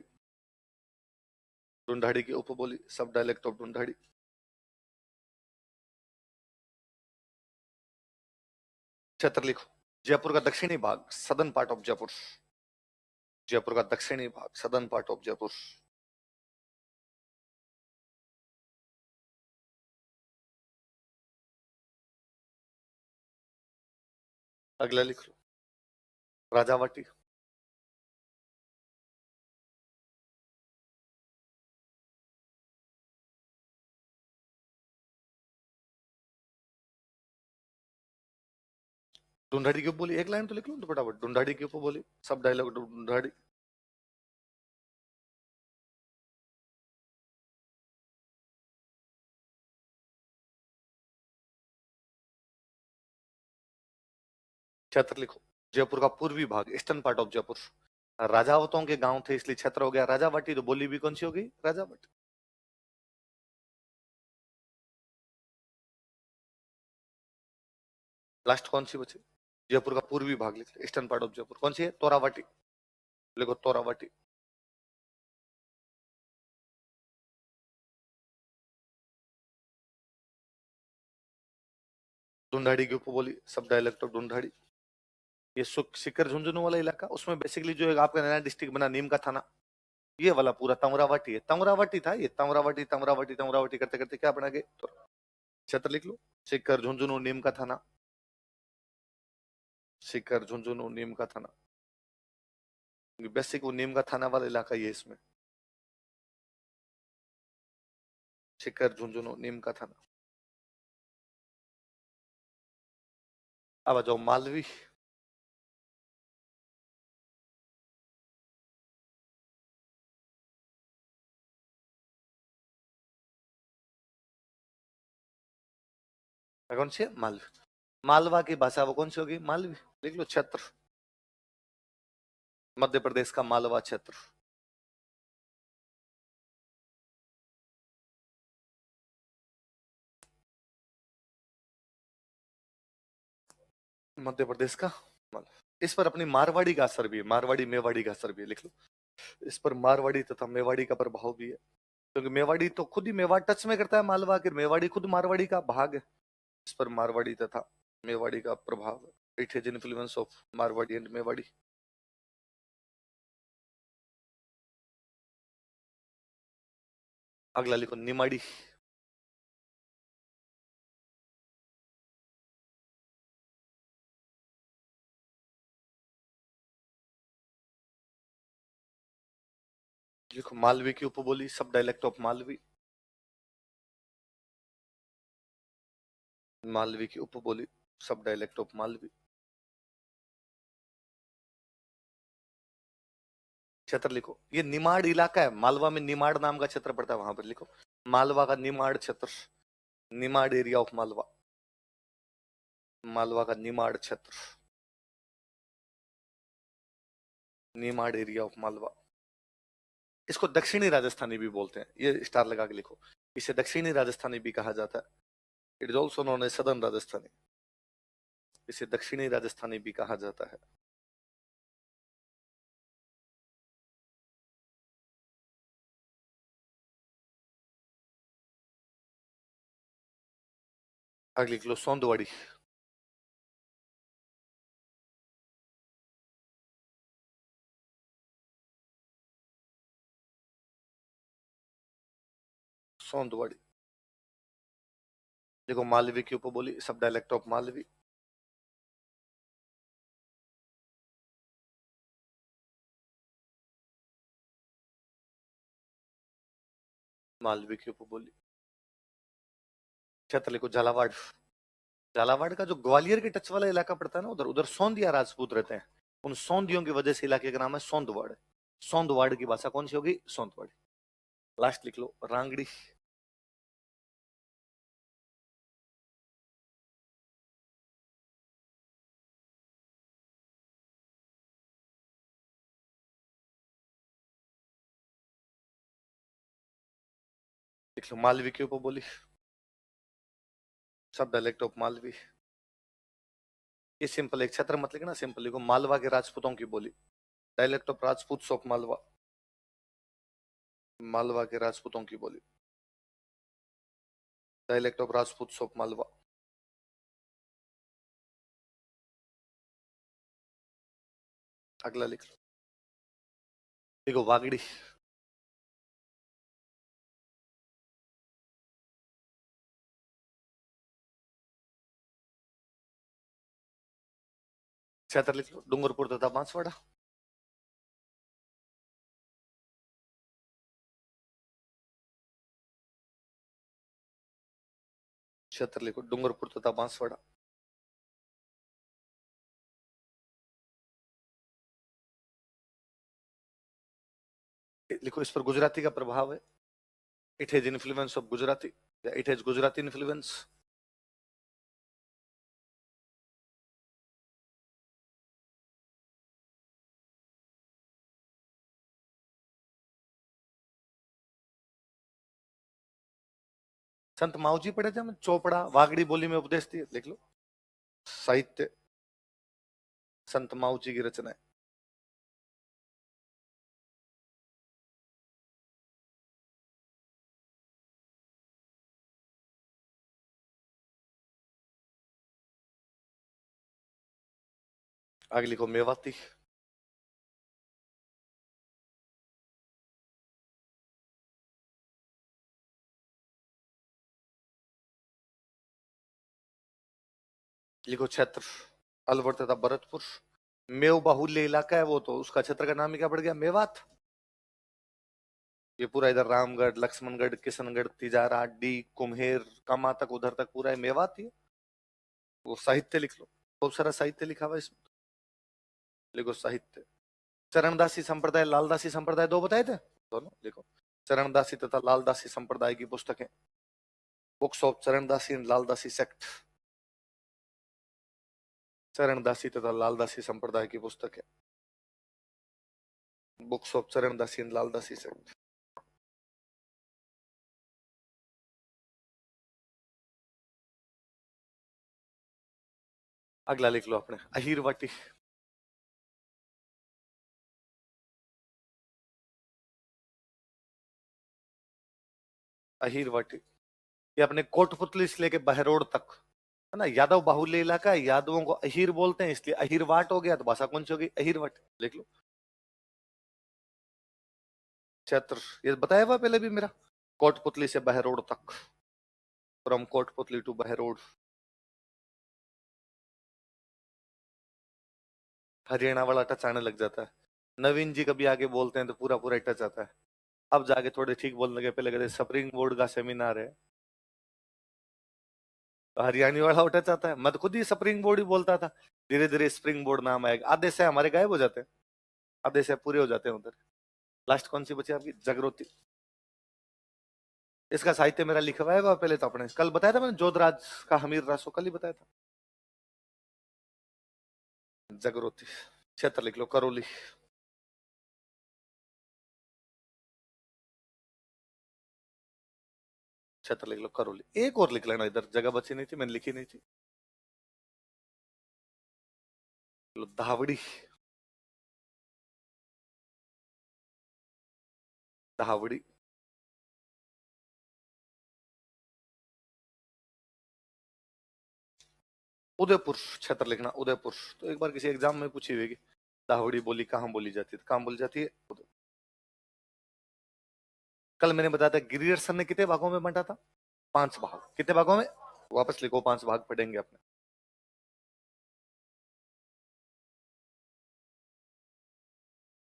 ढूंढाड़ी की उपबोली, सब डायलेक्ट ऑफ ढूंढाड़ी। क्षेत्र लिखो जयपुर का दक्षिणी भाग, southern part of Jaipur. Jaipur का दक्षिणी भाग, सदर्न पार्ट ऑफ जयपुर। अगला लिख लो राजावाटी। ढूंढाड़ी की उपबोली एक लाइन तो लिख लो तो फटाफट, ढूंढाड़ी की उपबोली सब डायलॉग ढूंढाड़ी। क्षेत्र लिखो जयपुर का पूर्वी भाग, ईस्टर्न पार्ट ऑफ जयपुर। राजावतों के गांव थे इसलिए क्षेत्र हो गया राजावाटी, तो बोली भी कौन सी होगी, राजावाटी। लास्ट कौन सी बची, जयपुर का पूर्वी भाग लिख लो, ईस्टर्न पार्ट ऑफ जयपुर, कौन सी है, तोरावाटी। लिखो तोरावाटी। ढूंढाड़ी की उपबोली सब डायलेक्ट ऑफ ढूंढाड़ी। ये सिकर झुंझुनू वाला इलाका, उसमें बेसिकली जो है आपका नया डिस्ट्रिक्ट बना नीम का थाना, ये वाला पूरा तमरावटी है, तमरावटी था ये, तमरावटी तमरावटी तमरावटी करते करते क्या बना गए, तो क्षेत्र लिख लो सिकर झुंझुनू नीम का थाना। सिकर झुंझुनू नीम का थाना, बेसिक वो नीम का थाना वाला इलाका ये इसमें, सिकर झुंझुनू नीम का थाना। अब आ जाओ मालवी। कौन सी है, मालवी। मालवा की भाषा वो कौन सी होगी, मालवी। लिख लो क्षेत्र, मध्य प्रदेश का मालवा क्षेत्र। मध्य प्रदेश का मालवा। इस पर अपनी मारवाड़ी का असर भी है, मारवाड़ी मेवाड़ी का असर भी है, लिख लो। इस पर मारवाड़ी तथा मेवाड़ी का प्रभाव भी है, क्योंकि मेवाड़ी तो खुद ही मेवाड़ टच में करता है मालवा के, मेवाड़ी खुद मारवाड़ी का भाग है। इस पर मारवाड़ी तथा मेवाड़ी का प्रभाव है, it has influence of Marwari and Mewari. अगला लिखो निमाड़ी। लिखो मालवी की उपबोली सब डायलेक्ट ऑफ मालवी। मालवी की उपबोली सब डायलेक्ट ऑफ मालवी। क्षेत्र लिखो, ये निमाड़ इलाका है, मालवा में निमाड़ नाम का क्षेत्र पड़ता है, वहां पर लिखो मालवा का निमाड़ क्षेत्र, निमाड़ एरिया ऑफ मालवा, मालवा का निमाड़ क्षेत्र, निमाड़ एरिया ऑफ मालवा। इसको दक्षिणी राजस्थानी भी बोलते हैं, ये स्टार लगा के लिखो, इसे दक्षिणी राजस्थानी भी कहा जाता है। It is also known as southern Rajasthani, इसे दक्षिणी राजस्थानी भी कहा जाता है। आगे लिख लो सौंदवाड़ी, सौंदवाड़ी। देखो मालवी की उपबोली, सब डायलेक्ट ऑफ मालवी, मालवी की उपबोली। क्षेत्र लिखो झालावाड़, झालावाड़ का जो ग्वालियर के टच वाला इलाका पड़ता है ना, उधर उधर सौंदिया राजपूत रहते हैं, उन सौंदियों की वजह से इलाके का नाम है सौंदवाड़। सौंदवाड़ की भाषा कौन सी होगी? सौंदवाड़ी। लास्ट लिख लो रांगड़ी, लिख लो मालवी की उपबोली, सब डायलेक्ट ऑफ मालवी। ये सिंपल, एक क्षेत्र मत लिखना, सिंपल लिखो मालवा के राजपूतों की बोली, dialect of Rajput of Malwa, Malwa के राजपूतों की बोली, dialect of Rajput of Malwa. अगला लिख लो, देखो वागड़ी, क्षेत्र लिख लो डूंगरपुर तथा बांसवाड़ा, क्षेत्र लिखो डूंगरपुर तथा बांसवाड़ा। लिखो इस पर गुजराती का प्रभाव है, it has influence of Gujarati, या इट हैज गुजराती इन्फ्लुएंस। संत माऊजी पढ़े थे हम, चोपड़ा वागड़ी बोली में उपदेश दिए, लिख लो साहित्य, संत माऊजी की रचना है। आगे लिखो मेवाती, लिखो क्षेत्र अलवर तथा भरतपुर। मेव बाहुल्य इलाका है वो, तो उसका क्षेत्र का नाम ही क्या पड़ गया? मेवात। ये पूरा इधर रामगढ़, लक्ष्मणगढ़, किशनगढ़, तिजारा, डी, कुम्हेर, कामा तक, उधर तक पूरा है मेवात ही। वो साहित्य लिख लो, बहुत सारा साहित्य लिखा हुआ इसमें, लिखो साहित्य। चरणदासी संप्रदाय, लालदासी संप्रदाय, दो बताए थे, दोनों लिखो, चरणदासी तथा लालदासी संप्रदाय की पुस्तकें, books of Charandasi and Laldasi sect, Charandasi तथा लालदासी संप्रदाय की पुस्तक है, books of Charandasi and Laldasi sect. अगला लिख लो अपने अहीरवाटी, अहीरवाटी। ये अपने कोटपुतली से लेके बहरोड तक है ना, यादव बाहुल्य इलाका है, यादवों को अहीर बोलते हैं, इसलिए अहीरवाट हो गया, तो भाषा कौन सी होगी? अहीरवाट, लिख लो क्षेत्र। ये बताया हुआ पहले भी मेरा, कोटपुतली से बहरोड तक, फ्रॉम कोटपुतली टू बहरोड। हरियाणा वाला टच आने लग जाता है, नवीन जी कभी आगे बोलते हैं तो पूरा पूरा टच आता है, अब जाके थोड़े ठीक बोलने लगे, पहले कहते स्प्रिंग बोर्ड का सेमिनार है, तो हरियाणी वाला उठा चाहता है, मैं तो खुद ही स्प्रिंग बोर्ड ही बोलता था, धीरे धीरे स्प्रिंग बोर्ड नाम आएगा, आधे से हमारे गायब हो जाते हैं, आधे से पूरे हो जाते हैं उधर। लास्ट कौन सी बची आपकी? जागृति। इसका साहित्य मेरा लिखा हुआ है, पहले तो अपने कल बताया था मैंने, जोधराज का हमीर रासो, कल ही बताया था। जागृति। क्षेत्र लिख लो करौली। क्षेत्र लिख लो करौली। एक और लिख लेना, इधर जगह बची नहीं थी, मैंने लिखी नहीं थी। लो धावड़ी। धावड़ी। उदयपुर क्षेत्र लिखना, उदयपुर। तो एक बार किसी एग्जाम में पूछी हुई, दावड़ी बोली कहाँ बोली जाती है? कहाँ बोली जाती है? उदयपुर। कल मैंने बताया था गिरियर्सन ने कितने भागों में बांटा था? 5 भाग। कितने भागों में? वापस लिखो, 5 भाग पढ़ेंगे अपने।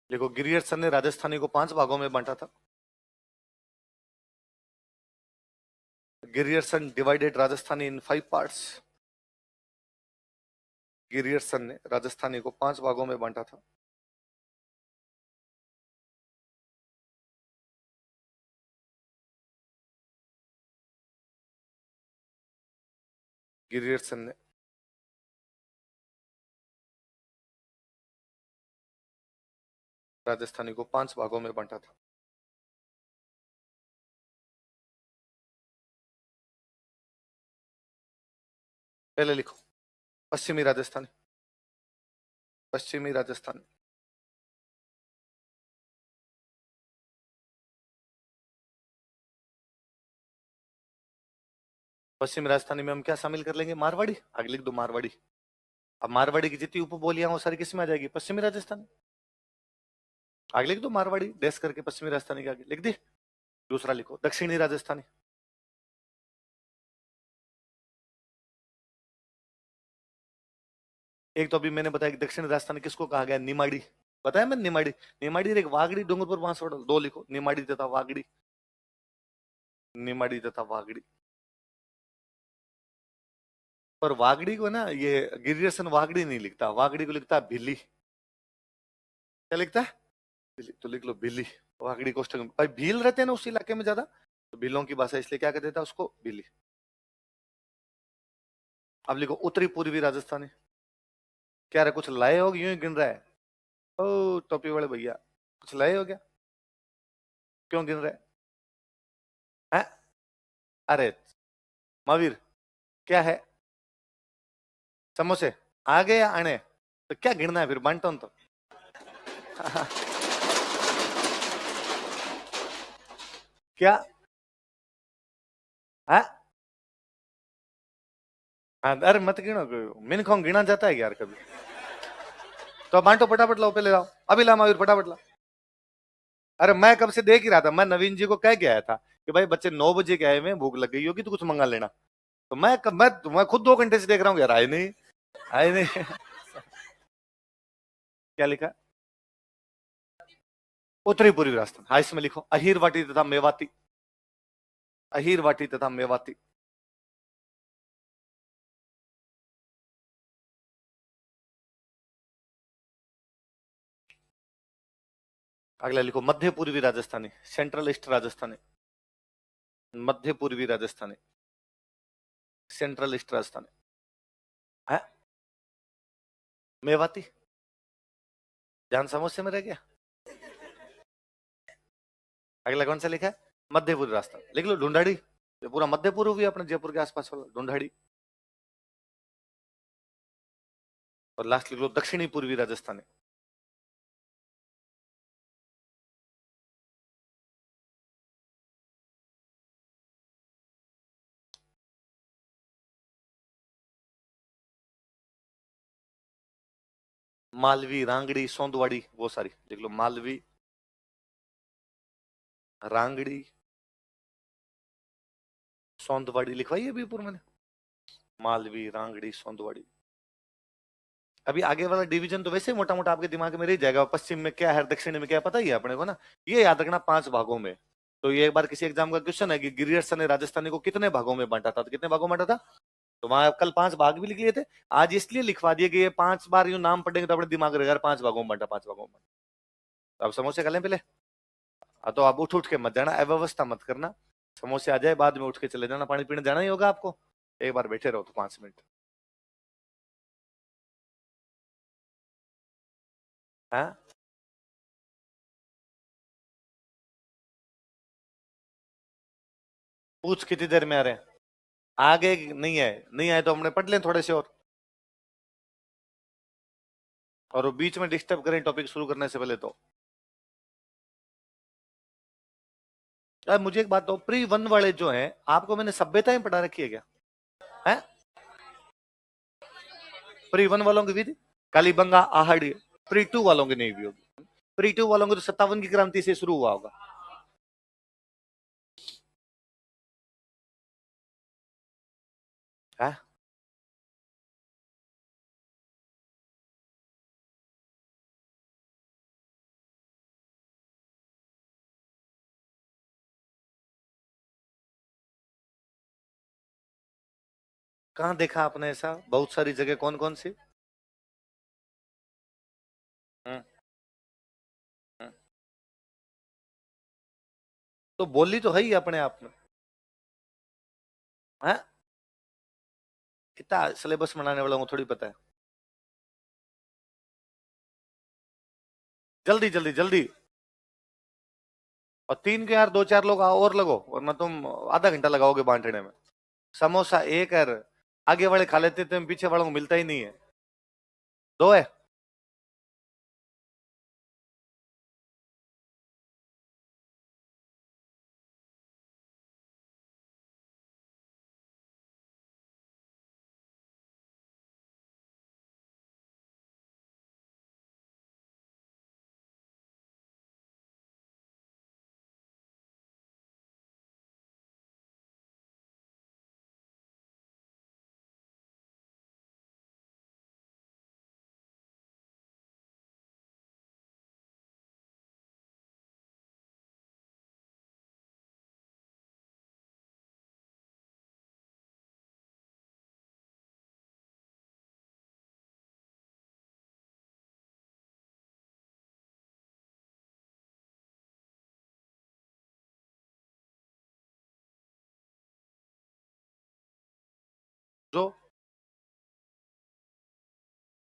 देखो, गिरियर्सन ने राजस्थानी को 5 भागों में बांटा था। गिरियर्सन डिवाइडेड राजस्थानी इन 5 पार्ट्स। गिरियर्सन ने राजस्थानी को 5 भागों में बांटा था। गिरियर्सन ने राजस्थानी को 5 भागों में बांटा था। पहले लिखो पश्चिमी राजस्थानी। पश्चिमी राजस्थानी। पश्चिमी राजस्थानी में हम क्या शामिल कर लेंगे? मारवाड़ी। आगे लिख दो मारवाड़ी। अब मारवाड़ी की जितनी उपबोलियां वो सारी किस में आ जाएगी? पश्चिमी राजस्थानी। आगे लिख दो मारवाड़ी डैश करके, पश्चिमी राजस्थानी के आगे लिख दी। दूसरा लिखो दक्षिणी राजस्थानी। एक तो अभी मैंने बताया कि दक्षिणी राजस्थानी किसको कहा गया? निमाड़ी। बताया मैंने, निमाड़ी। निमाड़ी एक वागड़ी, डूंगरपुर, बांसवाड़ा। 2 लिखो, निमाड़ी तथा वागड़ी। निमाड़ी तथा वागड़ी। पर वागड़ी को ना, ये गिरियर्सन वागड़ी नहीं लिखता, वागड़ी को लिखता है भिल्ली। क्या लिखता है? भिल्ली। तो लिख लो भिल्ली। वागड़ी कोष्टक में भाई भील रहते हैं ना उस इलाके में ज्यादा, तो भीलों की भाषा, इसलिए क्या कहते था उसको? भिल्ली। अब लिखो उत्तरी पूर्वी राजस्थानी। क्या रे, कुछ लाए हो, यूं ही गिन रहा है? ओ टोपी वाले भैया, कुछ लाए हो क्या? क्यों गिन रहे हैं? अरे महावीर, क्या है? समोसे आ गए या आने? तो क्या गिनना है फिर, बांटो न तो। क्या है? अरे मत गिनो, मैंने कहूँ गिना जाता है यार कभी? तो बांटो, फटाफट लाओ, पहले लाओ, अभी ला महावीर, फटाफट ला। अरे मैं कब से देख ही रहा था, मैं नवीन जी को कह के आया था कि भाई बच्चे 9 बजे के आए हुए हैं, भूख लग गई होगी तो कुछ मंगा लेना। तो मैं खुद 2 घंटे से देख रहा हूँ यार, आए नहीं, आए नहीं। क्या लिखा? उत्तरी पूर्वी राजस्थान। हाँ, इसमें लिखो अहीर वाटी तथा मेवाती। अहीर वाटी तथा मेवाती। अगला लिखो मध्य पूर्वी राजस्थानी, सेंट्रल ईस्ट राजस्थानी। मध्य पूर्वी राजस्थानी, सेंट्रल ईस्ट राजस्थानी है। मेवाती। ध्यान समोसे में रह गया। अगला कौन सा लिखा है? मध्य पूर्वी राजस्थान। लिख लो ढूंढाड़ी। ये पूरा मध्य पूर्व भी अपने जयपुर के आसपास वाला ढूंढाड़ी। और लास्ट लिख लो दक्षिणी पूर्वी राजस्थानी। मालवी, रांगड़ी, सोंदवाड़ी, वो सारी लिख लो। मालवी, रांगड़ी, सोंदवाड़ी लिखवाई अभी ऊपर मैंने। मालवी, रांगड़ी, सोंदवाड़ी। अभी आगे वाला डिवीजन तो वैसे मोटा मोटा आपके दिमाग में रह जाएगा, पश्चिम में क्या है, दक्षिण में क्या है, पता ही है अपने को ना। ये याद रखना 5 भागों में। तो ये एक बार किसी एग्जाम का क्वेश्चन है कि गिरियर्सन ने राजस्थानी को कितने भागों में बांटा था, तो कितने भागों में बांटा था? तो वहां कल 5 भाग भी लिख लिए थे। आज इसलिए लिखवा दिए कि ये 5 बार यूं नाम पढ़ेंगे तो अपने दिमाग रहेगा 5 भागों में बांटा, 5 भागों में बांटा। तो अब समोसे खा लें पहले। हाँ तो आप उठ उठ के मत जाना, अव्यवस्था मत करना। समोसे आ जाए बाद में उठ के चले जाना, पानी पीने जाना ही होगा आपको, एक बार बैठे रहो तो 5 मिनट। हाँ पूछ कितनी देर में आ रहे हैं, आगे नहीं है, नहीं आए तो हमने पढ़ लें थोड़े से और वो बीच में डिस्टर्ब करें टॉपिक शुरू करने से पहले तो। यार मुझे एक बात तो, प्री वन वाले जो हैं, आपको मैंने सभ्यताएं पढ़ा रखी है क्या? है प्री वन वालों की विधि, कालीबंगा आहड़, प्री टू वालों की नहीं भी होगी। प्री टू वालों को तो 57 की क्रांति से शुरू हुआ होगा। है कहाँ देखा आपने ऐसा, बहुत सारी जगह, कौन कौन सी? हम्म, हम्म। तो बोली तो है ही अपने आप में। है कितना सिलेबस बनाने वालों को थोड़ी पता है। जल्दी जल्दी जल्दी। और तीन के यार, दो चार लोग और लगो, वरना तुम आधा घंटा लगाओगे बांटने में। समोसा एक है, आगे वाले खा लेते थे, पीछे वालों को मिलता ही नहीं है। दो है। जो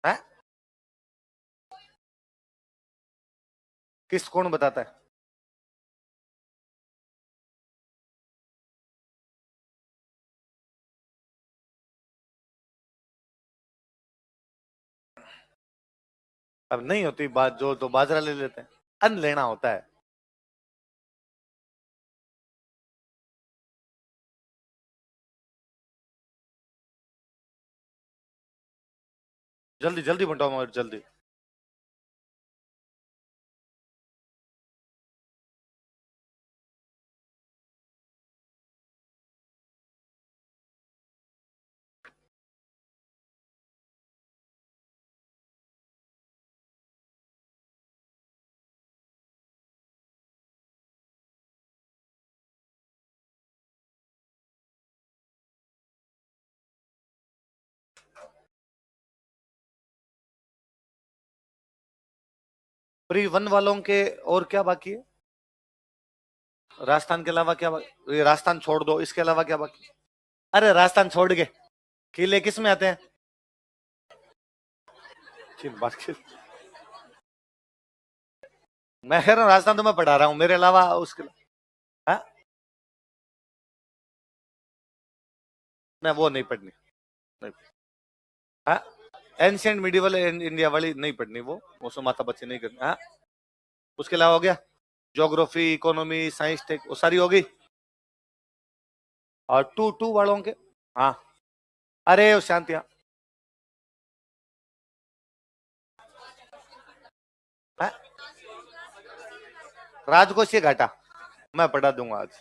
है, किस कौन बताता है? अब नहीं होती बात जो, तो बाजरा ले लेते हैं, अन्न लेना होता है। जल्दी जल्दी बंटाओ मगर जल्दी। प्री वन वालों के और क्या बाकी है? राजस्थान के अलावा क्या ये राजस्थान छोड़ दो, इसके अलावा क्या बाकी? अरे राजस्थान छोड़ के किले किस में आते हैं? किन बात की? मैं कह रहा हूँ राजस्थान तो मैं पढ़ा रहा हूँ, मेरे अलावा उसके। हाँ मैं वो नहीं पढ़नी, नहीं। हाँ एंशियंट मिडिवल इंडिया वाली नहीं पढ़नी, वो सो माथा बच्चे नहीं करनी। हाँ उसके अलावा हो गया, ज्योग्राफी, इकोनॉमी, साइंस, टेक, वो सारी हो गई। और टू टू वालों के? हाँ अरे शांति, हाँ। हाँ? राजकोषीय घाटा मैं पढ़ा दूंगा आज।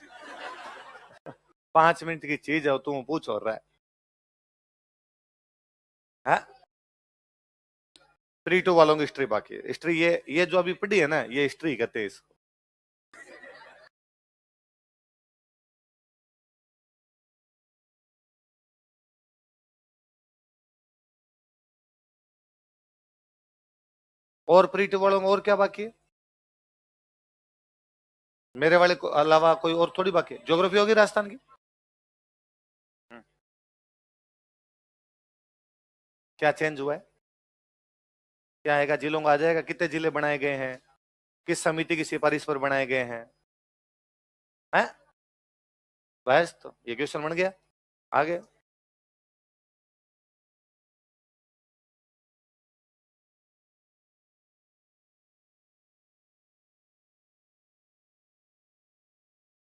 5 मिनट की चीज है, तू पूछ हो रहा है। हाँ प्री टू वालों की हिस्ट्री बाकी है, हिस्ट्री ये जो अभी पढ़ी है ना, ये हिस्ट्री कहते हैं इसको। और प्री टू वालों में और क्या बाकी है? मेरे वाले को अलावा कोई और थोड़ी बाकी है। ज्योग्राफी होगी राजस्थान की। क्या चेंज हुआ है? क्या आएगा? जिलों का आ जाएगा। कितने जिले बनाए गए हैं? किस समिति की सिफारिश पर बनाए गए हैं? हैं? बस तो ये क्वेश्चन बन गया। आगे।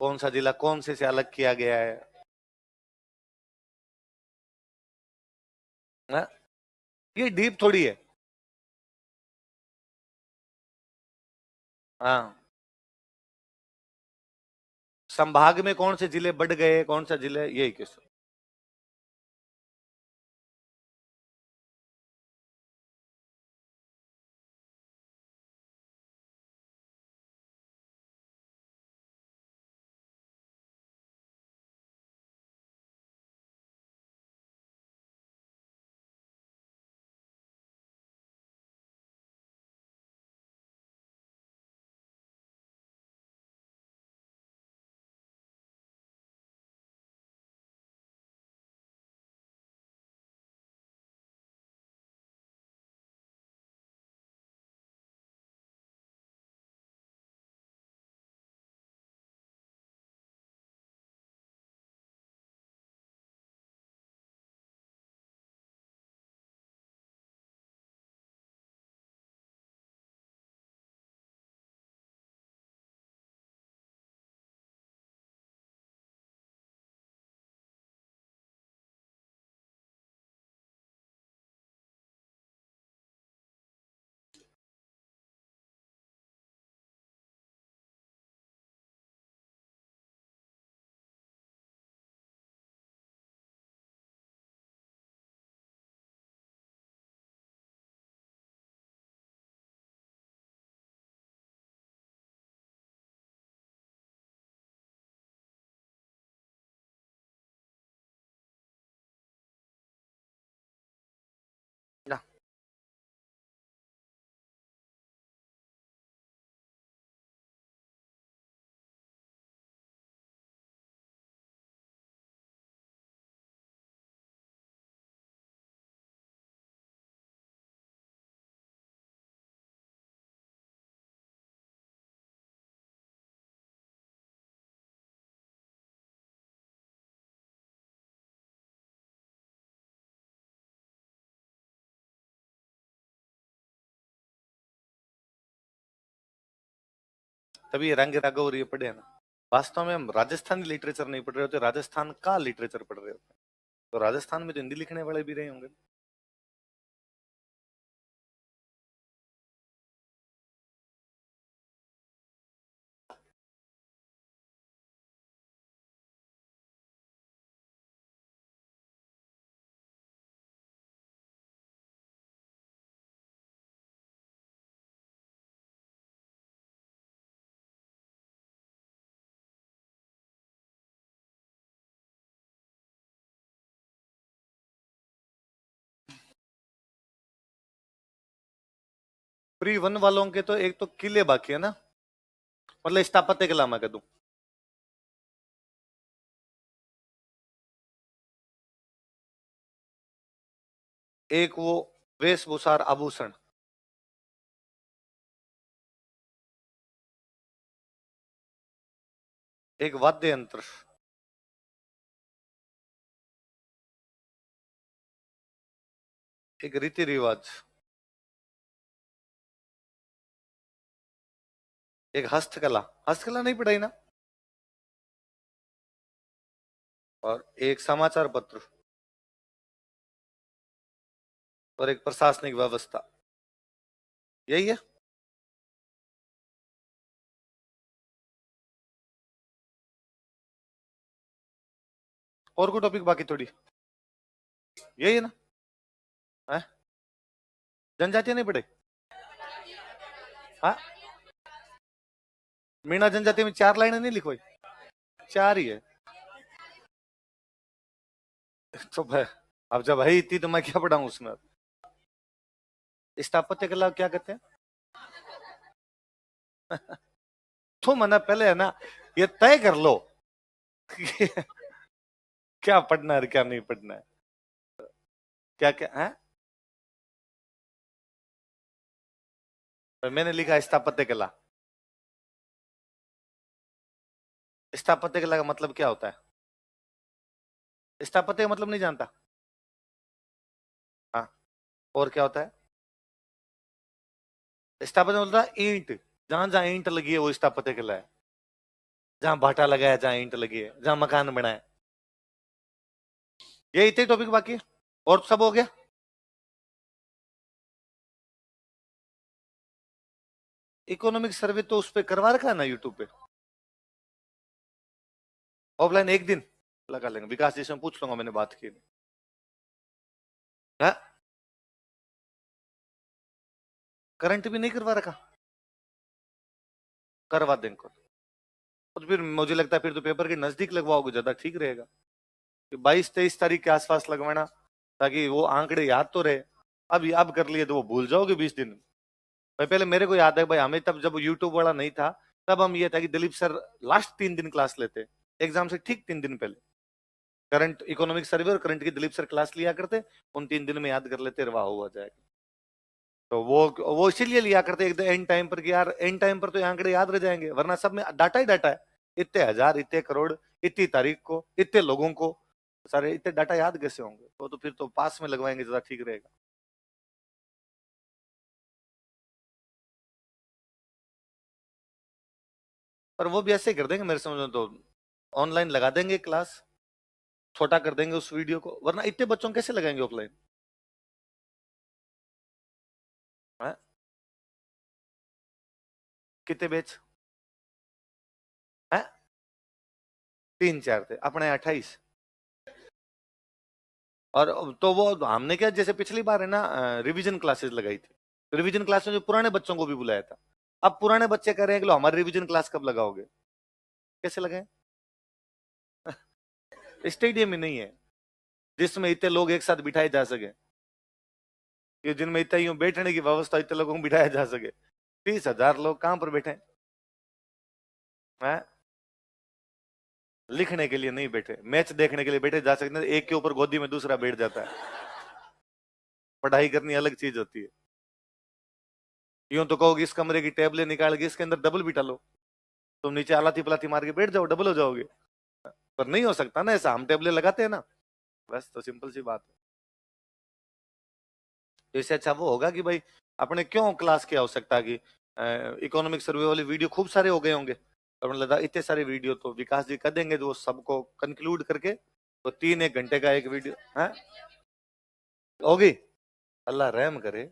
कौन सा जिला कौन से अलग किया गया है? हैं? ये डीप थोड़ी है। हाँ। संभाग में कौन से जिले बढ़ गए, कौन सा जिले, यही क्वेश्चन। ना। तभी ये रंग रागव और ये पढ़े हैं ना। वास्तव में हम राजस्थानी लिटरेचर नहीं पढ़ रहे होते, राजस्थान का लिटरेचर पढ़ रहे होते। तो राजस्थान में तो हिंदी लिखने वाले भी रहे होंगे। प्री वन वालों के तो एक तो किले बाकी है ना, मतलब स्थापत्य कला में कह दूं। एक वो वेशभूषा और आभूषण, एक वाद्य यंत्र, एक रीति रिवाज, एक हस्तकला। हस्तकला नहीं पढ़ाई ना। और एक समाचार पत्र और एक प्रशासनिक व्यवस्था। यही है। और कोई टॉपिक बाकी थोड़ी? यही है ना। है? जनजातीय नहीं पढ़े? हाँ। मीणा जनजाति में 4 लाइनें नहीं लिखवाई? 4 ही है। तो भाई, अब जब है इतनी तो मैं क्या पढ़ाऊं उसमें। स्थापत्य कला क्या कहते हैं? तुम है ना पहले है ना ये तय कर लो क्या पढ़ना है क्या नहीं पढ़ना है, क्या क्या है। मैंने लिखा स्थापत्य कला। स्थापत्य कला का मतलब क्या होता है? स्थापत्य का मतलब नहीं जानता? हाँ, और क्या होता है? स्थापत्य होता है ईंट, जहां जहां ईंट लगी है वो स्थापत्य कला है। जहां भाटा लगा है, जहां ईंट लगी है, जहां मकान बना है। ये इतने टॉपिक बाकी है, और सब हो गया। इकोनॉमिक सर्वे तो उस पर करवा रखा है ना यूट्यूब पे। ऑफलाइन एक दिन लगा लेंगे, विकास जी से मैं पूछ लूंगा, मैंने बात की नहीं। हाँ? करंट भी नहीं करवा रखा? करवा देंगे। तो फिर मुझे लगता है फिर तो पेपर के नजदीक लगवाओगे ज्यादा ठीक रहेगा, 22-23 तारीख के आसपास लगवाना, ताकि वो आंकड़े याद तो रहे। अब कर लिए तो वो भूल जाओगे 20 दिन। भाई पहले मेरे को याद है भाई, हमें तब जब यूट्यूब वाला नहीं था, तब हम ये था कि दिलीप सर लास्ट 3 दिन क्लास लेते, एग्जाम से ठीक 3 दिन पहले करंट इकोनॉमिक सर्वे और करंट की दिलीप सर क्लास लिया करते, उन 3 दिन में याद कर लेते, रवा हुआ जाएगा। तो वो इसीलिए लिया करते एकदम एंड टाइम पर कि यार एंड टाइम पर तो ये आंकड़े याद रह जाएंगे, वरना सब में डाटा ही डाटा है। इतने हजार, इतने करोड़, इतनी तारीख को, इतने लोगों को, सारे इतने डाटा याद कैसे होंगे? तो फिर तो पास में लगवाएंगे ज्यादा ठीक रहेगा। पर वो भी ऐसे ही कर देंगे मेरे समझ में तो, ऑनलाइन लगा देंगे क्लास, छोटा कर देंगे उस वीडियो को, वरना इतने बच्चों को कैसे लगाएंगे ऑफलाइन? कितने बैच है? 3-4 थे अपने 28। और तो वो हमने क्या, जैसे पिछली बार है ना रिवीजन क्लासेस लगाई थी, रिवीजन क्लास में जो पुराने बच्चों को भी बुलाया था। अब पुराने बच्चे कह रहे हैं कि लो हमारी रिवीजन क्लास कब लगाओगे? कैसे लगाए? स्टेडियम ही नहीं है जिसमें इतने लोग एक साथ बिठाए जा सके, कि जिनमें इतना यूं बैठने की व्यवस्था इतने लोगों को बिठाया जा सके। 30,000 लोग कहां पर बैठे हैं? लिखने के लिए नहीं बैठे, मैच देखने के लिए बैठे जा सकते हैं, एक के ऊपर गोदी में दूसरा बैठ जाता है। पढ़ाई करनी अलग चीज होती है। यूं तो कहोगे इस कमरे की टेबलें निकाल के इसके अंदर डबल बिठा लो, तुम नीचे आलाती पलाती मार के बैठ जाओ, डबल हो जाओगे। पर नहीं हो सकता ना ऐसा, हम टेबलें लगाते हैं ना, बस तो सिंपल सी बात है। तो इससे अच्छा वो होगा कि भाई अपने क्यों क्लास की आवश्यकता की, इकोनॉमिक सर्वे वाले वीडियो खूब सारे हो गए होंगे, और मतलब लगा इतने सारे वीडियो तो विकास जी कर देंगे, तो वो सबको कंक्लूड करके तो 3-1 घंटे का एक वीडियो है होगी। अल्लाह रहम करे।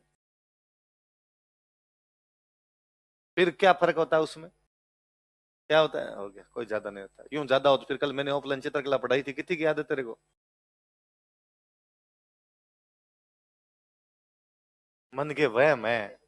फिर क्या फर्क होता है उसमें? क्या होता है? हो गया, कोई ज्यादा नहीं होता, यूं ज्यादा हो तो फिर कल मैंने ऑफलाइन चित्रकला पढ़ाई थी, कितनी की याद है तेरे को? मन के वहम है,